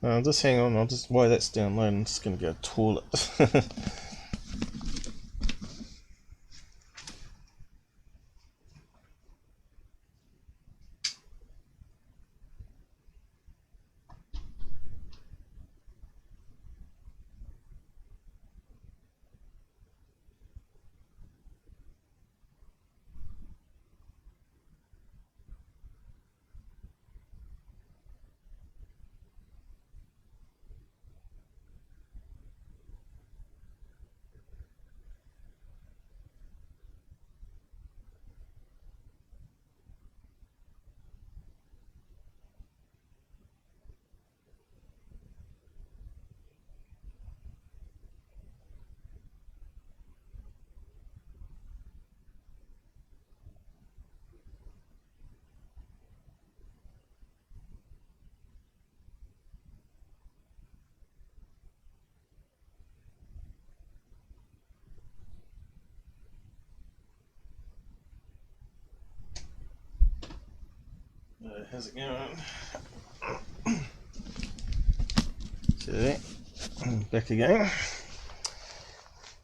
Speaker 1: Just hang on, I'll just, while that's downloading, I'm just going to go to the toilet. How's it going? Okay, back again.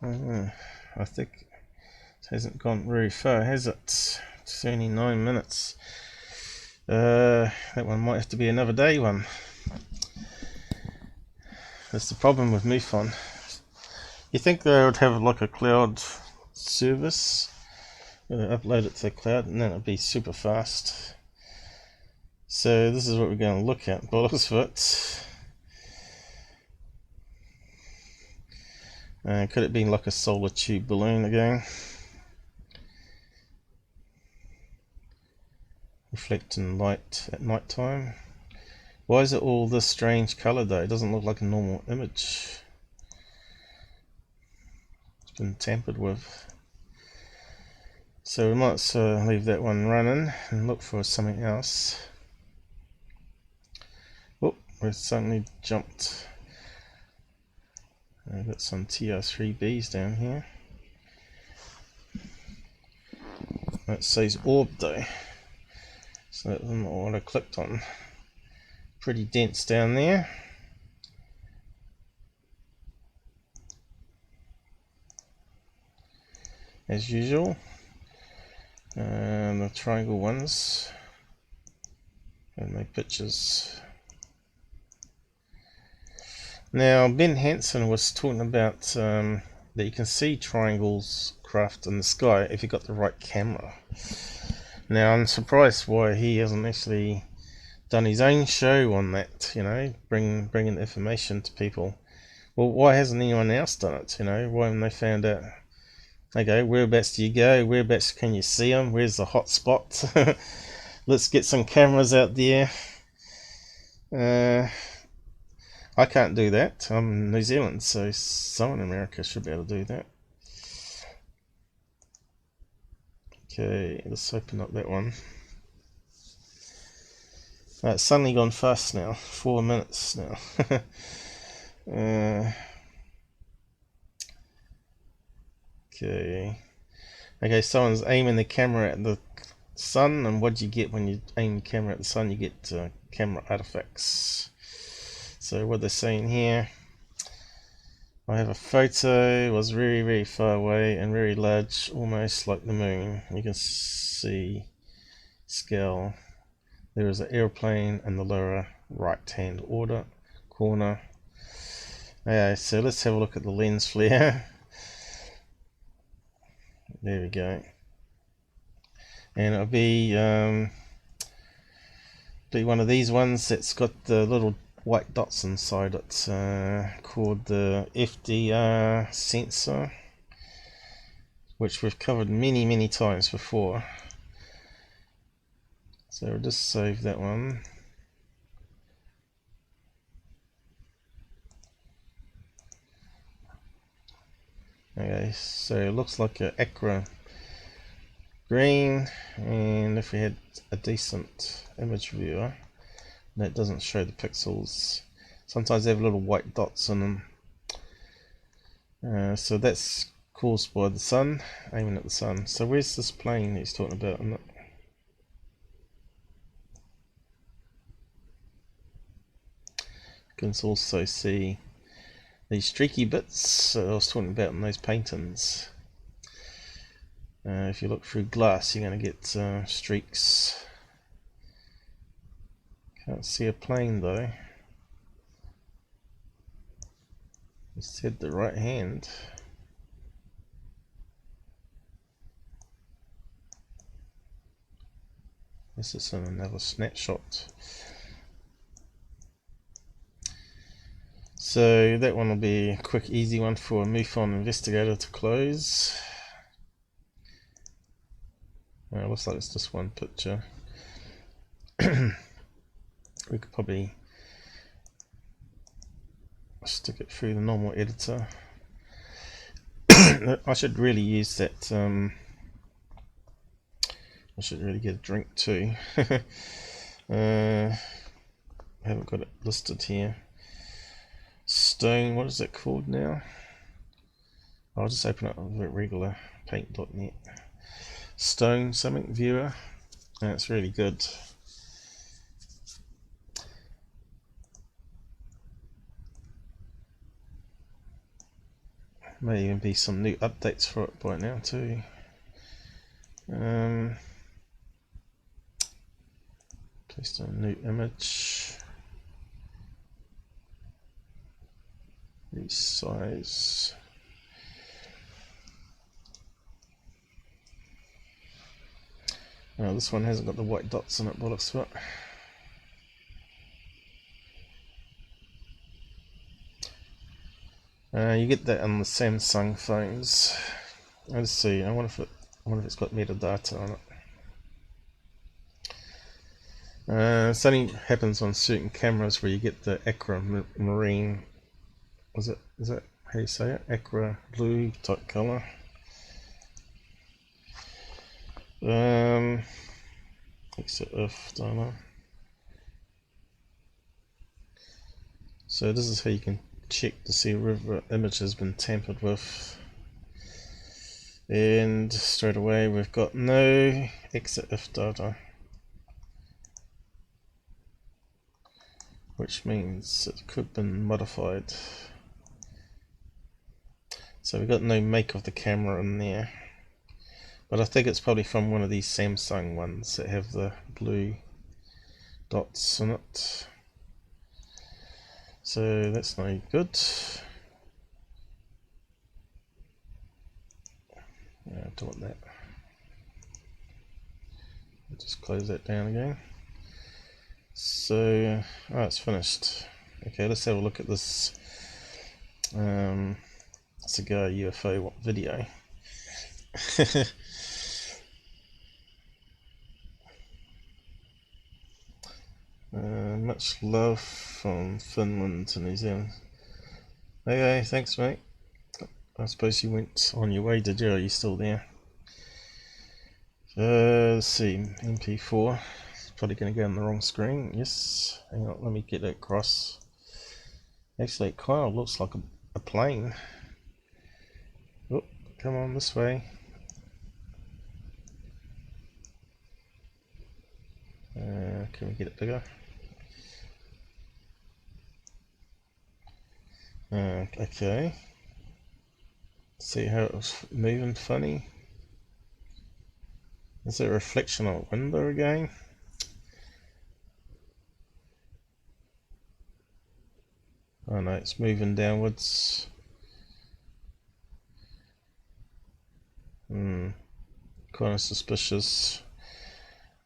Speaker 1: I think it hasn't gone very far, has it? It's only 9 minutes. That one might have to be another day one. That's the problem with MUFON. You think they would have like a cloud service, upload it to the cloud, and then it'd be super fast. So this is what we're going to look at, by the looks of it. Could it be like a solar tube balloon again? Reflecting light at night time. Why is it all this strange colour though? It doesn't look like a normal image. It's been tampered with. So we might leave that one running and look for something else. Oh, we've suddenly jumped. I've got some TR3Bs down here. That says orb though, so that's not what I clicked on. Pretty dense down there. As usual. And the triangle ones. And my pictures. Now, Ben Hansen was talking about that you can see triangles craft in the sky if you've got the right camera. Now, I'm surprised why he hasn't actually done his own show on that, you know, bringing the information to people. Well, why hasn't anyone else done it, you know? Why haven't they found out, okay, whereabouts do you go? Whereabouts can you see them? Where's the hot spot? Let's get some cameras out there. I can't do that. I'm in New Zealand, so someone in America should be able to do that. Okay, let's open up that one. It's suddenly gone fast now. 4 minutes now. Okay, someone's aiming the camera at the sun, and what do you get when you aim the camera at the sun? You get camera artifacts. So what they're saying here, I have a photo, it was very, very far away and very large, almost like the moon. You can see scale. There is an airplane in the lower right hand corner. Okay, so let's have a look at the lens flare. There we go. And it'll be one of these ones that's got the little white dots inside it, called the FDR sensor, which we've covered many times before. So we'll just save that one. Okay, so it looks like an aqua green, and if we had a decent image viewer, that doesn't show the pixels. Sometimes they have little white dots in them. So that's caused by the sun, aiming at the sun. So where's this plane he's talking about? can also see these streaky bits that I was talking about in those paintings. If you look through glass, you're going to get streaks. Can't see a plane though. Instead, the right hand. This is another snapshot. So that one will be a quick, easy one for a MUFON investigator to close. Looks like it's just one picture. We could probably stick it through the normal editor. I should really use that. I should really get a drink too. I haven't got it listed here. Stone, what is it called now? I'll just open up a regular paint.net. Stone something viewer. That's really good. May even be some new updates for it by now too. Paste a new image. Resize. This one hasn't got the white dots on it, but looks what. You get that on the Samsung phones. Let's see. I wonder if it's got metadata on it. It only happens on certain cameras where you get the aquamarine. Is that how you say it? Aqua blue type color. Except if don't know. So this is how you can check to see whether an image has been tampered with. And straight away we've got no exit if data, which means it could have been modified. So we've got no make of the camera in there, but I think it's probably from one of these Samsung ones that have the blue dots in it. So that's no good. Yeah, I don't want that. I'll just close that down again. So, it's finished. Okay, let's have a look at this cigar UFO video. Much love from Finland to New Zealand. Okay, thanks mate. I suppose you went on your way, did you? Are you still there? Let's see, MP4. It's probably going to go on the wrong screen. Yes. Hang on, let me get it across. Actually, it kind of looks like a plane. Oh, come on this way. Can we get it bigger? Okay. See how it was moving funny? Is there a reflection on a window again? Oh no, it's moving downwards. Kind of suspicious.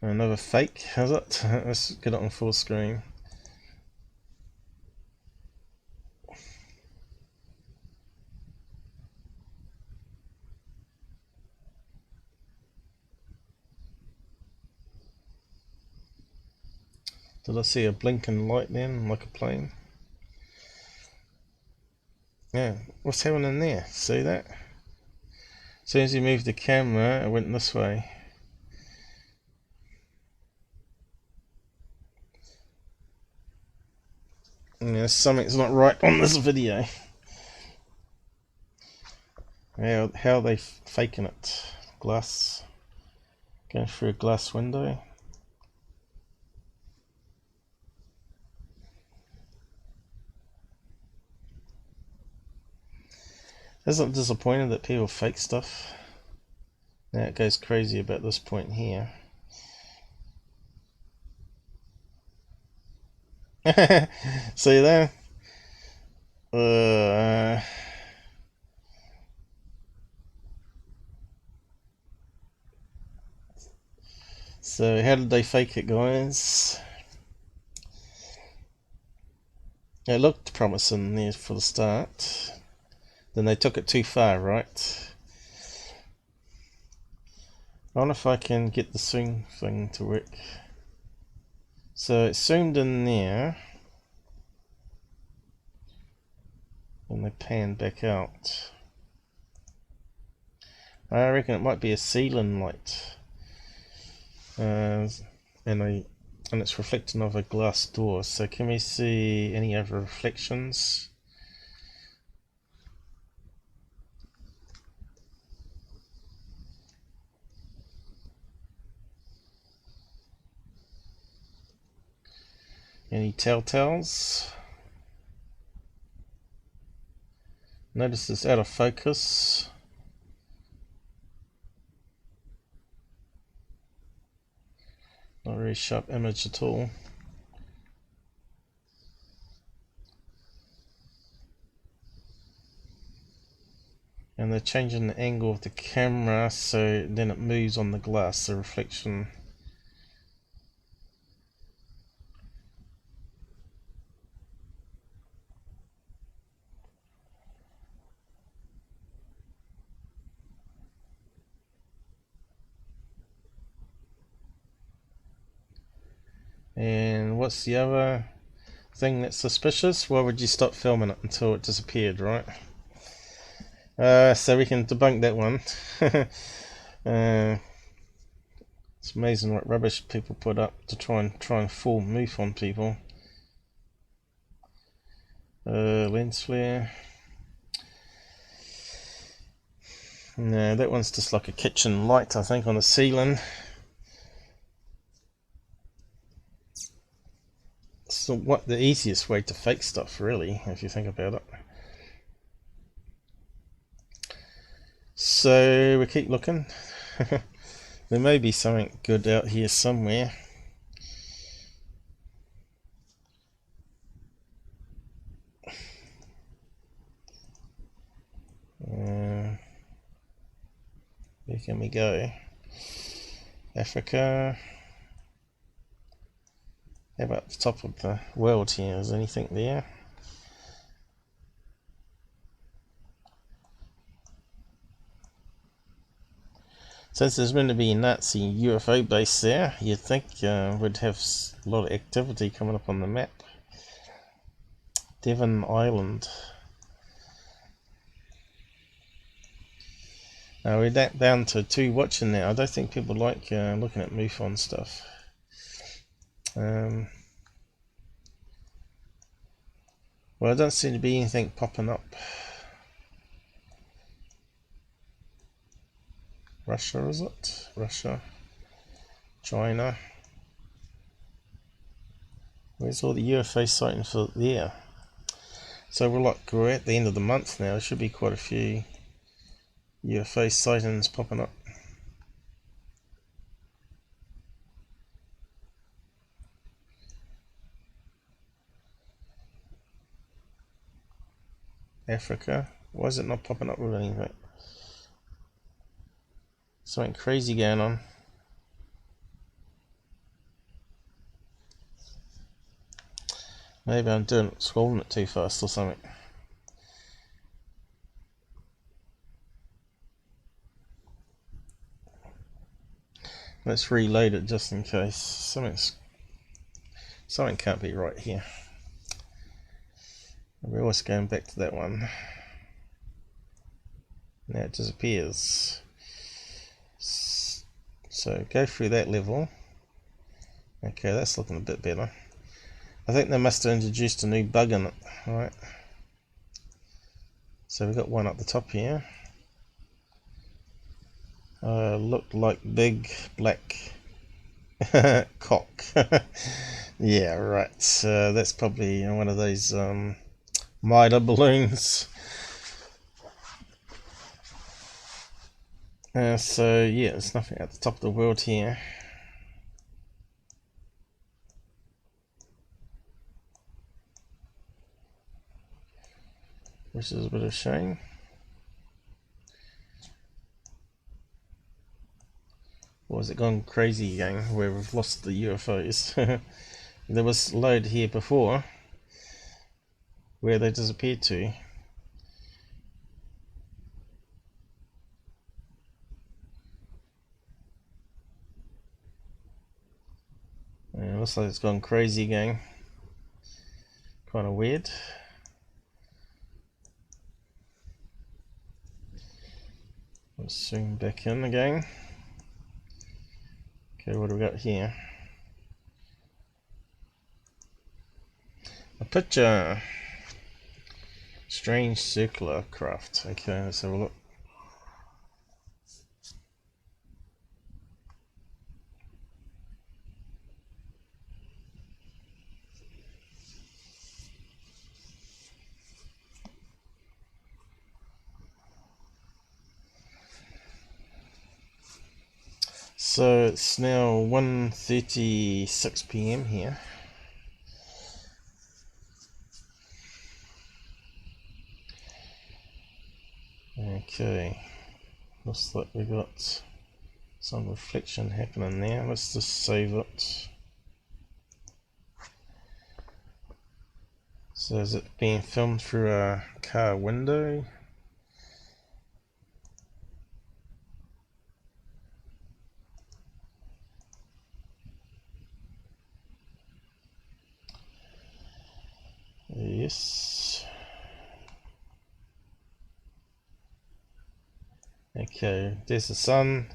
Speaker 1: Another fake, has it? Let's get it on full screen. Did I see a blinking light then, like a plane? Yeah, what's happening there? See that? As soon as you move the camera, it went this way. Yeah, something's not right on this video. How are they faking it? Glass. Going through a glass window. Isn't it disappointing that people fake stuff? Now it goes crazy about this point here. See there? So how did they fake it, guys? It looked promising there for the start. Then they took it too far, right? I wonder if I can get the swing thing to work. So it zoomed in there. And they panned back out. I reckon it might be a ceiling light. And it's reflecting off a glass door. So can we see any other reflections? Any telltales? Notice it's out of focus. Not a very sharp image at all. And they're changing the angle of the camera so then it moves on the glass, the reflection. And what's the other thing that's suspicious? Why would you stop filming it until it disappeared, right? So we can debunk that one. It's amazing what rubbish people put up to try and fool MUFON people. Lens flare. No, that one's just like a kitchen light, I think, on the ceiling. So what the easiest way to fake stuff, really, if you think about it. So we keep looking. There may be something good out here somewhere. Where can we go? Africa. How about the top of the world here? Is anything there? Since there's going to be a Nazi UFO base there, you'd think we'd have a lot of activity coming up on the map. Devon Island. We're down to 2 watching now. I don't think people like looking at MUFON stuff. Well, there doesn't seem to be anything popping up. Russia, is it? Russia. China. Where's all the UFO sightings for there? So we're at the end of the month now. There should be quite a few UFO sightings popping up. Africa. Why is it not popping up with anything? Something crazy going on. Maybe I'm scrolling it too fast or something. Let's reload it just in case. Something can't be right here. We're always going back to that one. Now it disappears. So go through that level. Okay, that's looking a bit better. I think they must have introduced a new bug in it, right? So we've got one up the top here. Looked like big black cock. Yeah, right. So that's probably one of those miter balloons. So yeah, there's nothing at the top of the world here. Which is a bit of a shame. Or has it gone crazy again where we've lost the UFOs? There was a load here before. Where they disappeared to. Yeah, looks like it's gone crazy again. Kind of weird. Let's zoom back in again. Okay, what do we got here? A picture. Strange circular craft. Okay, let's have a look. So it's now 1:36 p.m. here. Okay, looks like we got some reflection happening there. Let's just save it. So is it being filmed through a car window? Yes. Okay, there's the sun.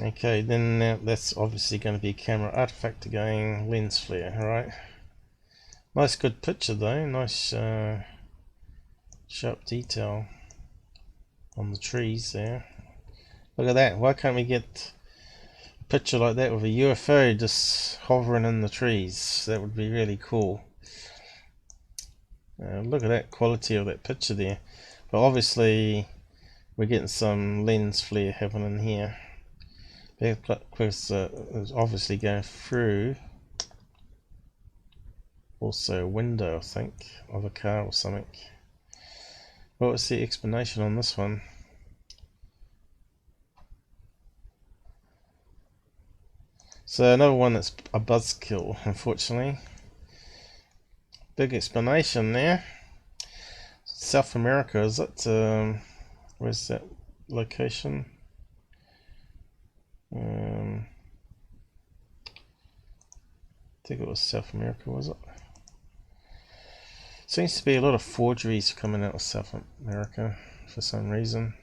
Speaker 1: Okay, then that's obviously going to be camera artifact again, lens flare, alright. Nice good picture though, nice sharp detail on the trees there. Look at that, why can't we get a picture like that with a UFO just hovering in the trees? That would be really cool. Look at that quality of that picture there. But obviously we're getting some lens flare happening here. Because it's obviously going through also a window, I think, of a car or something. What was the explanation on this one? So another one that's a buzzkill, unfortunately. Big explanation there. South America, is it? Where's that location? I think it was South America, was it? Seems to be a lot of forgeries coming out of South America for some reason.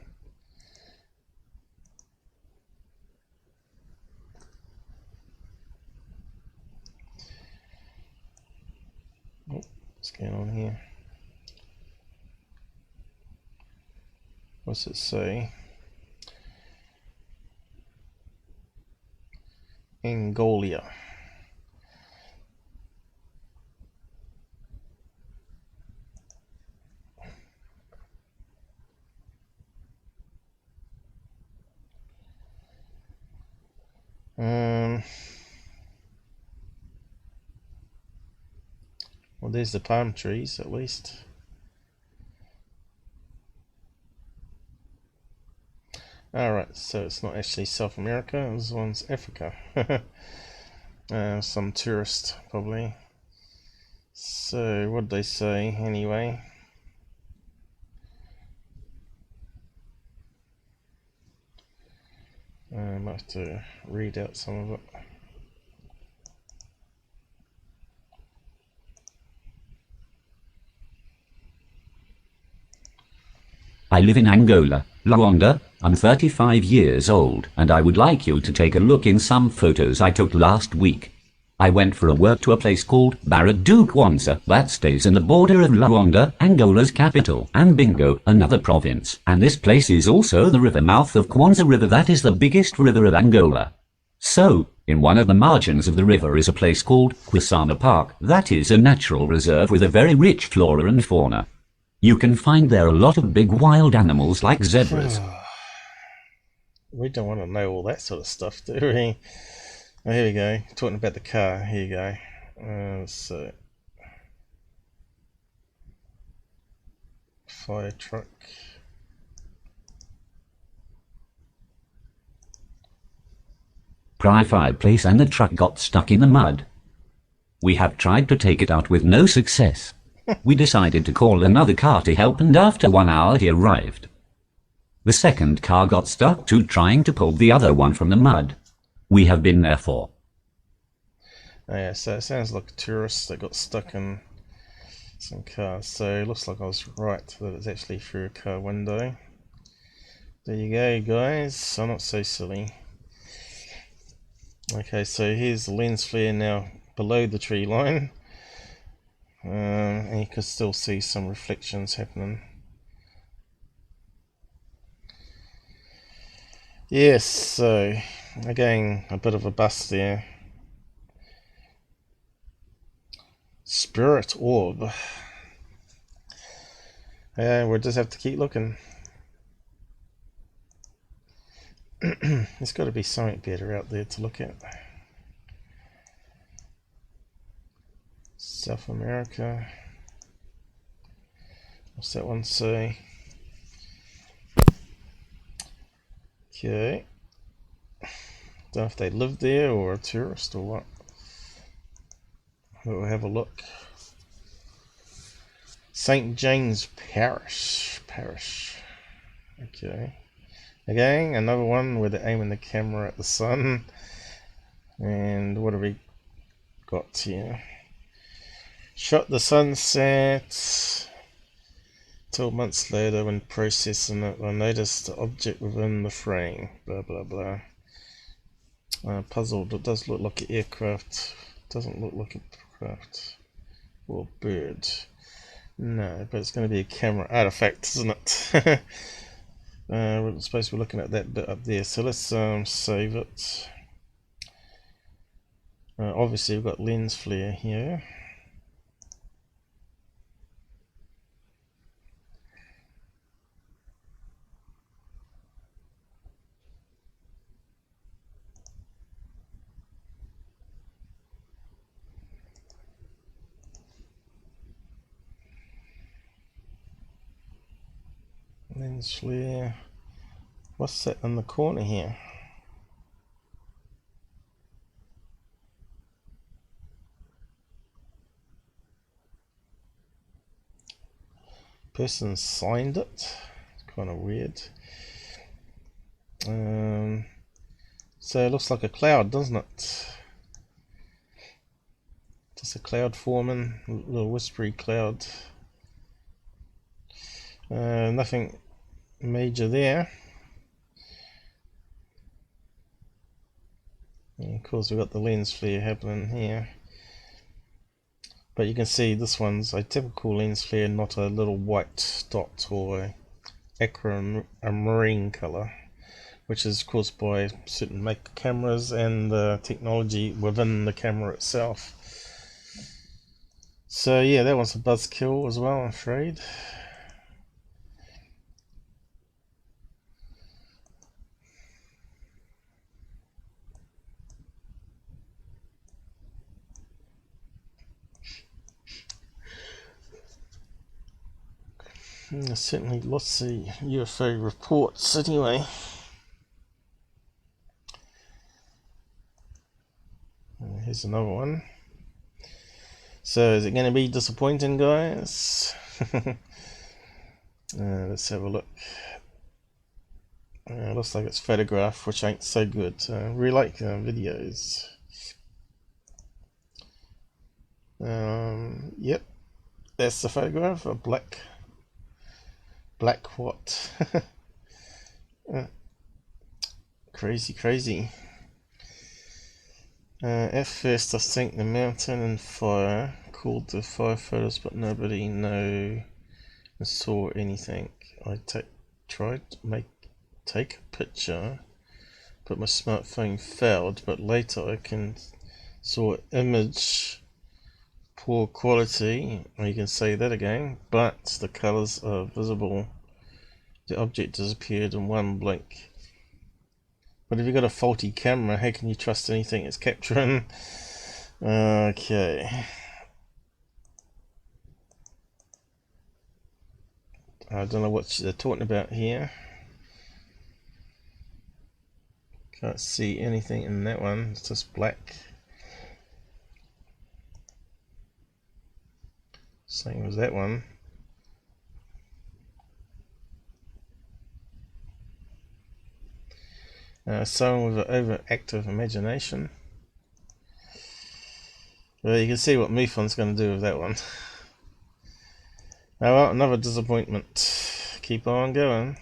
Speaker 1: Oh, what's going on here? What's it say? Angola. Well, there's the palm trees at least. Alright, so it's not actually South America, this one's Africa. Some tourist probably. So what did they say anyway? I might have to read out some of it.
Speaker 2: I live in Angola, Luanda. I'm 35 years old, and I would like you to take a look in some photos I took last week. I went for a work to a place called Barra-do-Kwanza that stays in the border of Luanda, Angola's capital, and Bingo, another province. And this place is also the river mouth of Kwanza River, that is the biggest river of Angola. So, in one of the margins of the river is a place called Quisama Park, that is a natural reserve with a very rich flora and fauna. You can find there a lot of big wild animals like zebras.
Speaker 1: we don't want to know all that sort of stuff, do we? Oh, here we go. Talking about the car. Here you go. So, fire truck.
Speaker 2: Prior fireplace and the truck got stuck in the mud. We have tried to take it out with no success. We decided to call another car to help, and after 1 hour he arrived. The second car got stuck too, trying to pull the other one from the mud. We have been there for.
Speaker 1: Oh yeah, so it sounds like a tourist that got stuck in some cars. So it looks like I was right that it's actually through a car window. There you go, guys. I'm not so silly. Okay, so here's the lens flare now below the tree line. And you can still see some reflections happening. Yes, so again, a bit of a bust there. Spirit orb. Yeah, we'll just have to keep looking. There's got to be something better out there to look at. South America. What's that one say? Okay. Don't know if they live there or a tourist or what. We'll have a look. St. James Parish. Okay. Again, another one where they're aiming the camera at the sun. And what have we got here? Shot the sunset. 12 months later, when processing it, I noticed the object within the frame. Blah blah blah. Puzzled. It does look like an aircraft. Doesn't look like a craft or bird. No, but it's going to be a camera artifact, isn't it? We're supposed to be looking at that bit up there, so let's save it. Obviously we've got lens flare here. Lens flare. What's that in the corner here? Person signed it. It's kind of weird. So it looks like a cloud, doesn't it? Just a cloud forming, a little whispery cloud. Nothing major there. And of course we've got the lens flare happening here. But you can see this one's a typical lens flare, not a little white dot or a marine color, which is caused by certain make cameras and the technology within the camera itself. So yeah, that one's a buzzkill as well, I'm afraid. There's certainly lots of UFO reports anyway. Here's another one. So is it going to be disappointing, guys? Let's have a look. Looks like it's photograph, which ain't so good. We like videos. Yep, that's the photograph. A black what? Crazy. At first I think the mountain and fire called the firefighters, but nobody saw anything. I tried to take a picture, but my smartphone failed, but later I saw an image, poor quality, or you can say that again, but the colors are visible. The object disappeared in one blink. But if you've got a faulty camera, how can you trust anything it's capturing? Okay. I don't know what they're talking about here. Can't see anything in that one, it's just black. Same as that one. Someone with an overactive imagination. Well, you can see what MUFON's going to do with that one. Oh well, another disappointment. Keep on going.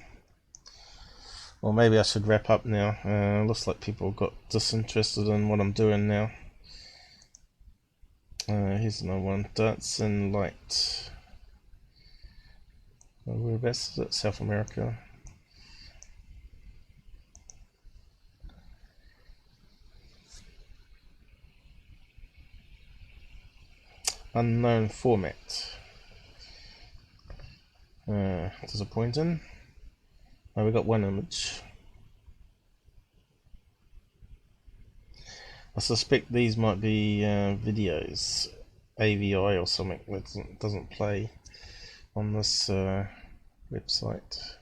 Speaker 1: Or maybe I should wrap up now. Looks like people got disinterested in what I'm doing now. Here's another one. Dancing Light. Whereabouts is it? South America. Unknown format. Disappointing. Oh, we got one image. I suspect these might be videos, AVI or something that doesn't play on this website.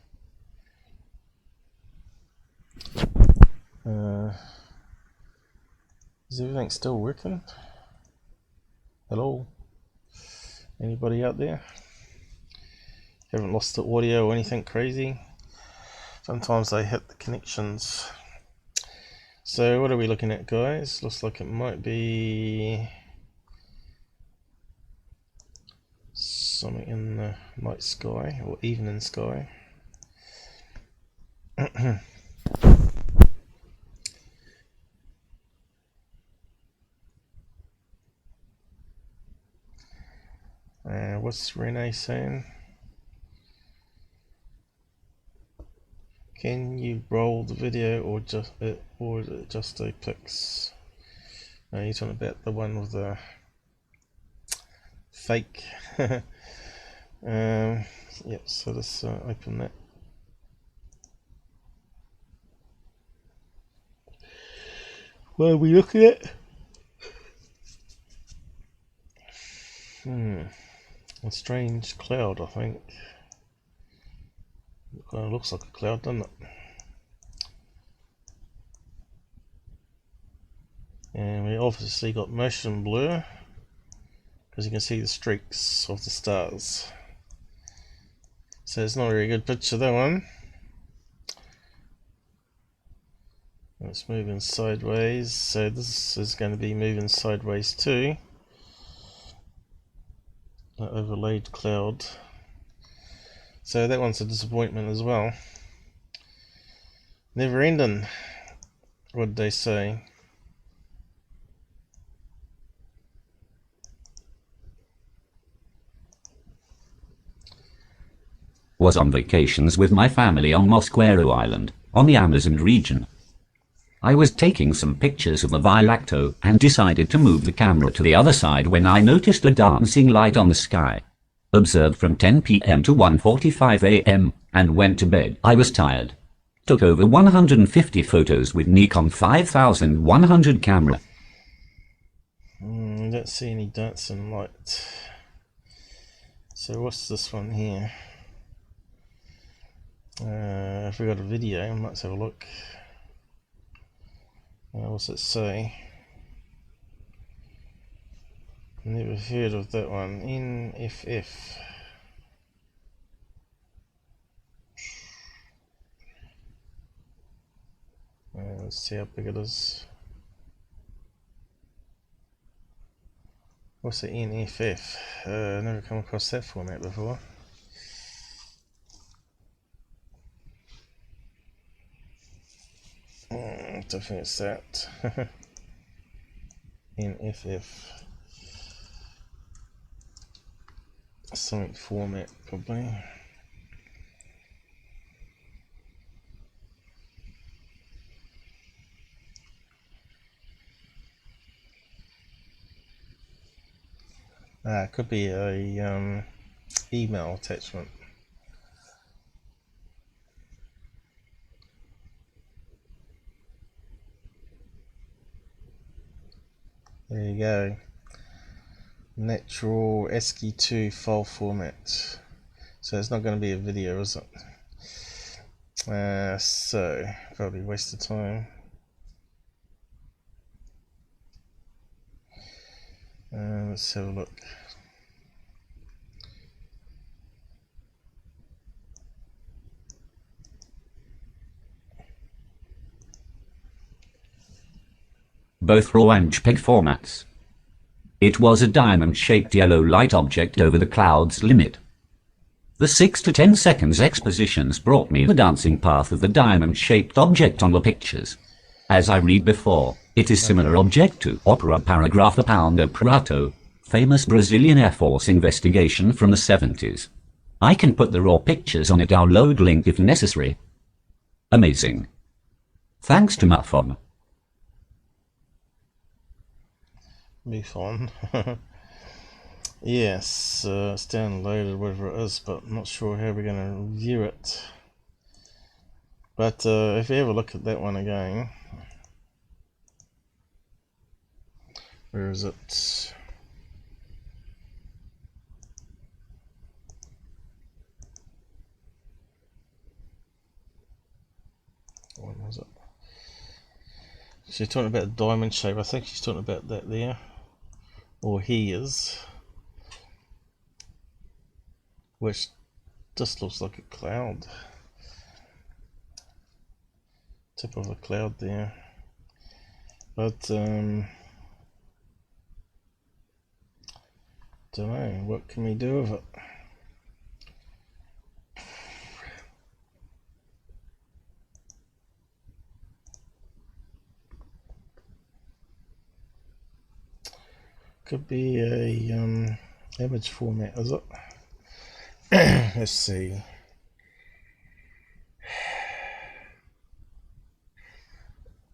Speaker 1: Is everything still working? Hello? Anybody out there? Haven't lost the audio or anything crazy? Sometimes they hit the connections. So what are we looking at, guys? Looks like it might be something in the night sky or evening sky. What's Renee saying? Can you roll the video or just a pics? You're talking about the one with the fake. Yep. So let's open that. What are we looking at? A strange cloud, I think. It kind of looks like a cloud, doesn't it? And we obviously got motion blur because you can see the streaks of the stars. So it's not a very good picture, that one. It's moving sideways, so this is going to be moving sideways too. An overlaid cloud. So that one's a disappointment as well. Never ending. What did they say?
Speaker 2: Was on vacations with my family on Mosquero Island, on the Amazon region. I was taking some pictures of the Vilacto and decided to move the camera to the other side when I noticed a dancing light on the sky. Observed from 10 p.m. to 1:45 a.m. and went to bed. I was tired. Took over 150 photos with Nikon 5100 camera.
Speaker 1: I don't see any dancing light. So what's this one here? If we got a video, let's have a look. What's it say? Never heard of that one. NFF. Let's see how big it is. What's the NFF? Never come across that format before. Don't think it's that. NFF. Something format, probably. It could be a email attachment. There you go. Natural ASCII 2 file format. So it's not going to be a video, is it? So probably waste of time. Let's have a look.
Speaker 2: Both RAW and JPEG formats. It was a diamond-shaped yellow light object over the cloud's limit. The 6 to 10 seconds expositions brought me the dancing path of the diamond-shaped object on the pictures. As I read before, it is similar object to Opera Paragraph Poundo Prato, famous Brazilian Air Force investigation from the 70s. I can put the raw pictures on a download link if necessary. Amazing. Thanks to MUFON.
Speaker 1: MUFON. Yes, it's downloaded, whatever it is, but I'm not sure how we're going to view it. But if you ever look at that one again, where is it? What was it? She's talking about diamond shape. I think she's talking about that there, or he is, which just looks like a cloud, tip of a cloud there. But don't know, what can we do with it? Could be a image format, is it? Let's see.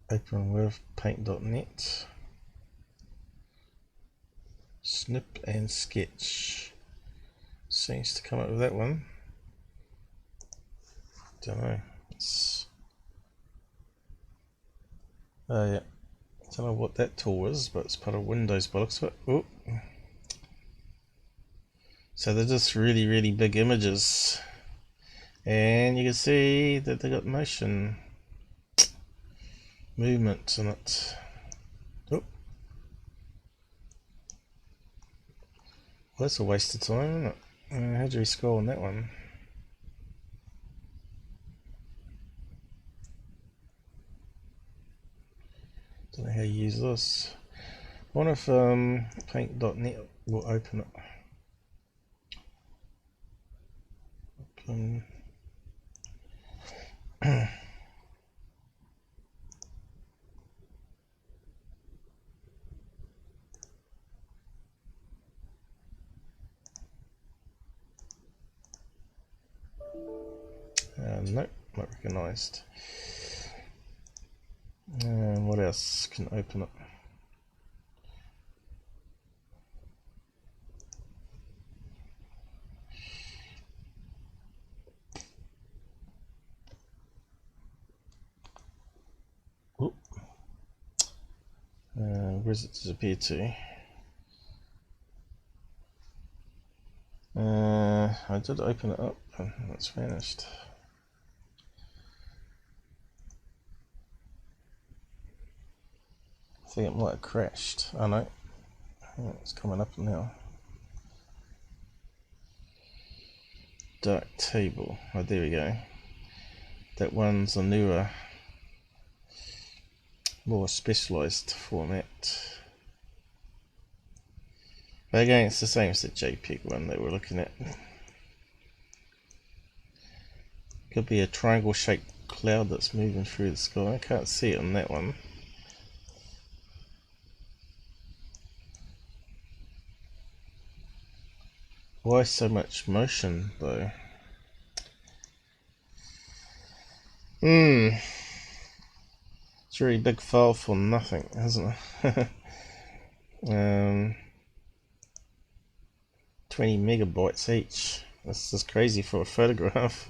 Speaker 1: Open with paint.net. Snip and sketch. Seems to come up with that one. Don't know. Oh yeah. Don't know what that tool is, but it's part of Windows by the looks of it. Oh. So they're just really, really big images. And you can see that they got motion. Movement in it. Oh. Well, that's a waste of time, isn't it? How do we scroll on that one? Don't know how you use this. I wonder if paint.net will open it. Open. Nope, not recognised. And what else can open it? Oh. Where's it disappear to? I did open it up and it's vanished. I think it might have crashed. Oh no, it's coming up now. Dark table. Oh, there we go. That one's a newer, more specialized format. But again, it's the same as the JPEG one that we're looking at. Could be a triangle shaped cloud that's moving through the sky. I can't see it on that one. Why so much motion though? It's a really big file for nothing, isn't it? 20 megabytes each. That's just crazy for a photograph.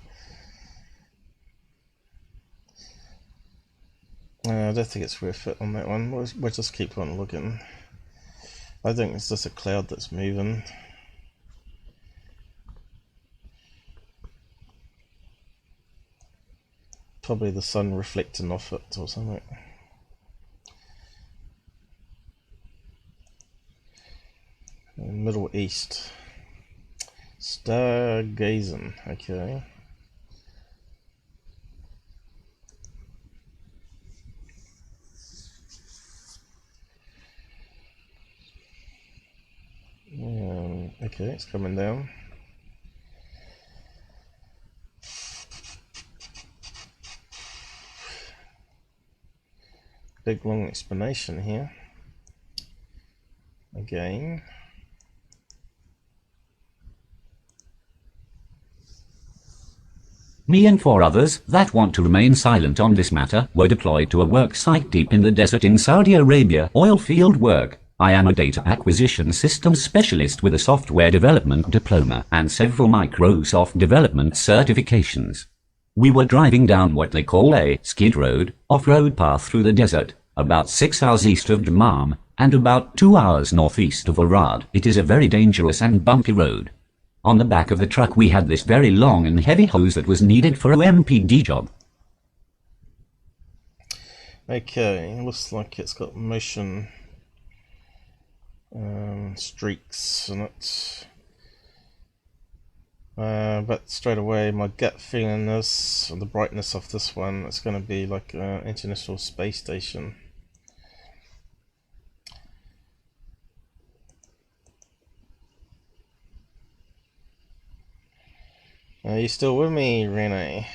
Speaker 1: I don't think it's worth it on that one. We'll just keep on looking. I think it's just a cloud that's moving. Probably the sun reflecting off it or something. Middle East. Stargazing, okay. Okay, it's coming down. Big long explanation here. Again.
Speaker 2: Me and 4 others that want to remain silent on this matter were deployed to a work site deep in the desert in Saudi Arabia, oil field work. I am a data acquisition systems specialist with a software development diploma and several Microsoft development certifications. We were driving down what they call a skid road, off-road path through the desert, about 6 hours east of Dammam and about 2 hours northeast of Arad. It is a very dangerous and bumpy road. On the back of the truck we had this very long and heavy hose that was needed for a MPD job.
Speaker 1: Okay, looks like it's got motion streaks in it. But straight away my gut feeling is, the brightness of this one, it's going to be like an International Space Station. Are you still with me, Renee?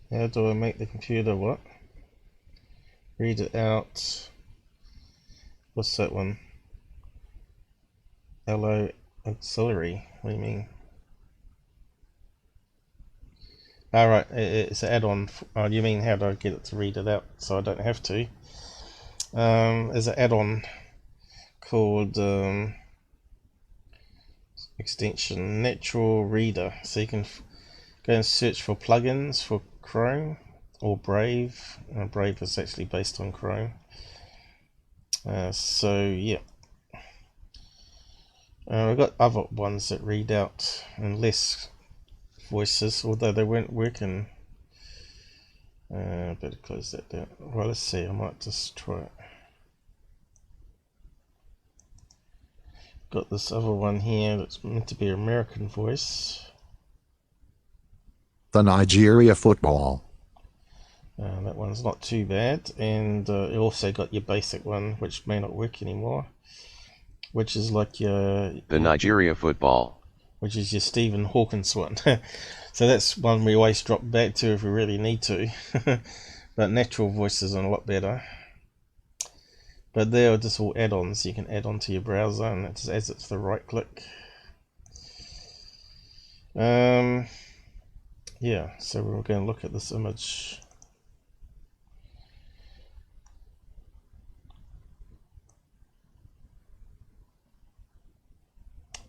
Speaker 1: How do I make the computer what? Read it out. What's that one? Hello auxiliary. What do you mean? Alright, it's an add-on. Oh, you mean how do I get it to read it out so I don't have to? There's an add-on called extension Natural Reader, so you can go and search for plugins for Chrome or Brave. Brave is actually based on Chrome. So yeah, we've got other ones that read out and less voices, although they weren't working. Better close that down. Well, let's see, I might just try it. Got this other one here that's meant to be American voice.
Speaker 8: The Nigeria football.
Speaker 1: That one's not too bad, and you also got your basic one, which may not work anymore, which is like your
Speaker 9: The Nigeria football,
Speaker 1: which is your Stephen Hawkins one. So that's one we always drop back to if we really need to. But natural voices are a lot better. But they are just all add-ons you can add onto your browser, and it just adds it to the right click. Yeah, so we're going to look at this image.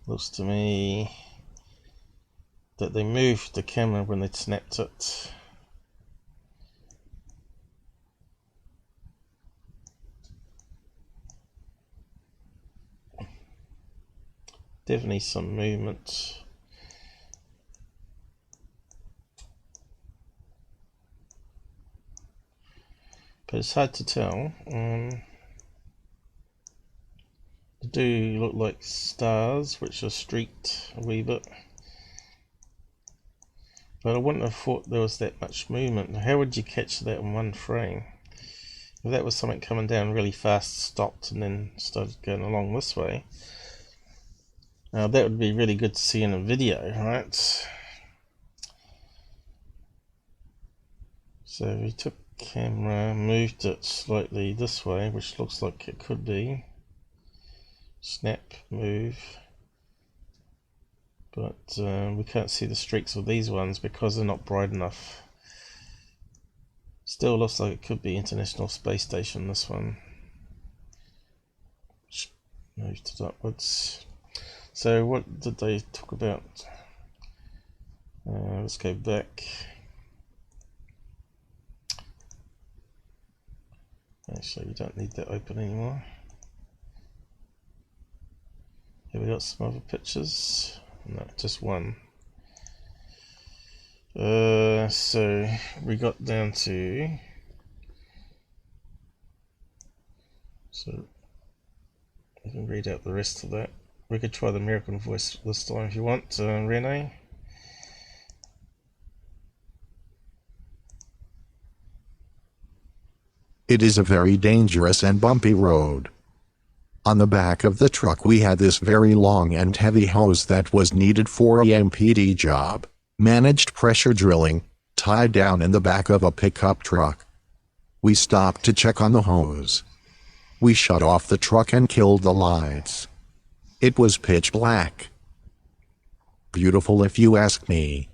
Speaker 1: Looks to me that they moved the camera when they snapped it. Definitely some movement. But it's hard to tell. They do look like stars, which are streaked a wee bit. But I wouldn't have thought there was that much movement. How would you catch that in one frame? If that was something coming down really fast, stopped, and then started going along this way, that would be really good to see in a video, right? So we took camera, moved it slightly this way, which looks like it could be. Snap, move. But we can't see the streaks of these ones because they're not bright enough. Still looks like it could be International Space Station, this one. Moved it upwards. So what did they talk about? Let's go back. Actually, you don't need that open anymore. Have we got some other pictures? No, just one. So we got down to, so you can read out the rest of that. We could try the American voice this time if you want, Renee.
Speaker 8: It is a very dangerous and bumpy road. On the back of the truck we had this very long and heavy hose that was needed for a MPD job, managed pressure drilling, tied down in the back of a pickup truck. We stopped to check on the hose. We shut off the truck and killed the lights. It was pitch black. Beautiful if you ask me.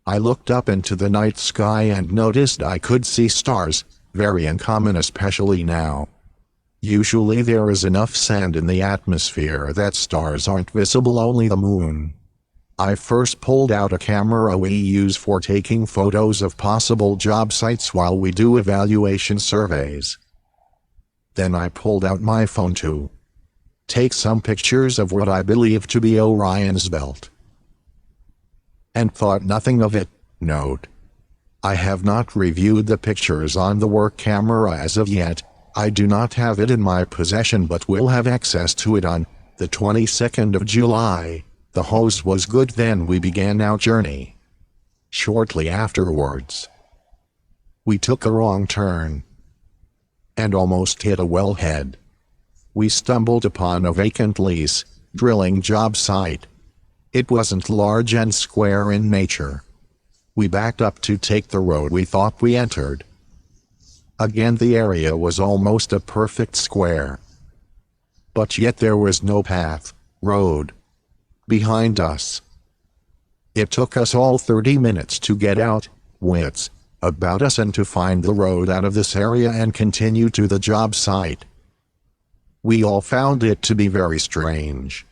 Speaker 8: I looked up into the night sky and noticed I could see stars, very uncommon especially now. Usually there is enough sand in the atmosphere that stars aren't visible, only the moon. I first pulled out a camera we use for taking photos of possible job sites while we do evaluation surveys. Then I pulled out my phone to take some pictures of what I believe to be Orion's belt. And thought nothing of it. Note: I have not reviewed the pictures on the work camera as of yet. I do not have it in my possession but will have access to it on the 22nd of July. The hose was good. Then we began our journey. Shortly afterwards, we took a wrong turn and almost hit a wellhead. We stumbled upon a vacant lease drilling job site. It wasn't large and square in nature. We backed up to take the road we thought we entered. Again, the area was almost a perfect square. But yet there was no path, road, behind us. It took us all 30 minutes to get out, wits about us, and to find the road out of this area and continue to the job site. We all found it to be very strange.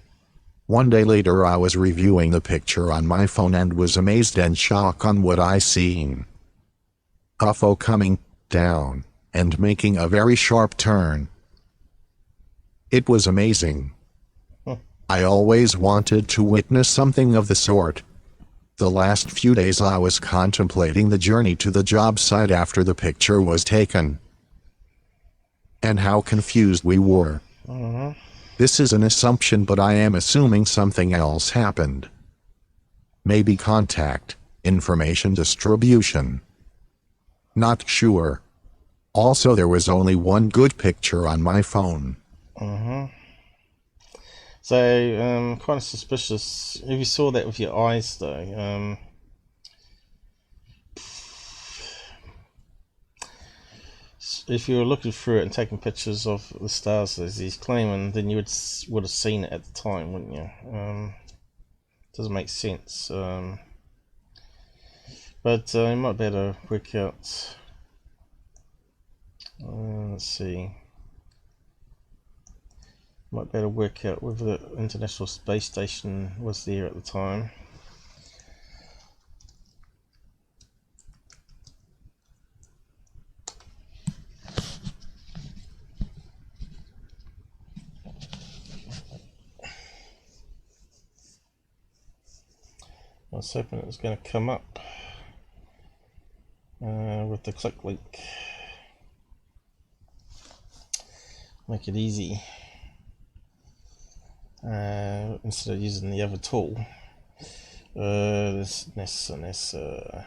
Speaker 8: One day later I was reviewing the picture on my phone and was amazed and shocked on what I seen. UFO coming down and making a very sharp turn. It was amazing. I always wanted to witness something of the sort. The last few days I was contemplating the journey to the job site after the picture was taken. And how confused we were. This is an assumption, but I am assuming something else happened. Maybe contact, information distribution. Not sure. Also, there was only one good picture on my phone.
Speaker 1: So, kind of suspicious. If you saw that with your eyes, though, if you were looking through it and taking pictures of the stars as he's claiming, then you would have seen it at the time, wouldn't you? Doesn't make sense. But you might be able to work out. Let's see. Might be able to work out whether the International Space Station was there at the time. I was hoping it was going to come up with the click link. Make it easy. Instead of using the other tool. This NASA.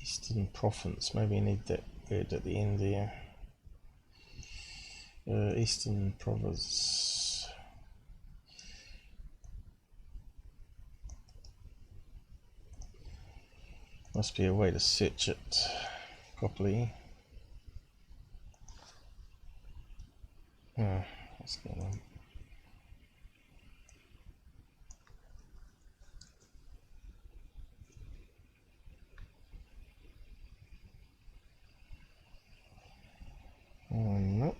Speaker 1: Eastern Province. Maybe you need that word at the end there. Eastern Province. Must be a way to search it properly. What's going on? No.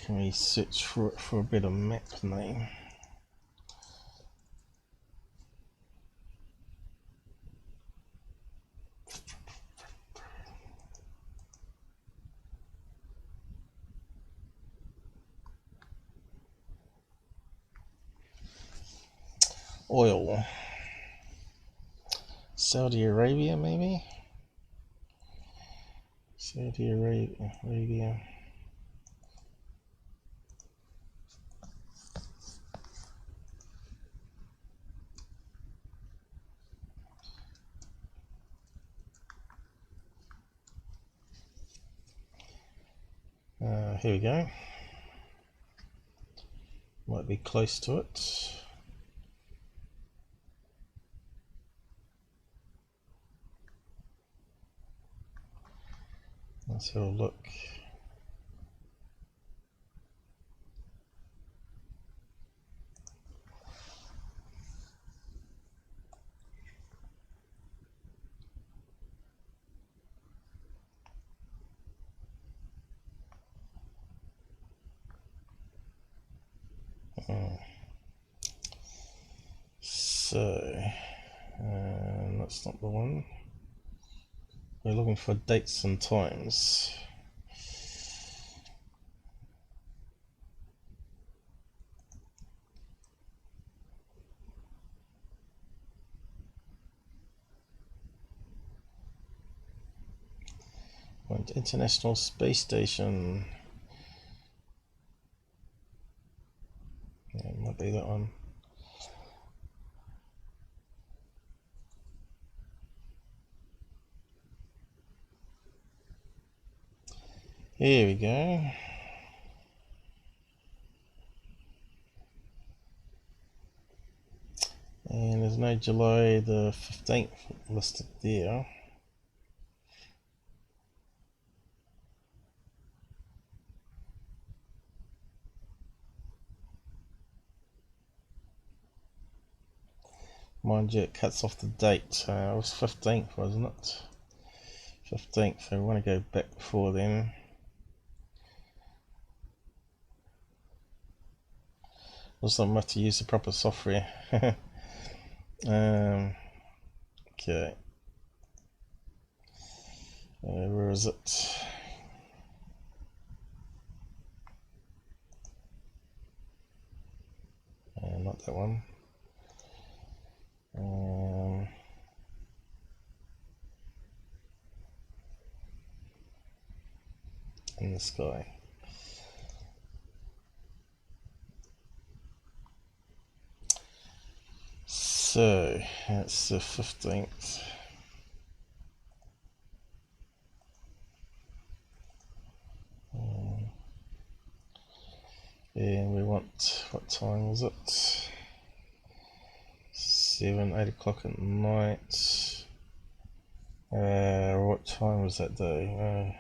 Speaker 1: Can we search for it for a better map name? Oil. Saudi Arabia, maybe? Saudi Arabia. Here we go. Might be close to it. Let's have a look. So, that's not the one. We're looking for dates and times. Went to International Space Station. Yeah, it might be that one. Here we go. And there's no July the 15th listed there. Mind you, it cuts off the date. It was 15th, wasn't it? 15th, so we want to go back before then. Also, I have to use the proper software. Okay. Where is it? Not that one. In the sky. So that's the 15th. And we want, what time was it? 7, 8 o'clock at night. What time was that day?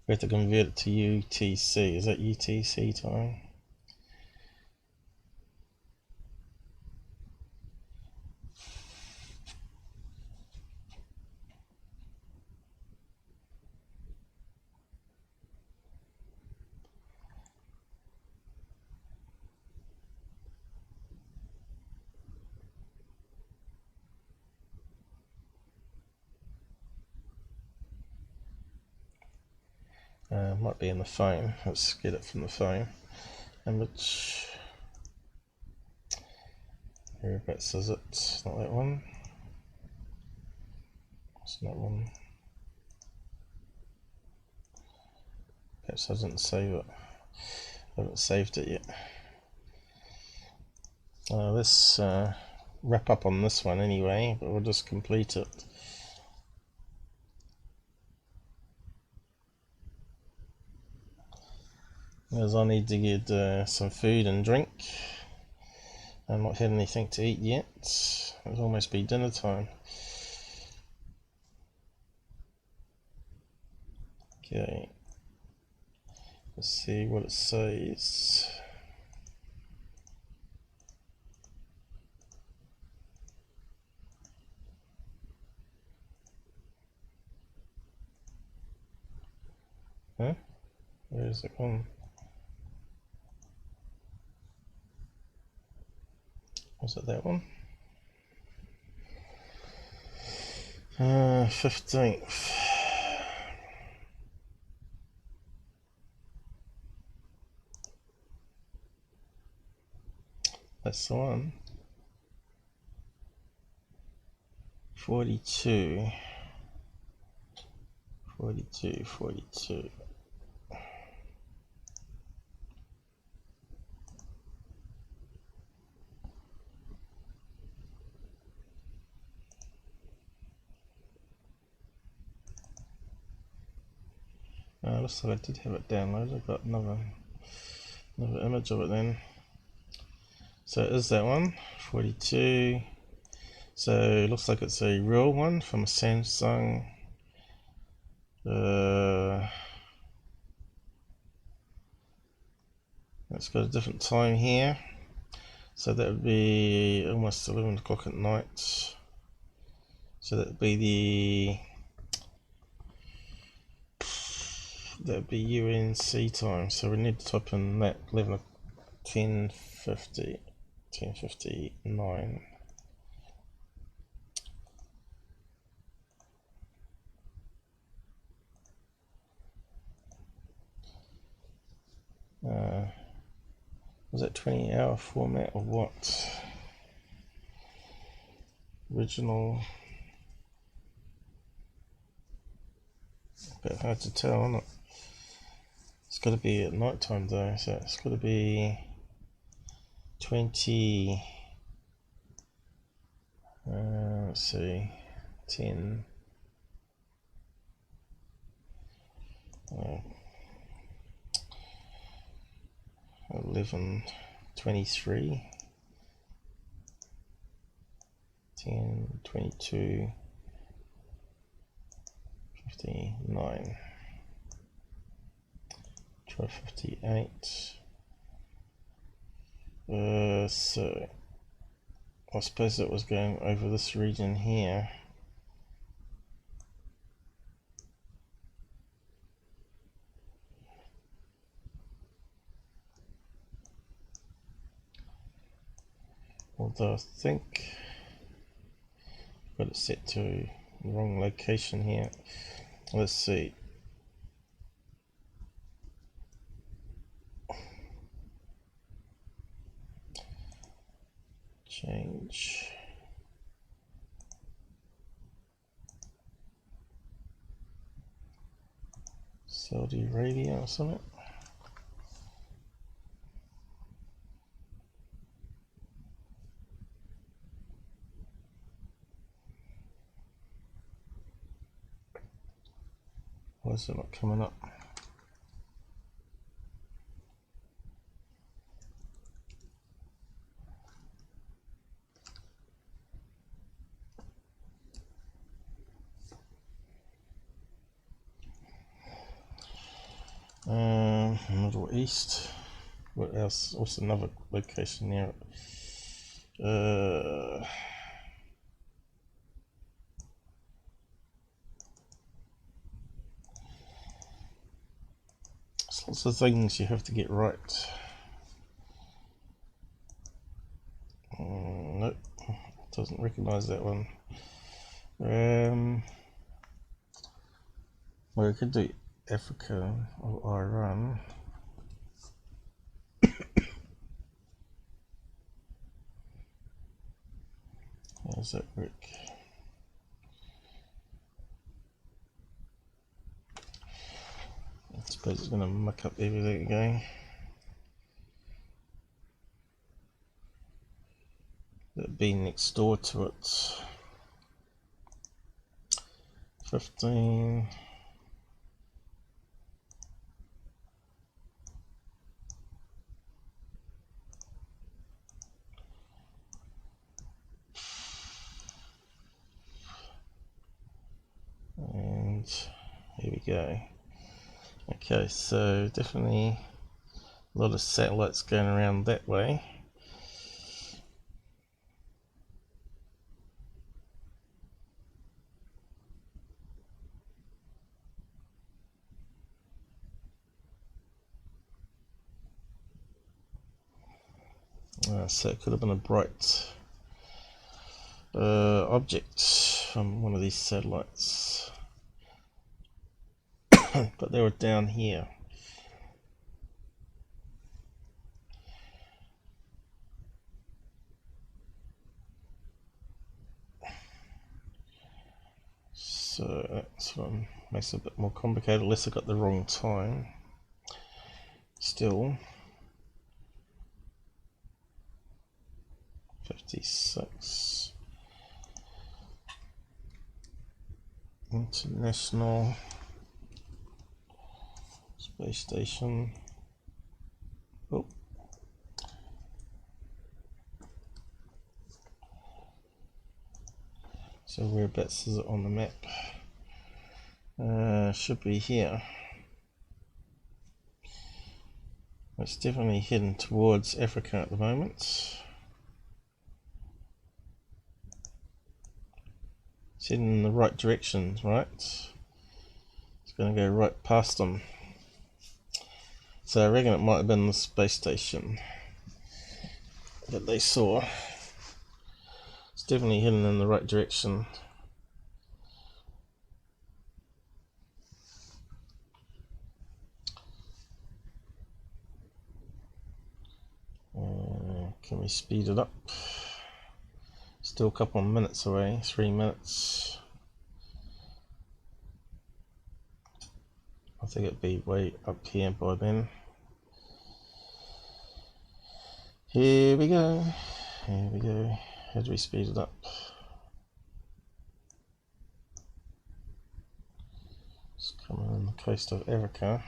Speaker 1: We have to convert it to UTC. Is that UTC time? Might be in the phone. Let's get it from the phone. Image. Whereabouts is it? It's not that one. It's not one. Perhaps I didn't save it. I haven't saved it yet. Let's wrap up on this one anyway, but we'll just complete it. As I need to get some food and drink. I've not had anything to eat yet. It'll almost be dinner time. Okay. Let's see what it says. Huh? Where is it gone? Was it that one? 15th. That's the one. 42. 42, 42. Looks like I did have it downloaded. I got another image of it then. So it is that one, 42. So it looks like it's a real one from a Samsung. It's got a different time here. So that would be almost 11 o'clock at night. So that would be UNC time. So we need to type in that 10:59. Was that 20-hour format or what? Original. A bit hard to tell, isn't it? It's got to be at night time though, so it's got to be 20. Let's see, 10. 11:23, 10:22, 59, 12:58. So I suppose it was going over this region here. Although I think I've got it set to the wrong location here. Let's see. Change. Saudi Arabia or something. Why is it not coming up? Middle East. What else? What's another location there? There's lots of things you have to get right. Nope, doesn't recognize that one. Well, we could do Africa or Iran. How does that work? I suppose it's going to muck up everything again. That'd be next door to it. 15. And here we go. Okay, so definitely a lot of satellites going around that way. So it could have been a bright object from one of these satellites. But they were down here. So that's what makes it a bit more complicated, unless I got the wrong time. Still 56 International Space Station. Oh. So whereabouts is it on the map? Should be here. It's definitely heading towards Africa at the moment. It's heading in the right direction, right? It's going to go right past them. So I reckon it might have been the space station that they saw. It's definitely heading in the right direction. Can we speed it up? Still a couple of minutes away, 3 minutes. I think it'd be way up here by then. Here we go. Here we go. How do we speed it up? It's coming on the coast of Africa.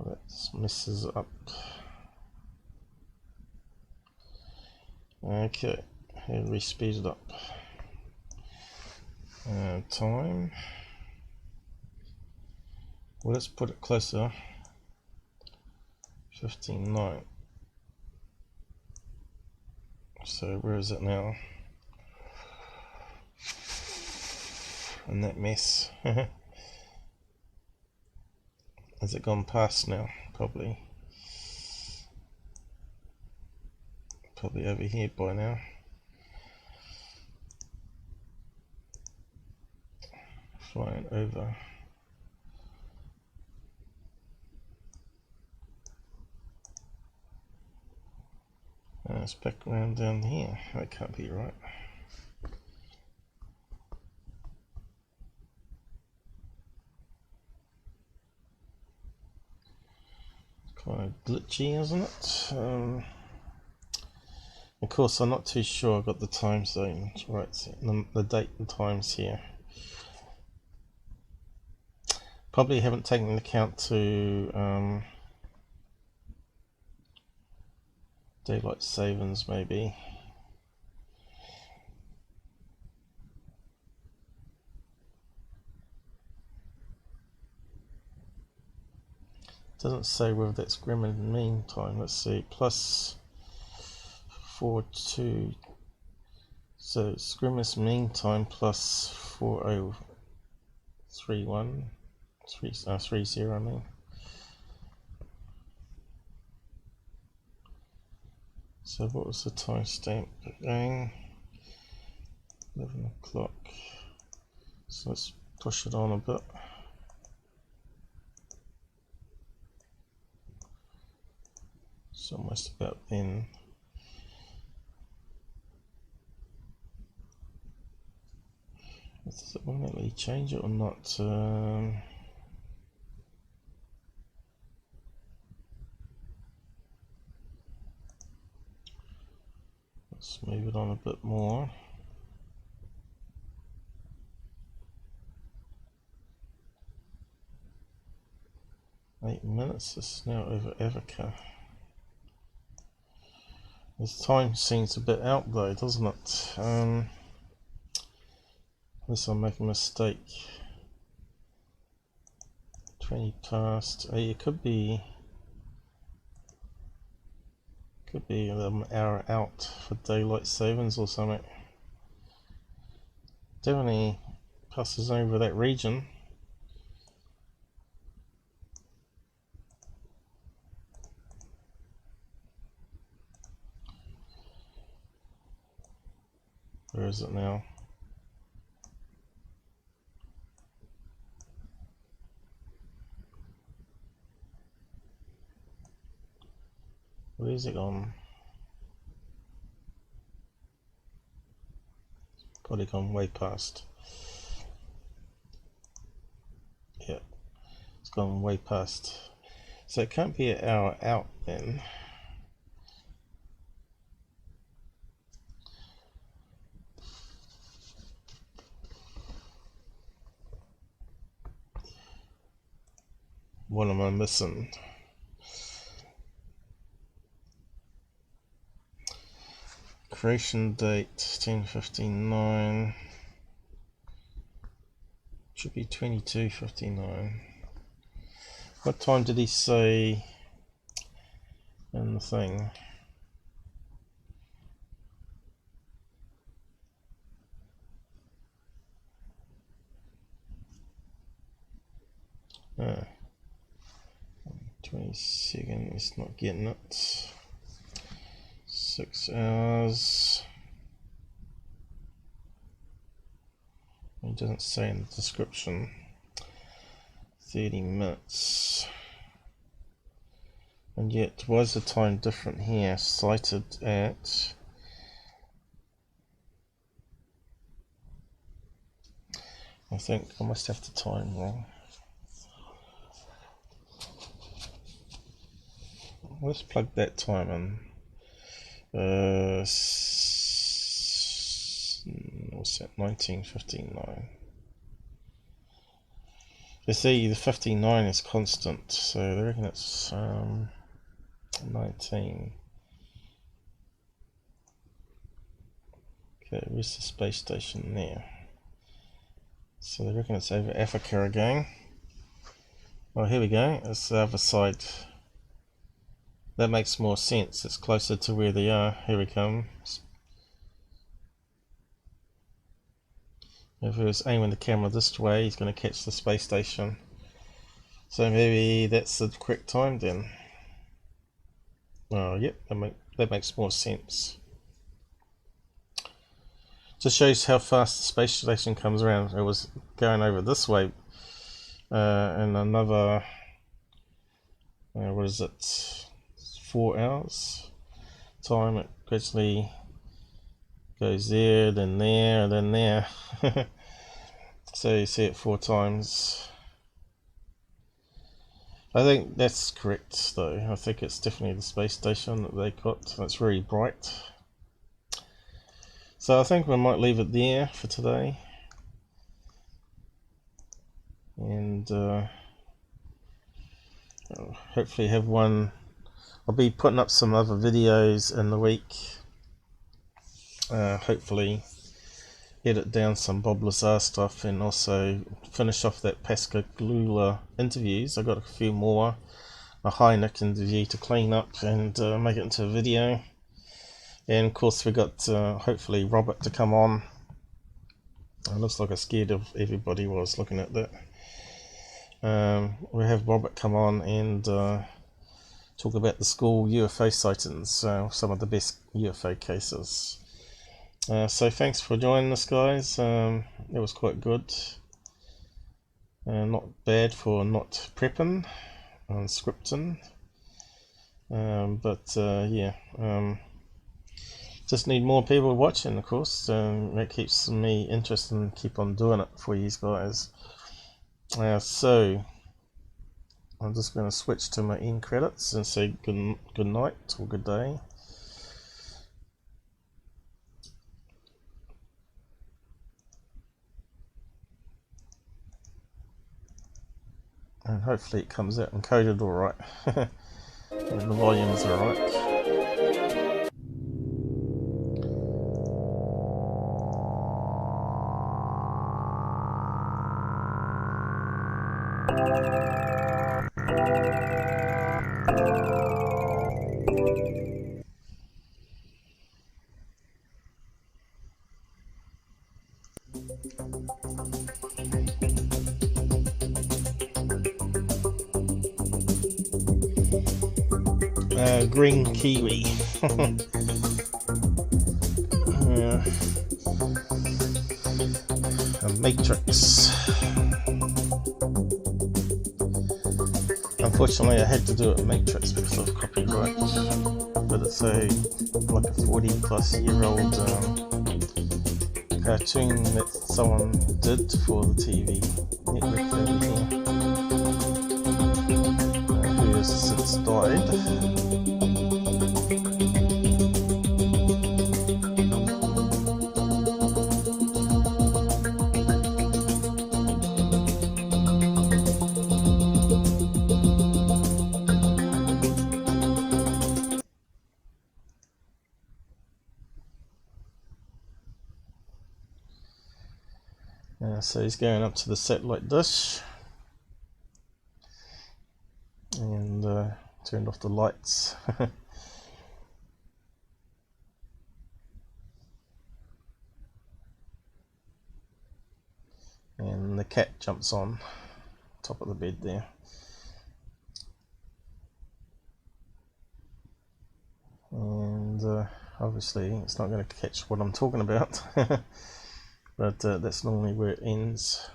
Speaker 1: That messes up. Okay, how do we speed it up? Time. Well, let's put it closer. 15:09. So where is it now? And that mess. Has it gone past now? Probably over here by now. Flying over. It's back around down here. That can't be right. Kind of glitchy, isn't it? Of course, I'm not too sure I got the time zones right, the date and times here. Probably haven't taken into account to daylight savings, maybe. Doesn't say whether that's Greenwich Mean Time. Let's see, plus 42. So it's Greenwich Mean Time plus 4031. 30, I mean. So what was the timestamp again? 11 o'clock. So let's push it on a bit. It's almost about then. Does it permanently change it or not? Let's move it on a bit more. Eight minutes. This is now over Africa. This time seems a bit out though, doesn't it? Unless I make a mistake. 20 past. It could be an hour out for daylight savings or something. definitely passes over that region. Where is it now? Where's it gone? Probably gone way past. Yeah, it's gone way past. So it can't be an hour out then. What am I missing? Creation date 1059. Should be 22:59. What time did he say in the thing? Oh, 22nd, it's not getting it. 6 hours. It doesn't say in the description. 30 minutes. And yet, why is the time different here? Cited at... I think I must have the time wrong. Let's plug that time in. What's that? 1959. You see, the 59 is constant, so I reckon it's 19. Okay, where's the space station there? So I reckon it's over Africa again. Oh, here we go. It's the other side. That makes more sense. It's closer to where they are. Here we come. If he was aiming the camera this way, he's going to catch the space station. So maybe that's the correct time then. Oh, yep, that makes more sense. Just shows how fast the space station comes around. It was going over this way in another, what is it, 4 hours time. It gradually goes there, then there, and then there. So you see it 4 times. I think that's correct though. I think it's definitely the space station that they got. It's very bright. So I think we might leave it there for today. And hopefully have one. I'll be putting up some other videos in the week. Hopefully edit down some Bob Lazar stuff and also finish off that Pascagoula interviews. I got a few more, a Hynek interview to clean up and make it into a video. And of course we got hopefully Robert to come on. It looks like I scared of everybody while I was looking at that. We'll have Robert come on and talk about the school UFO sightings, some of the best UFO cases. So thanks for joining us, guys. It was quite good. Not bad for not prepping and scripting. But yeah, just need more people watching, of course. That keeps me interested and keep on doing it for you guys. So I'm just going to switch to my end credits and say good night or good day. And hopefully it comes out encoded alright. And the volume's alright. Green kiwi. Yeah. A matrix. Unfortunately, I had to do it matrix because of copyright. But it's like a 40-plus-year-old cartoon that someone did for the TV network over here, who has since died. So he's going up to the satellite dish and turned off the lights. And the cat jumps on top of the bed there. And obviously it's not going to catch what I'm talking about. But that's normally where it ends.